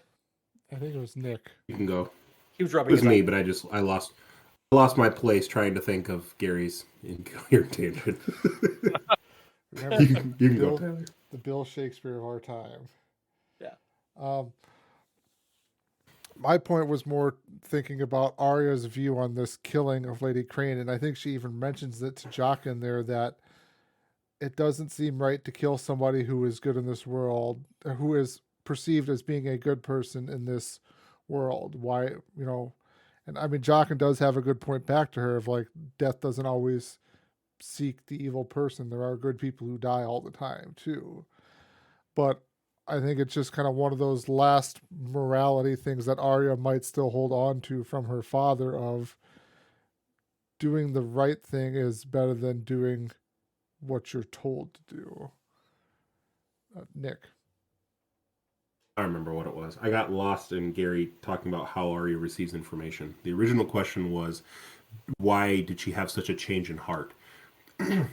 I think it was Nick. You can go. He was rubbing It was his me, eyes. but I lost my place trying to think of Gary's incoherent tangent. Remember, you can go, Bill, Tyler. the Bill Shakespeare of our time. Yeah. My point was more thinking about Arya's view on this killing of Lady Crane, and I think she even mentions it to Jock in there that it doesn't seem right to kill somebody who is good in this world, who is perceived as being a good person in this world. Why, and I mean, Jockin does have a good point back to her of like, death doesn't always seek the evil person. There are good people who die all the time too. But I think it's just kind of one of those last morality things that Arya might still hold on to from her father of doing the right thing is better than doing what you're told to do. Nick. I remember what it was. I got lost in Gary talking about how Arya receives information. The original question was, why did she have such a change in heart?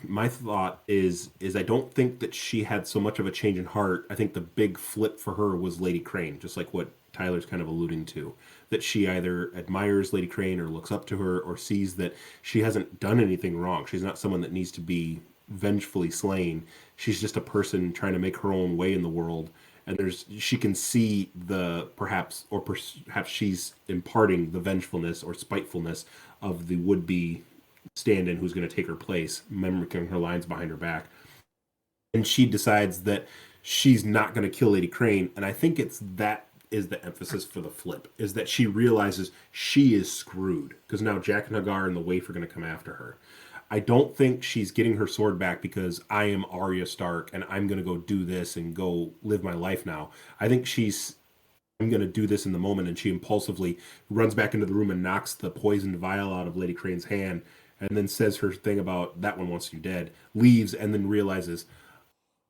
My thought is I don't think that she had so much of a change in heart. I think the big flip for her was Lady Crane, just like what Tyler's kind of alluding to. That she either admires Lady Crane or looks up to her or sees that she hasn't done anything wrong. She's not someone that needs to be vengefully slain. She's just a person trying to make her own way in the world. And she can see perhaps she's imparting the vengefulness or spitefulness of the would-be stand-in who's going to take her place, mimicking her lines behind her back. And she decides that she's not going to kill Lady Crane. And I think that is the emphasis for the flip, is that she realizes she is screwed because now Jack and Hagar and the Waif are going to come after her. I don't think she's getting her sword back because I am Arya Stark and I'm going to go do this and go live my life now. I think I'm going to do this in the moment, and she impulsively runs back into the room and knocks the poisoned vial out of Lady Crane's hand and then says her thing about that one wants you dead, leaves, and then realizes,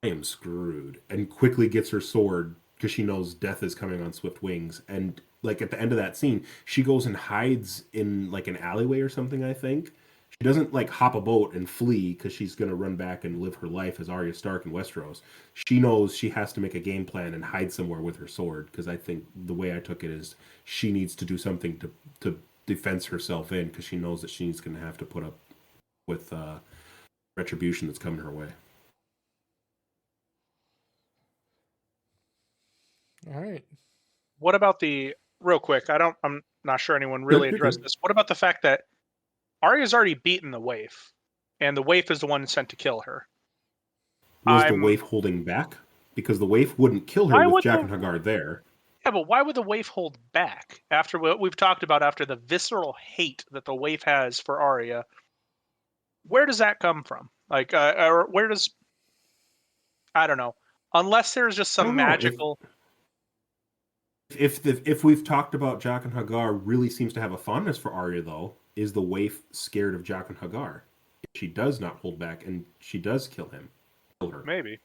I am screwed, and quickly gets her sword because she knows death is coming on swift wings. And like at the end of that scene, she goes and hides in like an alleyway or something, I think. She doesn't like hop a boat and flee because she's going to run back and live her life as Arya Stark in Westeros. She knows she has to make a game plan and hide somewhere with her sword, because I think the way I took it is she needs to do something to defense herself in, because she knows that she's going to have to put up with retribution that's coming her way. All right. What about real quick? I'm not sure anyone really addressed this. What about the fact that Arya's already beaten the Waif, and the Waif is the one sent to kill her? Was the Waif holding back? Because the Waif wouldn't kill her with Jack and Hagar there. Yeah, but why would the Waif hold back after what we've talked about, after the visceral hate that the Waif has for Arya? Where does that come from? Like, or where does... I don't know. Unless there's just some magical... If we've talked about Jack and Hagar really seems to have a fondness for Arya, though, is the Waif scared of Jack and Hagar? If she does not hold back and she does kill her. Maybe.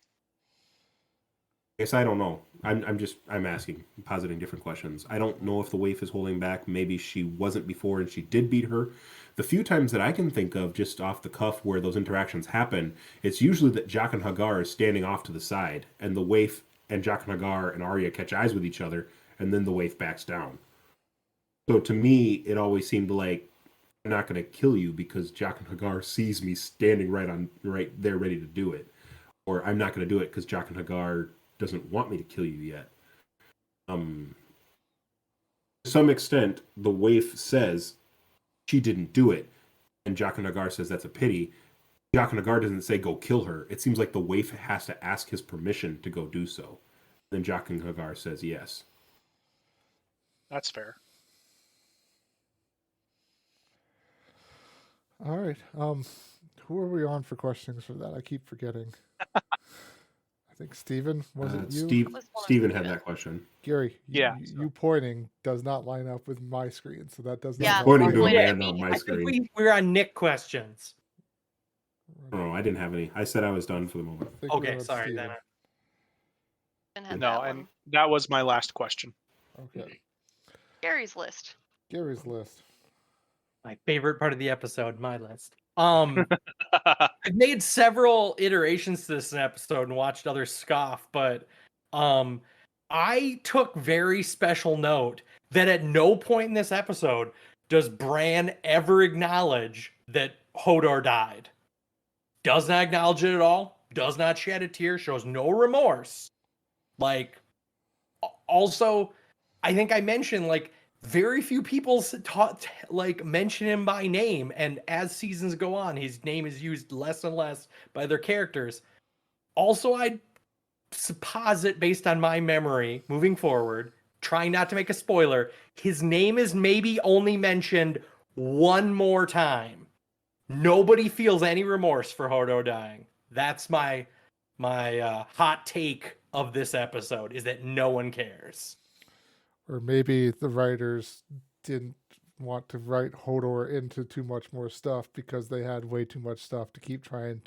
Yes, I don't know. I'm asking, positing different questions. I don't know if the waif is holding back. Maybe she wasn't before and she did beat her. The few times that I can think of just off the cuff where those interactions happen, it's usually that Jock and Hagar is standing off to the side and the waif and Jock and Hagar and Arya catch eyes with each other and then the waif backs down. So to me, it always seemed like I'm not going to kill you because Jock and Hagar sees me standing right there ready to do it. Or I'm not going to do it because Jock and Hagar doesn't want me to kill you yet. To some extent, the waif says she didn't do it, and Jock and Hagar says that's a pity. Jock and Hagar doesn't say go kill her. It seems like the waif has to ask his permission to go do so. Then Jock and Hagar says yes. That's fair. All right. Who are we on for questions for that? I keep forgetting. I think Steven, was it you? Steven had that question. Gary, Yeah. you pointing does not line up with my screen, so that does not Yeah, help. Pointing to a pointing man at me. on my I think screen. we're on Nick questions. Oh, I didn't have any. I said I was done for the moment. I think we're Okay, on sorry. Steven. Then Didn't have No, that and one. that was my last question. Okay. Gary's list. Gary's list. my favorite part of the episode, my list. I've made several iterations to this episode and watched others scoff, but I took very special note that at no point in this episode does Bran ever acknowledge that Hodor died. Does not acknowledge it at all. Does not shed a tear. Shows no remorse. Like, also, I think I mentioned, like, very few people mention him by name, and as seasons go on, his name is used less and less by their characters. Also, I'd posit, based on my memory moving forward, trying not to make a spoiler, his name is maybe only mentioned one more time. Nobody feels any remorse for Hodor dying. That's my hot take of this episode, is that no one cares. Or maybe the writers didn't want to write Hodor into too much more stuff because they had way too much stuff to keep trying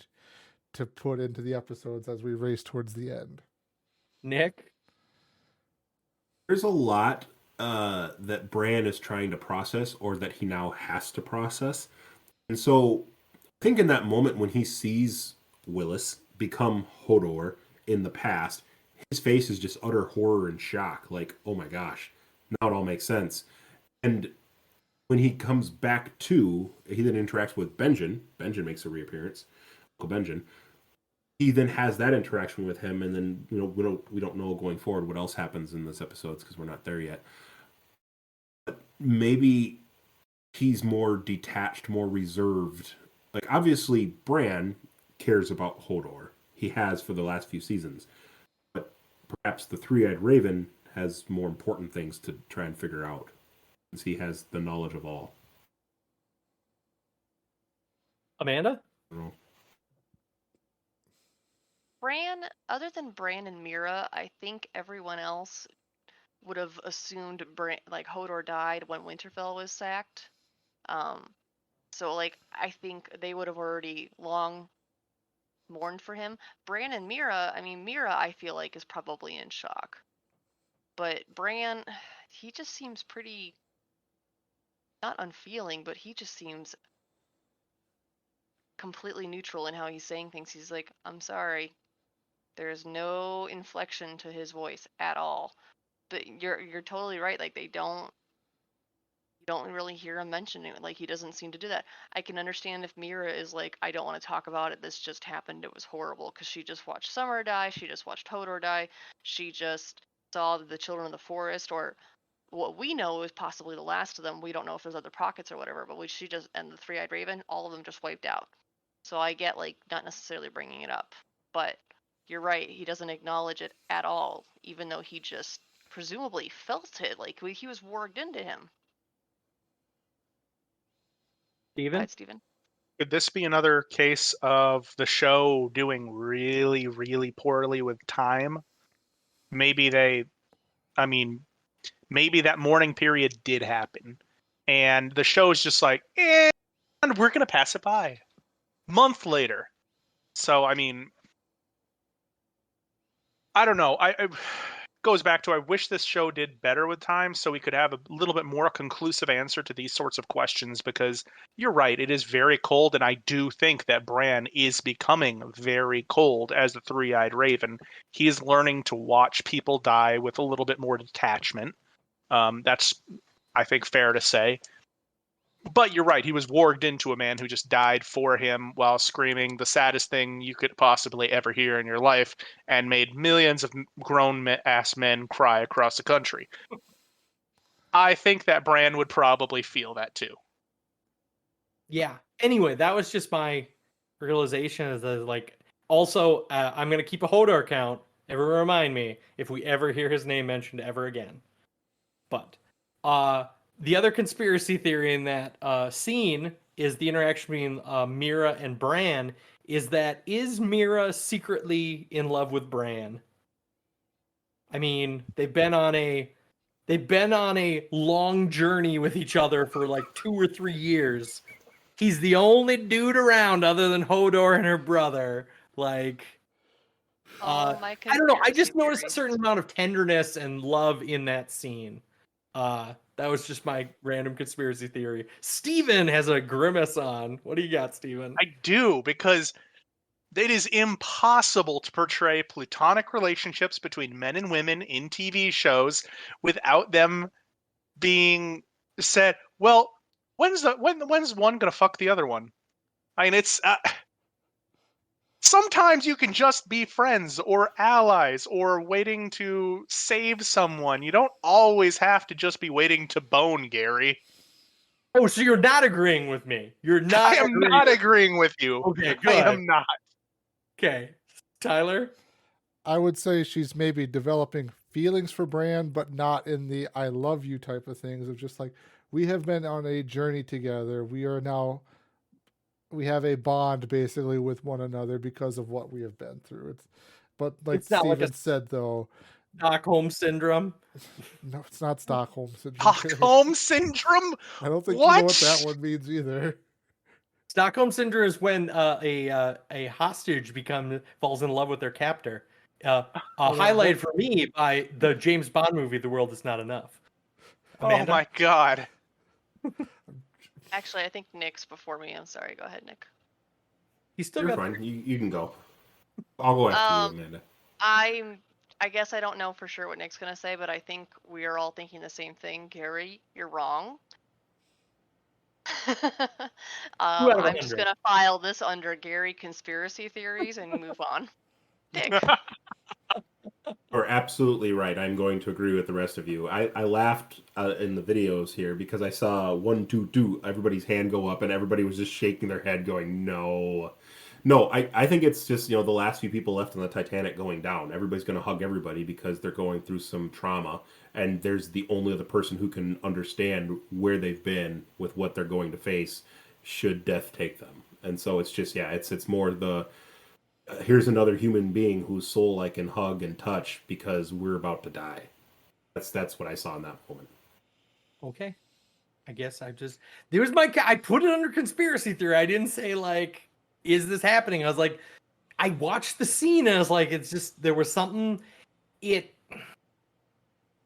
to put into the episodes as we race towards the end. Nick? There's a lot that Bran is trying to process, or that he now has to process. And so I think in that moment when he sees Willis become Hodor in the past, his face is just utter horror and shock. Like, oh my gosh, now it all makes sense. And when he comes back to, he then interacts with Benjen. Benjen makes a reappearance. Uncle Benjen. He then has that interaction with him, and then we don't know going forward what else happens in this episode because we're not there yet. But maybe he's more detached, more reserved. Like, obviously, Bran cares about Hodor. He has for the last few seasons. But perhaps the Three-Eyed Raven has more important things to try and figure out, since he has the knowledge of all. Amanda? I don't know. Bran, other than Bran and Mira, I think everyone else would have assumed Hodor died when Winterfell was sacked. So like I think they would have already long mourned for him. Bran and Mira, I mean Mira I feel like is probably in shock. But Bran, he just seems pretty not unfeeling, but he just seems completely neutral in how he's saying things. He's like, I'm sorry. There's no inflection to his voice at all. But you're totally right. Like you don't really hear him mention it. Like he doesn't seem to do that. I can understand if Mira is like, I don't want to talk about it. This just happened. It was horrible because she just watched Summer die. She just watched Hodor die. She just saw the Children of the Forest, or what we know is possibly the last of them. We don't know if there's other pockets or whatever. But she just, and the Three-Eyed Raven, all of them just wiped out. So I get like not necessarily bringing it up, but you're right. He doesn't acknowledge it at all, even though he just presumably felt it. Like he was warged into him. Steven? Right, Steven? Could this be another case of the show doing really, really poorly with time? Maybe maybe that mourning period did happen, and the show's just like, and we're gonna pass it by. Month later. So, I mean, I don't know. I goes back to I wish this show did better with time so we could have a little bit more conclusive answer to these sorts of questions, because you're right, it is very cold, and I do think that Bran is becoming very cold as the three-eyed raven. He is learning to watch people die with a little bit more detachment. That's, I think, fair to say. But you're right, he was warged into a man who just died for him while screaming the saddest thing you could possibly ever hear in your life, and made millions of grown-ass men cry across the country. I think that Bran would probably feel that too. Yeah. Anyway, that was just my realization of the, like, also, I'm going to keep a Hodor count. Everyone remind me if we ever hear his name mentioned ever again. But, the other conspiracy theory in that scene is the interaction between Mira and Bran. Is Mira secretly in love with Bran? I mean, they've been on a long journey with each other for like 2 or 3 years. He's the only dude around other than Hodor and her brother. Like, My I don't know. I conspiracy just noticed a theories. certain amount of tenderness and love in that scene. That was just my random conspiracy theory. Steven has a grimace on. What do you got, Steven? I do, because it is impossible to portray platonic relationships between men and women in TV shows without them being said, well, when's one gonna fuck the other one? I mean, it's sometimes you can just be friends or allies or waiting to save someone. You don't always have to just be waiting to bone, Gary. Oh, so you're not agreeing with me. You're not I am not agreeing with you. Okay, good. I am not. Okay. Tyler? I would say she's maybe developing feelings for Bran, but not in the I love you type of things, of just like, we have been on a journey together. We have a bond basically with one another because of what we have been through. But like It's not like Steven said though, Stockholm syndrome. no, it's not Stockholm syndrome. Stockholm syndrome? I don't think you know what that one means either. Stockholm syndrome is when a hostage falls in love with their captor. Highlighted for me by the James Bond movie, The World Is Not Enough. Amanda? Oh my god. Actually, I think Nick's before me. I'm sorry. Go ahead, Nick. He's still You're got fine. You can go. I'll go after you, Amanda. I guess I don't know for sure what Nick's gonna say, but I think we are all thinking the same thing. Gary, you're wrong. out of I'm just 100. gonna file this under Gary conspiracy theories and move on. Nick. You're absolutely right. I'm going to agree with the rest of you. I laughed in the videos here because I saw 1, 2, 2, everybody's hand go up and everybody was just shaking their head going, no. No, I think it's just, the last few people left on the Titanic going down. Everybody's going to hug everybody because they're going through some trauma. And there's the only other person who can understand where they've been with what they're going to face should death take them. And so it's just, it's more the... here's another human being whose soul I can hug and touch because we're about to die. That's what I saw in that moment. Okay. I guess I put it under conspiracy theory. I didn't say like, is this happening? I was like, I watched the scene and I was like, it's just, there was something,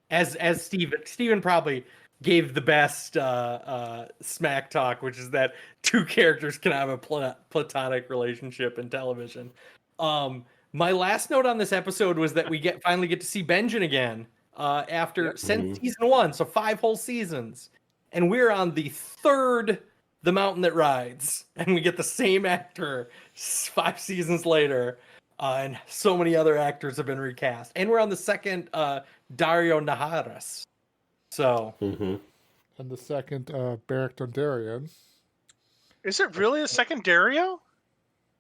as Steven probably gave the best smack talk, which is that two characters can have a platonic relationship in television. My last note on this episode was that we finally get to see Benjen again since season 1, so 5 whole seasons, and we're on the 3rd The Mountain That Rides, and we get the same actor 5 seasons later, and so many other actors have been recast, and we're on the 2nd Dario Naharis. So, and the 2nd Beric Dondarrion. Is it really a second Dario?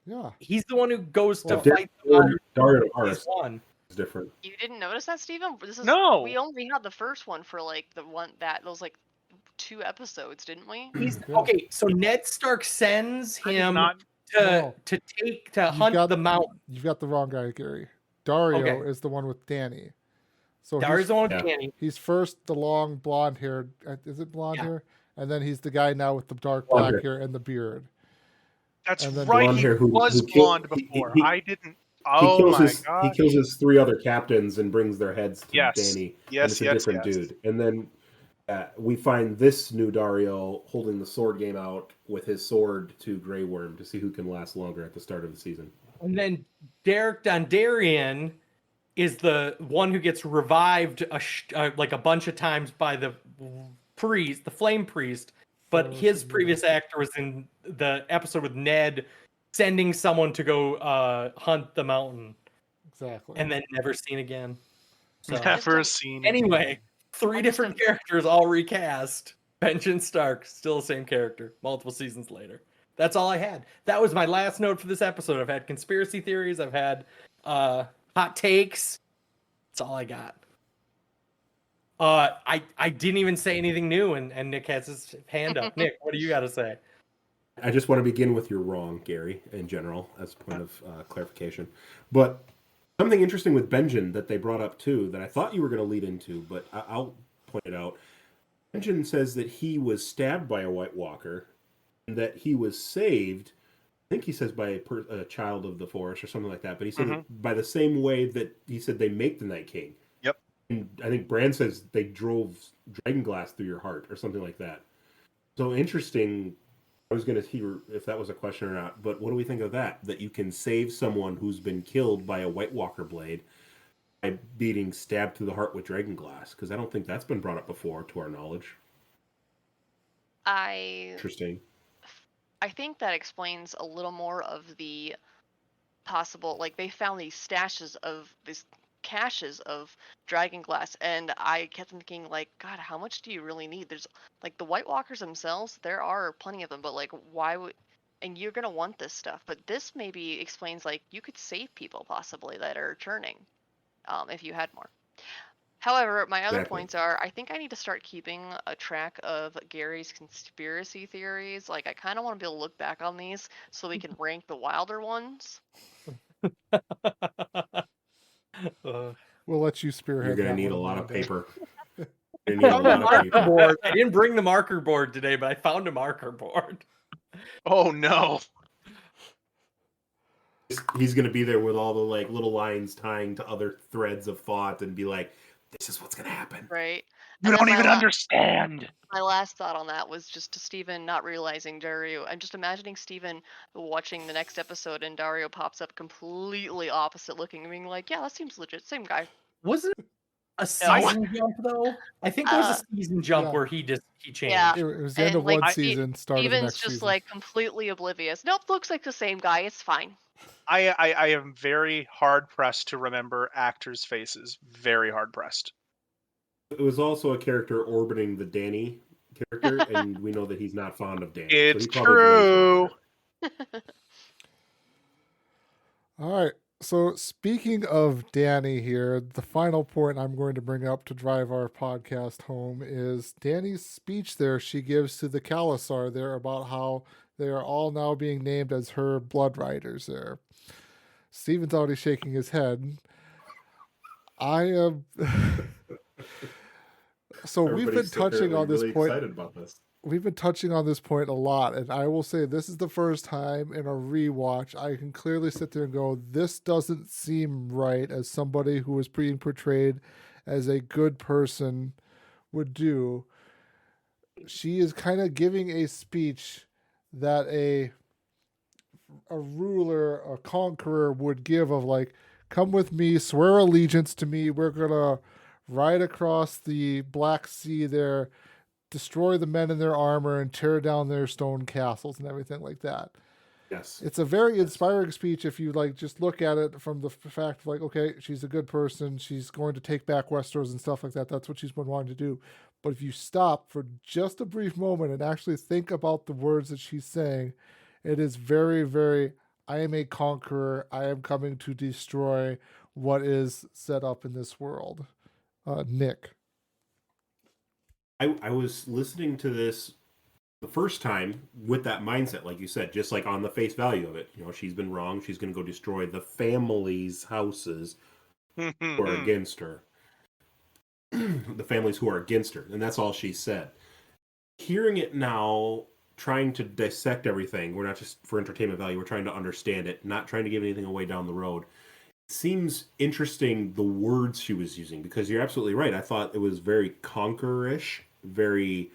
Yeah, he's the one who goes to Dario fight Naharis one. is different. You didn't notice that, Steven? No. We only had the first one for like those like 2 episodes, didn't we? Okay, so Ned Stark sends him to hunt the mountain. You've got the wrong guy, Gary. Dario is the one with Dany. So Dario's the one with Dany. He's first the long blonde hair. Is it blonde hair? And then he's the guy now with the dark black hair and the beard. That's right. He was blonde before. Oh my He god. kills his 3 other captains and brings their heads to Yes. Dany. And Yes, it's a yes, different yes. dude. And then we find this new Dario holding the sword game out with his sword to Grey Worm to see who can last longer at the start of the season. And then Derek Dondarrion is the one who gets revived like a bunch of times by the priest, the flame priest. But his previous actor was in the episode with Ned sending someone to go hunt the mountain. Exactly. And then never seen again. So Never seen it. anyway, 3 different characters all recast. Benjen Stark, still the same character, multiple seasons later. That's all I had. That was my last note for this episode. I've had conspiracy theories. I've had hot takes. That's all I got. I didn't even say anything new, and Nick has his hand up. Nick, what do you got to say? I just want to begin with you're wrong, Gary, in general, as a point of clarification. But something interesting with Benjen that they brought up too, that I thought you were going to lead into, but I'll point it out. Benjen says that he was stabbed by a White Walker, and that he was saved. I think he says by a child of the forest or something like that. But he said that by the same way that he said they make the Night King. Yep. And I think Bran says they drove dragon glass through your heart or something like that. So interesting. I was going to hear if that was a question or not, but what do we think of that? That you can save someone who's been killed by a White Walker blade by being stabbed through the heart with dragon glass? Because I don't think that's been brought up before, to our knowledge. Interesting. I think that explains a little more of the possible, like they found these caches of dragon glass, and I kept thinking, like, God, how much do you really need? There's like the White Walkers themselves, there are plenty of them, but like, why would, and you're gonna want this stuff, but this maybe explains, like, you could save people possibly that are churning, if you had more. However, my other points are, I think I need to start keeping a track of Gary's conspiracy theories. Like, I kind of want to be able to look back on these so we can rank the wilder ones. We'll let you spearhead. You're going to need a one, lot of Amanda. paper. You're gonna need a lot of Marker paper. board. I didn't bring the marker board today, but I found a marker board. Oh no. He's going to be there with all the like little lines tying to other threads of thought and be like, this is what's going to happen. Right. You don't even understand. My last thought on that was just to Steven not realizing Dario. I'm just imagining Steven watching the next episode and Dario pops up completely opposite looking and being like, yeah, that seems legit. Same guy. Wasn't it a season jump though? I think there was a season jump where he changed. Yeah. It was the end of like, one season, start of the Steven's next just season. like completely oblivious. Nope, looks like the same guy. It's fine. I am very hard pressed to remember actors' faces. Very hard pressed. It was also a character orbiting the Dany character, and we know that he's not fond of Dany. It's so he true. All right. So speaking of Dany here, the final point I'm going to bring up to drive our podcast home is Dany's speech there she gives to the Khalasar there about how they are all now being named as her blood riders there. Steven's already shaking his head. I am... So we've been touching on this point. Excited about this. We've been touching on this point a lot, and I will say this is the first time in a rewatch I can clearly sit there and go, this doesn't seem right as somebody who is being portrayed as a good person would do. She is kind of giving a speech that a ruler, a conqueror would give of like, come with me, swear allegiance to me, we're going to ride across the Black Sea there, destroy the men in their armor and tear down their stone castles and everything like that. Yes. It's a very inspiring speech if you like just look at it from the fact of like, okay, she's a good person, she's going to take back Westeros and stuff like that. That's what she's been wanting to do. But if you stop for just a brief moment and actually think about the words that she's saying, it is very, very, I am a conqueror. I am coming to destroy what is set up in this world. Nick. I was listening to this the first time with that mindset, like you said, just like on the face value of it. You know, she's been wrong. She's going to go destroy the family's houses who are against her. The families who are against her. And that's all she said. Hearing it now, trying to dissect everything, we're not just for entertainment value, we're trying to understand it, not trying to give anything away down the road. seems interesting the words she was using, because you're absolutely right. I thought it was very conquerorish, very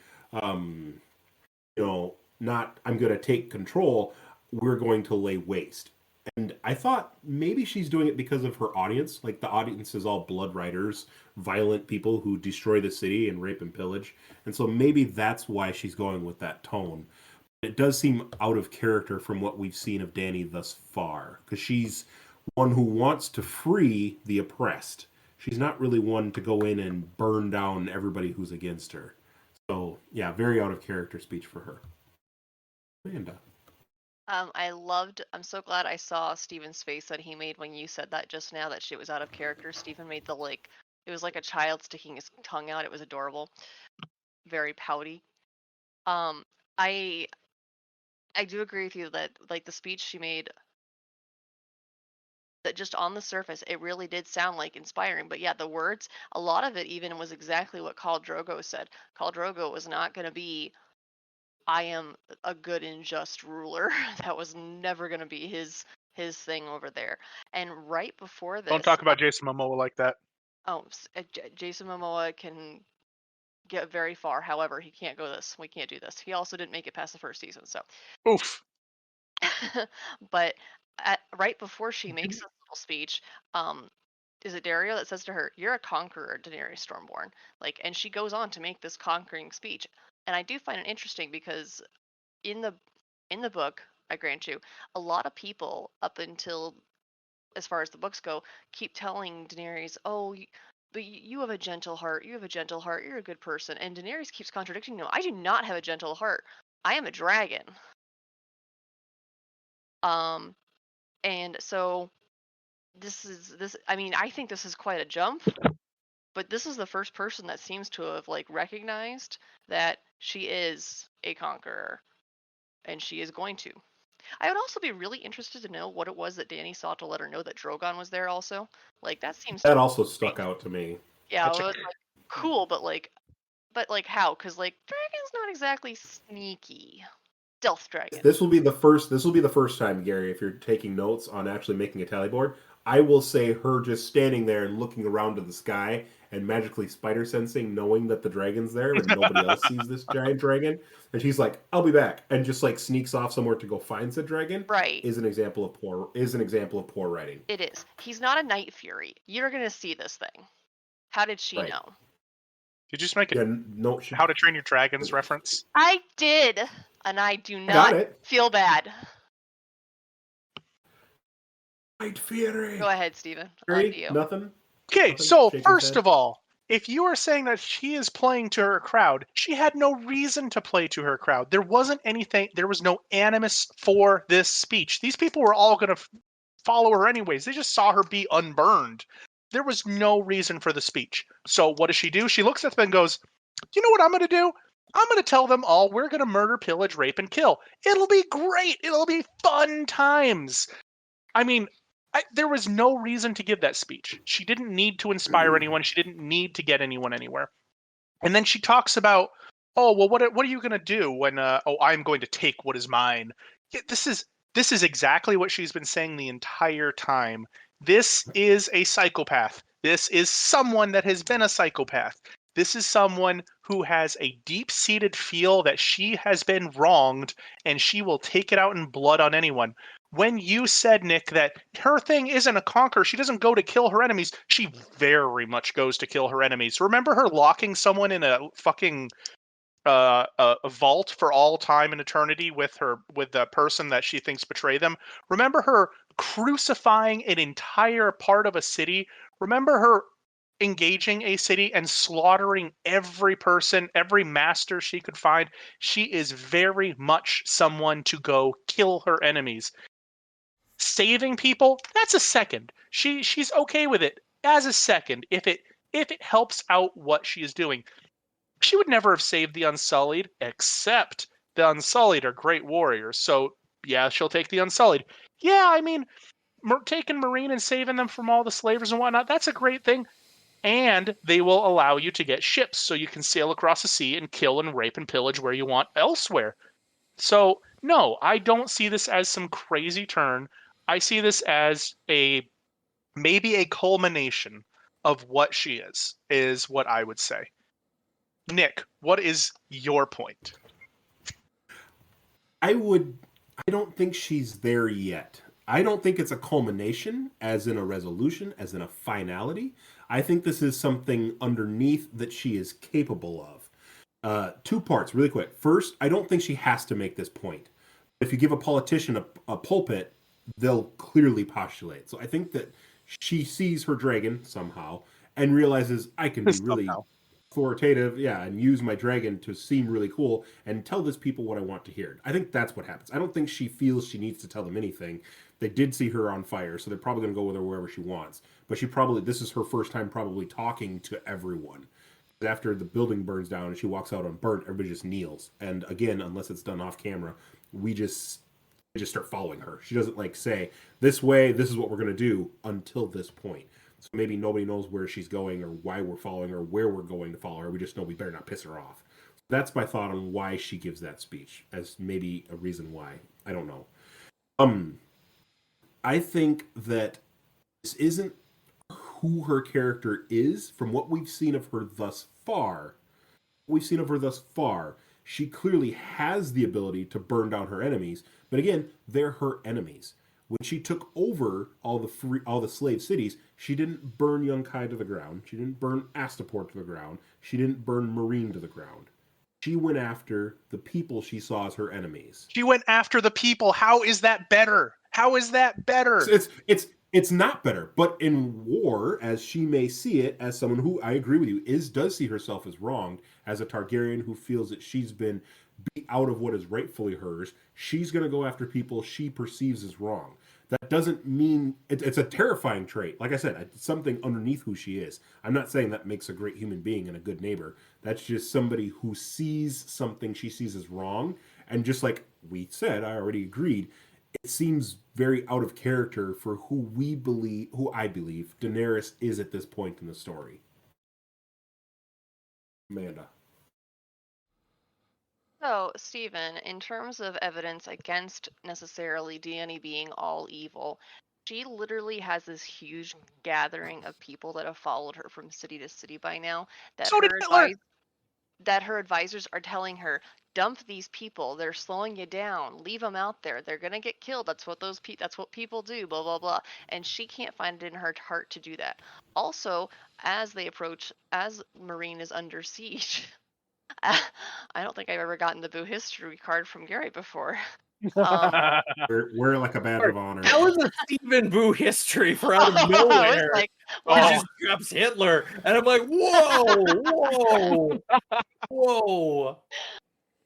not I'm going to take control, we're going to lay waste. And I thought maybe she's doing it because of her audience. Like, the audience is all blood riders, violent people who destroy the city and rape and pillage. And so maybe that's why she's going with that tone. It does seem out of character from what we've seen of Dany thus far, because she's one who wants to free the oppressed. She's not really one to go in and burn down everybody who's against her. So, yeah, very out of character speech for her. Amanda. I'm so glad I saw Steven's face that he made when you said that just now, that shit was out of character. Steven made it was like a child sticking his tongue out. It was adorable. Very pouty. I do agree with you that, like, the speech she made, that just on the surface, it really did sound like inspiring. But yeah, the words, a lot of it even was exactly what Khal Drogo said. Khal Drogo was not going to be, I am a good and just ruler. That was never going to be his thing over there. And right before this, Don't talk about Jason Momoa like that. Jason Momoa can get very far. However, he can't go this. We can't do this. He also didn't make it past the first season, so. Oof. But right before she makes this little speech, is it Dario that says to her, "You're a conqueror, Daenerys Stormborn." Like, and she goes on to make this conquering speech. And I do find it interesting because in the book, I grant you, a lot of people up until, as far as the books go, keep telling Daenerys, "Oh, but you have a gentle heart. You have a gentle heart. You're a good person." And Daenerys keeps contradicting them. "I do not have a gentle heart. I am a dragon." And so I mean, I think this is quite a jump, but this is the first person that seems to have, like, recognized that she is a conqueror, and she is going to. I would also be really interested to know what it was that Dany saw to let her know that Drogon was there also. Like, that seems That also stuck out to me. Yeah, it was like cool, but how? Because, like, dragon's not exactly sneaky. Stealth dragon. This will be the first time, Gary, if you're taking notes on actually making a tally board. I will say her just standing there and looking around to the sky and magically spider sensing, knowing that the dragon's there and nobody else sees this giant dragon, and she's like, "I'll be back," and just like sneaks off somewhere to go find the dragon. Right. Is an example of poor writing. It is. He's not a Night Fury. You're gonna see this thing. How did she know? Did you just make How to Train Your Dragons reference? I did, and I do not feel bad. Night Fury. Go ahead, Steven. Nothing? Okay, so first of all, if you are saying that she is playing to her crowd, she had no reason to play to her crowd. There wasn't anything, there was no animus for this speech. These people were all going to follow her anyways. They just saw her be unburned. There was no reason for the speech. So what does she do? She looks at them and goes, "You know what I'm going to do? I'm going to tell them all we're going to murder, pillage, rape, and kill. It'll be great. It'll be fun times." I mean, there was no reason to give that speech. She didn't need to inspire anyone. She didn't need to get anyone anywhere. And then she talks about, "Oh, well, what are you going to do when, I'm going to take what is mine." Yeah, this is exactly what she's been saying the entire time. This is a psychopath. This is someone that has been a psychopath. This is someone who has a deep-seated feel that she has been wronged, and she will take it out in blood on anyone. When you said, Nick, that her thing isn't a conquer, she doesn't go to kill her enemies, she very much goes to kill her enemies. Remember her locking someone in a fucking a vault for all time and eternity with the person that she thinks betrayed them? Remember her crucifying an entire part of a city? Remember her engaging a city and slaughtering every person, every master she could find? She is very much someone to go kill her enemies. Saving people, that's a second. She's okay with it as a second if it helps out what she is doing. She would never have saved the Unsullied, except the Unsullied are great warriors. So yeah, she'll take the Unsullied. Yeah, I mean, taking Marine and saving them from all the slavers and whatnot, that's a great thing. And they will allow you to get ships so you can sail across the sea and kill and rape and pillage where you want elsewhere. So no, I don't see this as some crazy turn. I see this as a maybe a culmination of what she is what I would say. Nick, what is your point? I don't think she's there yet. I don't think it's a culmination, as in a resolution, as in a finality. I think this is something underneath that she is capable of. Two parts, really quick. First, I don't think she has to make this point. If you give a politician a pulpit, they'll clearly postulate. So I think that she sees her dragon somehow and realizes I can be really Somehow. authoritative, and use my dragon to seem really cool and tell this people what I want to hear. I think that's what happens. I don't think she feels she needs to tell them anything. They did see her on fire, so they're probably going to go with her wherever she wants. But this is her first time probably talking to everyone. After the building burns down and she walks out unburnt, everybody just kneels. And again, unless it's done off camera, we just start following her. She doesn't say, this way, this is what we're going to do until this point. So maybe nobody knows where she's going or why we're following her, where we're going to follow her. We just know we better not piss her off. So that's my thought on why she gives that speech, as maybe a reason why. I don't know. I think that this isn't who her character is from what we've seen of her thus far. She clearly has the ability to burn down her enemies, but again, they're her enemies. When she took over all the slave cities, she didn't burn Yunkai to the ground. She didn't burn Astapor to the ground. She didn't burn Marine to the ground. She went after the people she saw as her enemies. She went after the people. How is that better? How is that better? It's not better, but in war, as she may see it, as someone who, I agree with you, does see herself as wronged, as a Targaryen who feels that she's been beat out of what is rightfully hers, she's going to go after people she perceives as wrong. That doesn't mean it's a terrifying trait. Like I said, it's something underneath who she is. I'm not saying that makes a great human being and a good neighbor. That's just somebody who sees something she sees as wrong. And just like we said, I already agreed, it seems very out of character for who I believe Daenerys is at this point in the story. Amanda. So, Stephen, in terms of evidence against necessarily Dany being all evil, she literally has this huge gathering of people that have followed her from city to city by now. That So did Hitler. that her advisors are telling her, dump these people. They're slowing you down. Leave them out there. They're gonna get killed. That's what people do. Blah blah blah. And she can't find it in her heart to do that. Also, as Marine is under siege. I don't think I've ever gotten the Boo history card from Gary before. We're like a badge of honor. That was a Stephen Boo history for out of I was nowhere. like, He wow. just drops Hitler, and I'm like, whoa.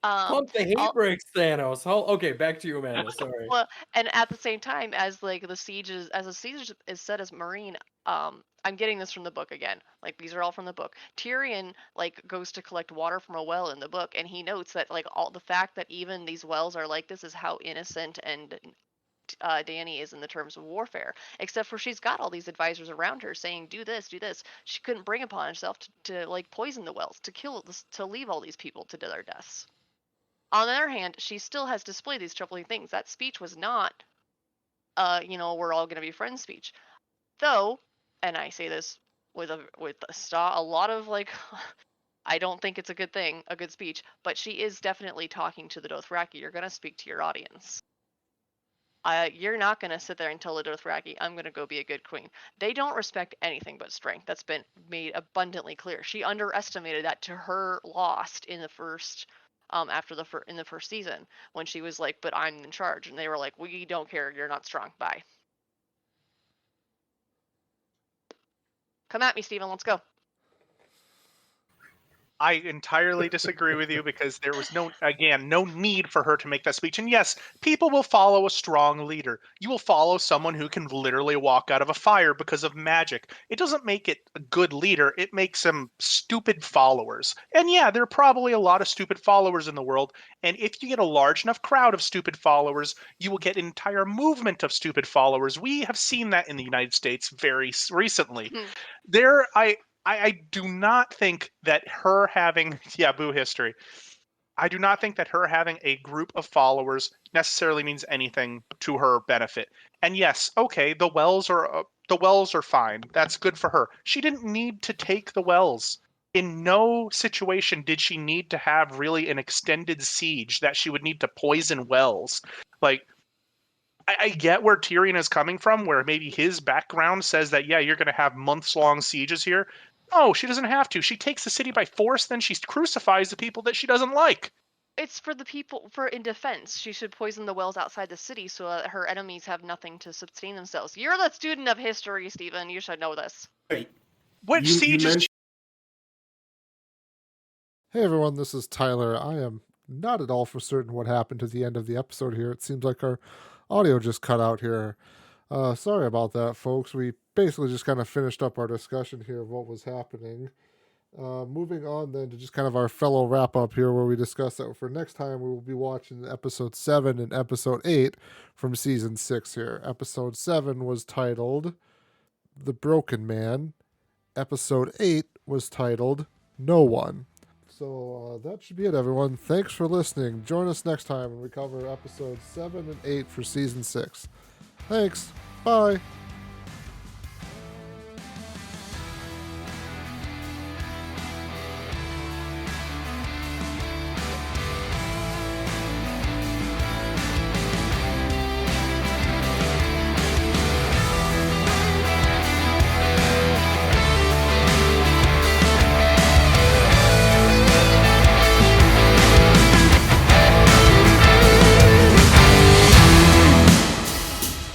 Pump the hate brakes, Thanos. Oh, okay, back to you, Amanda. Sorry. Well, and at the same time, as the siege is set as Marine, I'm getting this from the book again. Like, these are all from the book. Tyrion goes to collect water from a well in the book, and he notes that all the fact that even these wells are like this is how innocent and Dany is in the terms of warfare. Except for she's got all these advisors around her saying, do this, do this. She couldn't bring upon herself to poison the wells, to leave all these people to their deaths. On the other hand, she still has displayed these troubling things. That speech was not, we're all going to be friends speech. Though, and I say this with a lot of I don't think it's a good speech, but she is definitely talking to the Dothraki. You're going to speak to your audience. You're not going to sit there and tell the Dothraki, I'm going to go be a good queen. They don't respect anything but strength. That's been made abundantly clear. She underestimated that to her lost in the first in the first season, when she was like, but I'm in charge, and they were like, we don't care, you're not strong, bye. Come at me, Steven, let's go. I entirely disagree with you, because there was no need for her to make that speech. And yes, people will follow a strong leader. You will follow someone who can literally walk out of a fire because of magic. It doesn't make it a good leader. It makes them stupid followers. And yeah, there are probably a lot of stupid followers in the world. And if you get a large enough crowd of stupid followers, you will get an entire movement of stupid followers. We have seen that in the United States very recently. I do not think that her having, Boo history. I do not think that her having a group of followers necessarily means anything to her benefit. And yes, okay, the wells are The wells are fine. That's good for her. She didn't need to take the wells. In no situation did she need to have really an extended siege that she would need to poison wells. Like, I get where Tyrion is coming from, where maybe his background says that, yeah, you're going to have months-long sieges here. No, she doesn't have to. She takes the city by force, then she crucifies the people that she doesn't like. It's for the people, for in defense. She should poison the wells outside the city so that her enemies have nothing to sustain themselves. You're the student of history, Stephen. You should know this. Hey, Which you siege is mentioned- Hey everyone, this is Tyler. I am not at all for certain what happened to the end of the episode here. It seems like our audio just cut out here. Sorry about that, folks. We basically just kind of finished up our discussion here of what was happening. Moving on then to just kind of our fellow wrap up here, where we discuss that for next time we will be watching episode 7 and episode 8 from season 6 here. Episode 7 was titled The Broken Man. Episode 8 was titled No One. So that should be it, everyone. Thanks for listening. Join us next time when we cover episodes 7 and 8 for season 6. Thanks. Bye.